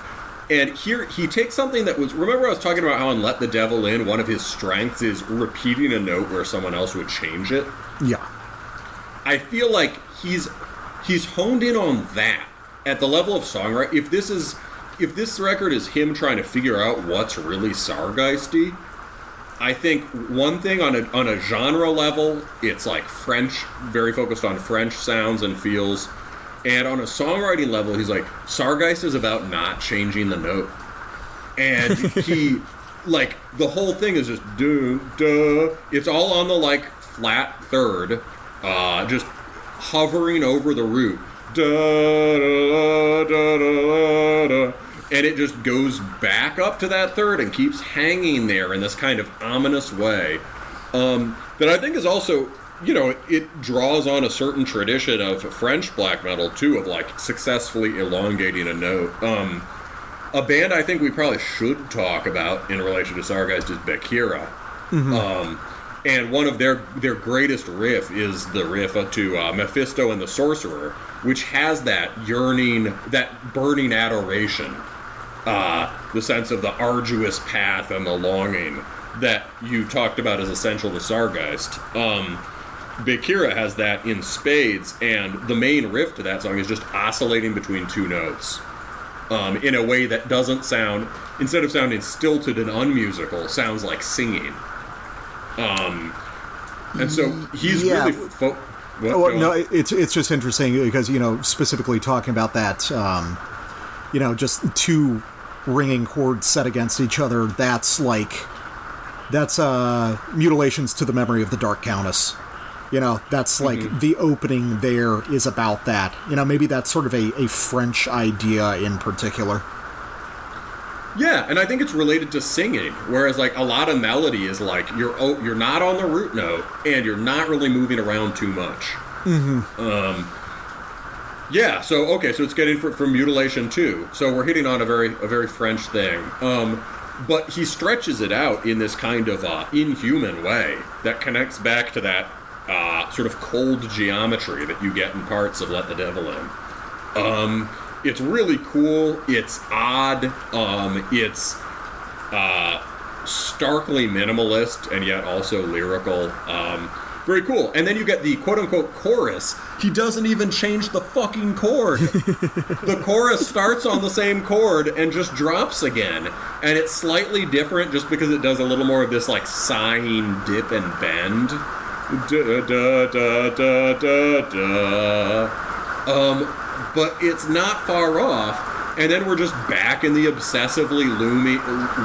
And here, he takes something that was... Remember I was talking about how on Let the Devil In, one of his strengths is repeating a note where someone else would change it? Yeah. I feel like he's honed in on that at the level of songwriting. If this record is him trying to figure out what's really Sargeisty, I think one thing on a genre level, it's like French, very focused on French sounds and feels. And on a songwriting level, he's like, Sargeist is about not changing the note. And he, like, the whole thing is just duh. It's all on the, like, flat third, just hovering over the root. Da, da, da, da, da, and it just goes back up to that third and keeps hanging there in this kind of ominous way. That I think is also... it draws on a certain tradition of French black metal, too, of, like, successfully elongating a note. A band I think we probably should talk about in relation to Sargeist is Bekhira. Mm-hmm. And one of their greatest riff is the riff to Mephisto and the Sorcerer, which has that yearning, that burning adoration, the sense of the arduous path and the longing that you talked about as essential to Sargeist. Bekhira has that in spades, and the main riff to that song is just oscillating between 2 notes in a way that doesn't sound, instead of sounding stilted and unmusical, sounds like singing. And so he's really... no, it's just interesting because, specifically talking about that, just 2 ringing chords set against each other, that's mutilations to the memory of the Dark Countess. That's like the opening there is about that. Maybe that's sort of a French idea in particular. Yeah, and I think it's related to singing, whereas like a lot of melody is like you're not on the root note and you're not really moving around too much. Mm-hmm. Yeah, so it's getting from mutilation too. So we're hitting on a very French thing. But he stretches it out in this kind of inhuman way that connects back to that sort of cold geometry that you get in parts of Let the Devil In. It's really cool. It's odd. It's starkly minimalist and yet also lyrical. Very cool. And then you get the quote-unquote chorus. He doesn't even change the fucking chord. The chorus starts on the same chord and just drops again. And it's slightly different just because it does a little more of this like sighing dip and bend. Da, da, da, da, da, da. But it's not far off, and then we're just back in the obsessively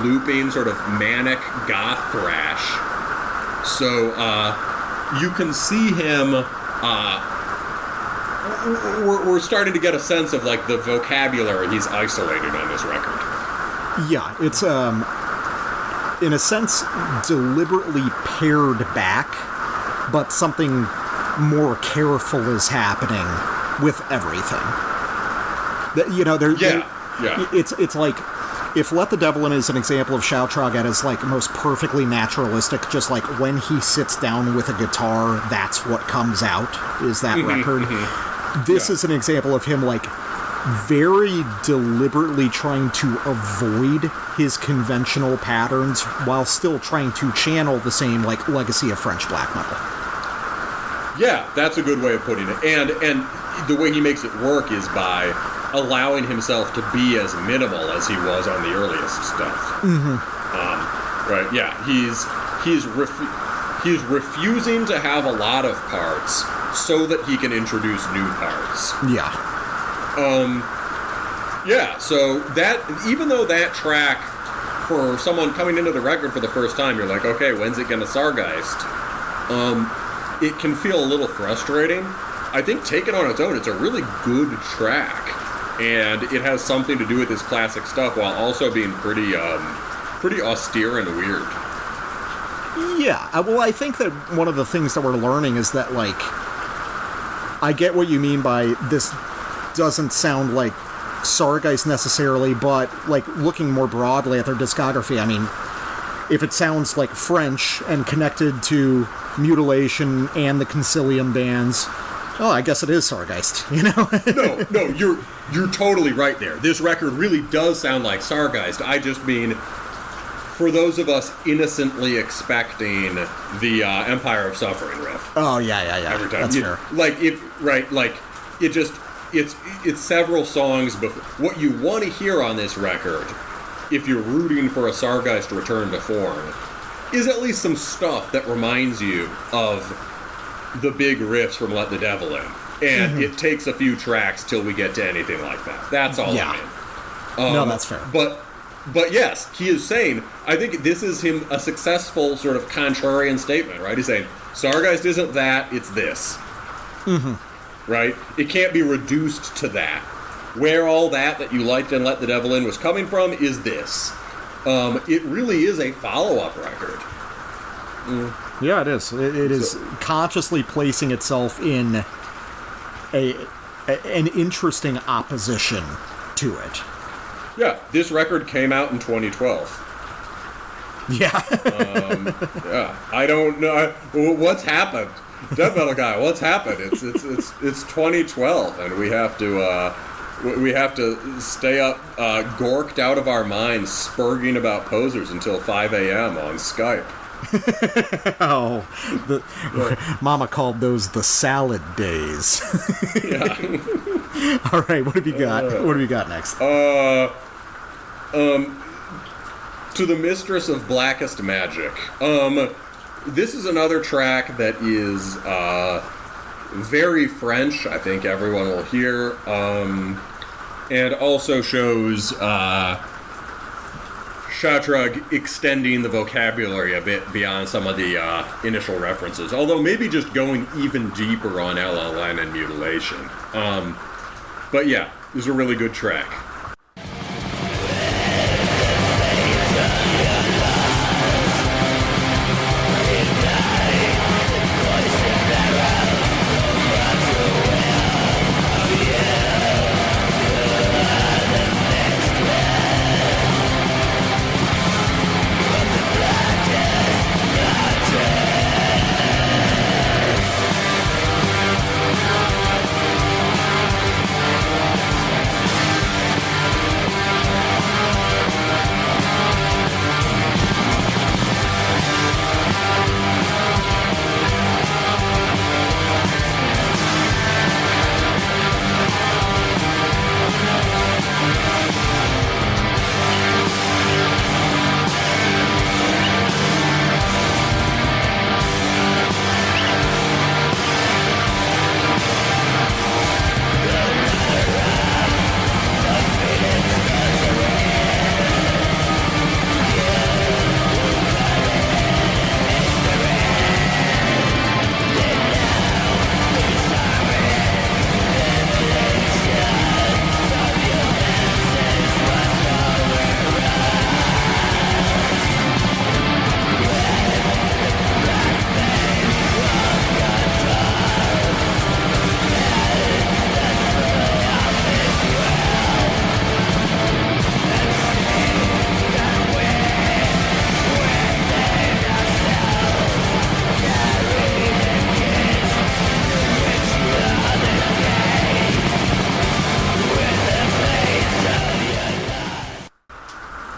looping sort of manic goth thrash. So you can see him. We're starting to get a sense of like the vocabulary he's isolating on this record. Yeah, it's in a sense deliberately pared back, but something more careful is happening with everything. It's like if Let the Devil In is an example of Shoutrog at his like most perfectly naturalistic, just like when he sits down with a guitar, that's what comes out, is that record. Mm-hmm. This is an example of him like very deliberately trying to avoid his conventional patterns while still trying to channel the same like legacy of French black metal. Yeah, that's a good way of putting it. And the way he makes it work is by allowing himself to be as minimal as he was on the earliest stuff. Right? Yeah, he's refusing to have a lot of parts so that he can introduce new parts. Yeah. Yeah, so that, even though that track, for someone coming into the record for the first time, you're like, okay, when's it gonna Sargeist? It can feel a little frustrating. I think taken on its own, it's a really good track, and it has something to do with his classic stuff while also being pretty austere and weird. Yeah, well, I think that one of the things that we're learning is that, like, I get what you mean by this doesn't sound like Sargeist necessarily, but, like, looking more broadly at their discography, I mean, if it sounds like French and connected to Mutilation and the Concilium bands, oh, I guess it is Sargeist, you know? No, you're totally right there. This record really does sound like Sargeist. I just mean, for those of us innocently expecting the Empire of Suffering riff. Oh, yeah. Every time. That's fair. It's several songs before. What you want to hear on this record, if you're rooting for a Sargeist return to form, is at least some stuff that reminds you of the big riffs from Let the Devil In. And it takes a few tracks till we get to anything like that. That's all I mean. No, that's fair. But yes, he is saying, I think this is him a successful sort of contrarian statement, right? He's saying, Sargeist isn't that, it's this. Right? It can't be reduced to that. Where all that you liked and Let the Devil In was coming from is this. It really is a follow-up record. Yeah, it is. It is consciously placing itself in an interesting opposition to it. Yeah, this record came out in 2012. Yeah. Yeah, I don't know what's happened. Death Metal Guy, what's happened? It's 2012, and we have to stay up, gorked out of our minds, spurging about posers until 5 a.m. on Skype. Mama called those the salad days. Yeah. All right, what have you got? What have you got next? To the Mistress of Blackest Magic. This is another track that is very French, I think everyone will hear, and also shows Shatrug extending the vocabulary a bit beyond some of the initial references, although maybe just going even deeper on LLN and Mutilation. But yeah, this is a really good track.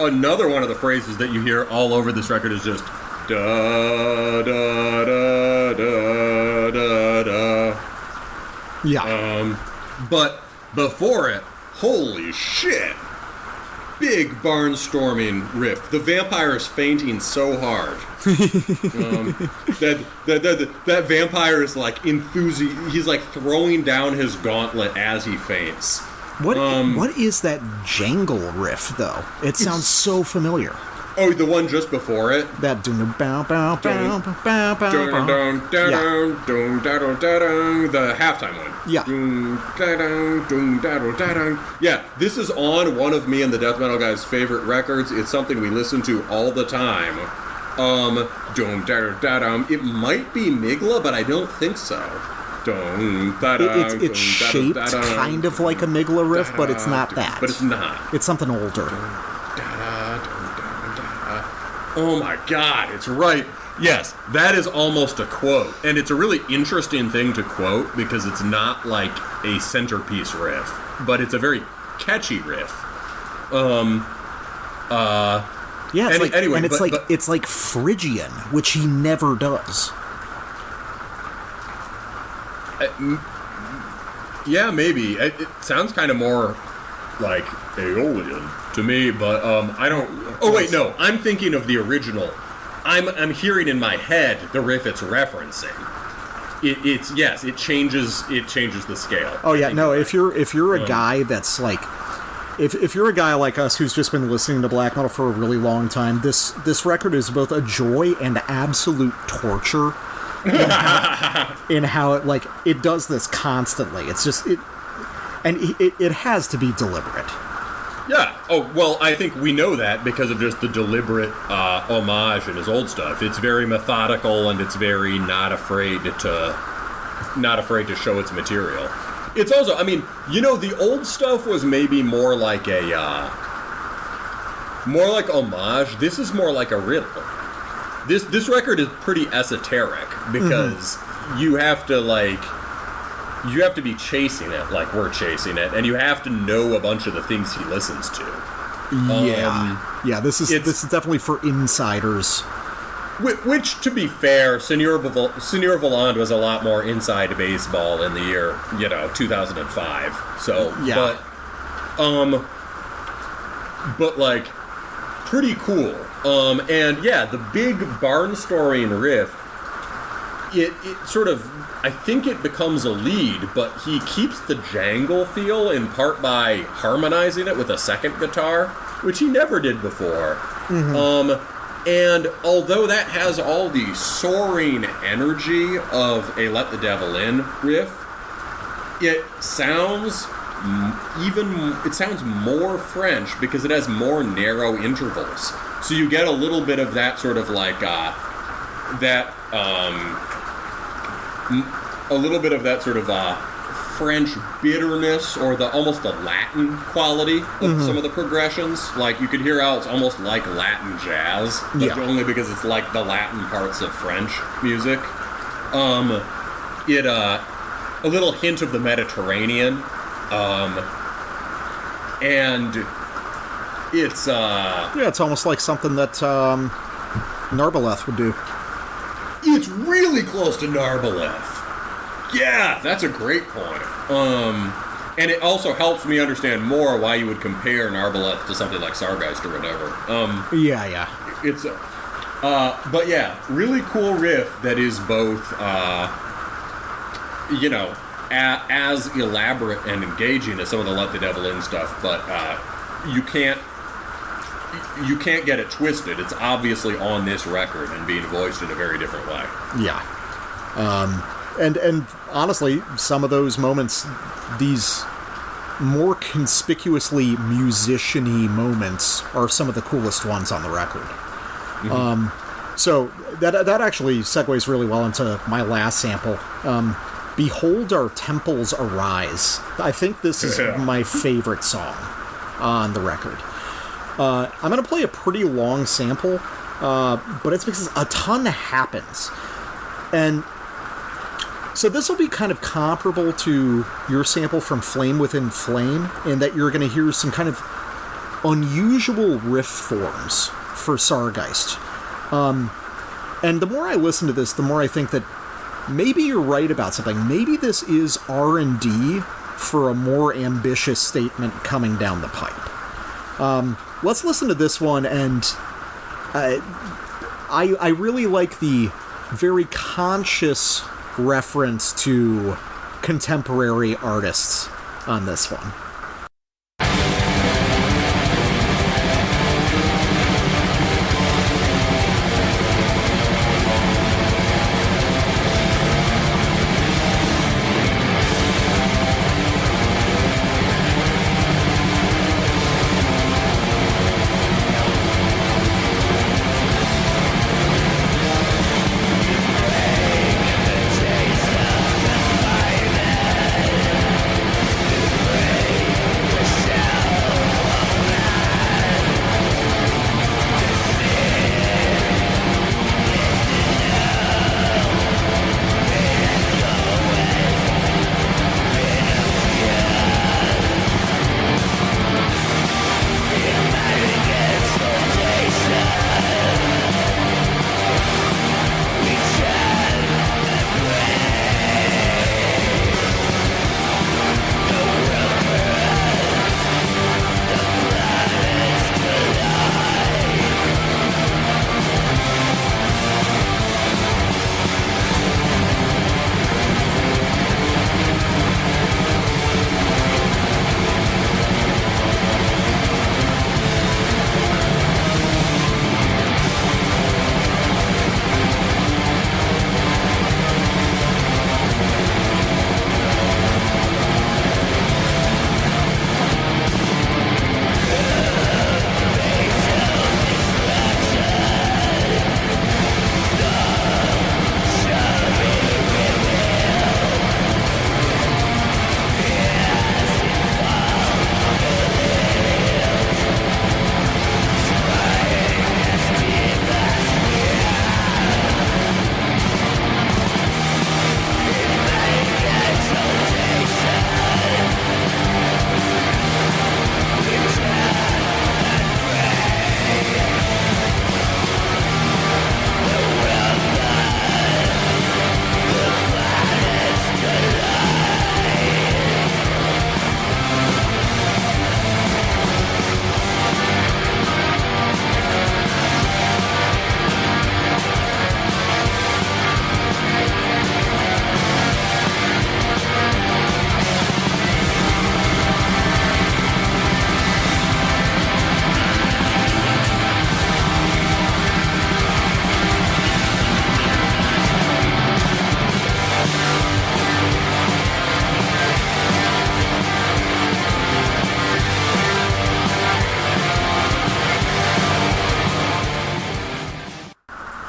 Another one of the phrases that you hear all over this record is just da da da da da da Yeah. But before it, holy shit! Big barnstorming riff. The vampire is fainting so hard. That vampire is like he's like throwing down his gauntlet as he faints. What is that jangle riff though? It sounds so familiar. Oh, the one just before it? That the halftime one. Yeah. Yeah, this is on one of me and the Death Metal Guy's favorite records. It's something we listen to all the time. It might be Migla, but I don't think so. It's shaped kind of like a Migla riff, but it's not that. But it's not. It's something older. Oh my god, it's right. Yes, that is almost a quote. And it's a really interesting thing to quote because it's not like a centerpiece riff, but it's a very catchy riff. Yeah, anyway, it's like Phrygian, which he never does. Yeah, maybe. It sounds kind of more like Aeolian to me, but I don't. Oh wait, no, I'm thinking of the original. I'm hearing in my head the riff it's referencing. It changes the scale. Oh yeah, no. If you're a guy that's like, if you're a guy like us who's just been listening to black metal for a really long time, this record is both a joy and absolute torture. in how it like it does this constantly. It's just it has to be deliberate. Yeah. Oh well, I think we know that because of just the deliberate homage in his old stuff. It's very methodical and it's very not afraid to show its material. It's also, I mean, the old stuff was maybe more like homage. This is more like a riddle. This record is pretty esoteric because you have to be chasing it like we're chasing it, and you have to know a bunch of the things he listens to. This is definitely for insiders. Which, to be fair, Seigneur Voland was a lot more inside baseball in the year 2005. So yeah, but like pretty cool. And yeah, the big barnstorming riff, it sort of, I think it becomes a lead, but he keeps the jangle feel in part by harmonizing it with a second guitar, which he never did before. And although that has all the soaring energy of a Let the Devil In riff, it sounds more French because it has more narrow intervals. So you get a little bit of that sort of like French bitterness, or almost the Latin quality of some of the progressions. Like you could hear how it's almost like Latin jazz, but only because it's like the Latin parts of French music. A little hint of the Mediterranean, and it's it's almost like something that Narbaleth would do. It's really close to Narbaleth. Yeah, that's a great point. And it also helps me understand more why you would compare Narbaleth to something like Sargeist or whatever. It's but yeah, really cool riff that is both as elaborate and engaging as some of the Let the Devil In stuff, but you can't get it twisted. It's obviously on this record and being voiced in a very different way. Yeah. And honestly, some of those moments, these more conspicuously musician-y moments, are some of the coolest ones on the record. So that actually segues really well into my last sample. Behold Our Temples Arise. I think this is my favorite song on the record. I'm going to play a pretty long sample, but it's because a ton happens. And so this will be kind of comparable to your sample from Flame Within Flame, in that you're going to hear some kind of unusual riff forms for Sargeist. And the more I listen to this, the more I think that maybe you're right about something. Maybe this is R&D for a more ambitious statement coming down the pipe. Let's listen to this one, and I really like the very conscious reference to contemporary artists on this one.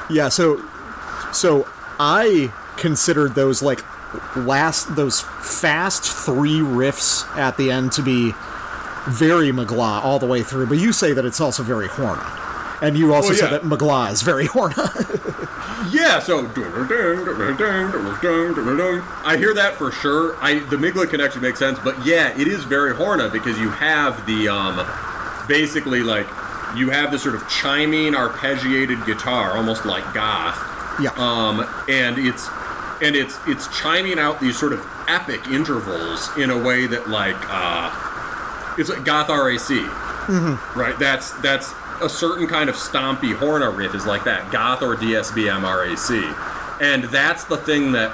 Yeah, so I considered those those fast 3 riffs at the end to be very Magla all the way through, but you say that it's also very Horna. And you also said that Magla is very Horna. Yeah, so I hear that for sure. The Migla connection makes sense, but yeah, it is very Horna because you have the basically you have this sort of chiming arpeggiated guitar, almost like goth. Yeah. And it's chiming out these sort of epic intervals in a way that it's like goth RAC. Mm-hmm. Right. That's a certain kind of stompy Horna riff is like that, goth or DSBM RAC. And that's the thing that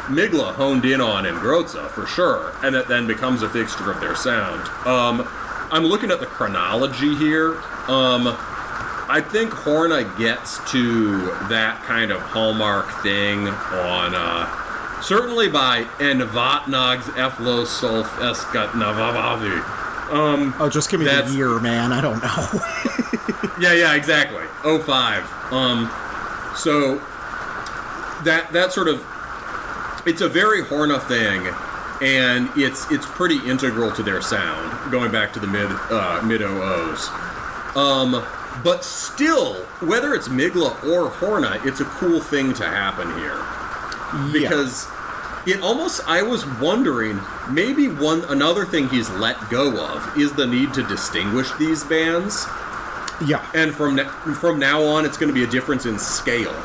Migla honed in on in Grotza, for sure, and that then becomes a fixture of their sound. I'm looking at the chronology here. I think Horna gets to that kind of hallmark thing on, certainly by Envatnags Eflos Solf Eskat Navavavi. Just give me the year, man. I don't know. yeah, exactly. 05. So that sort of, it's a very Horna thing, and it's pretty integral to their sound, going back to the mid 00s. But still, whether it's Migla or Horna, it's a cool thing to happen here. Because it almost, I was wondering, maybe another thing he's let go of is the need to distinguish these bands. Yeah. And from now on, it's going to be a difference in scale.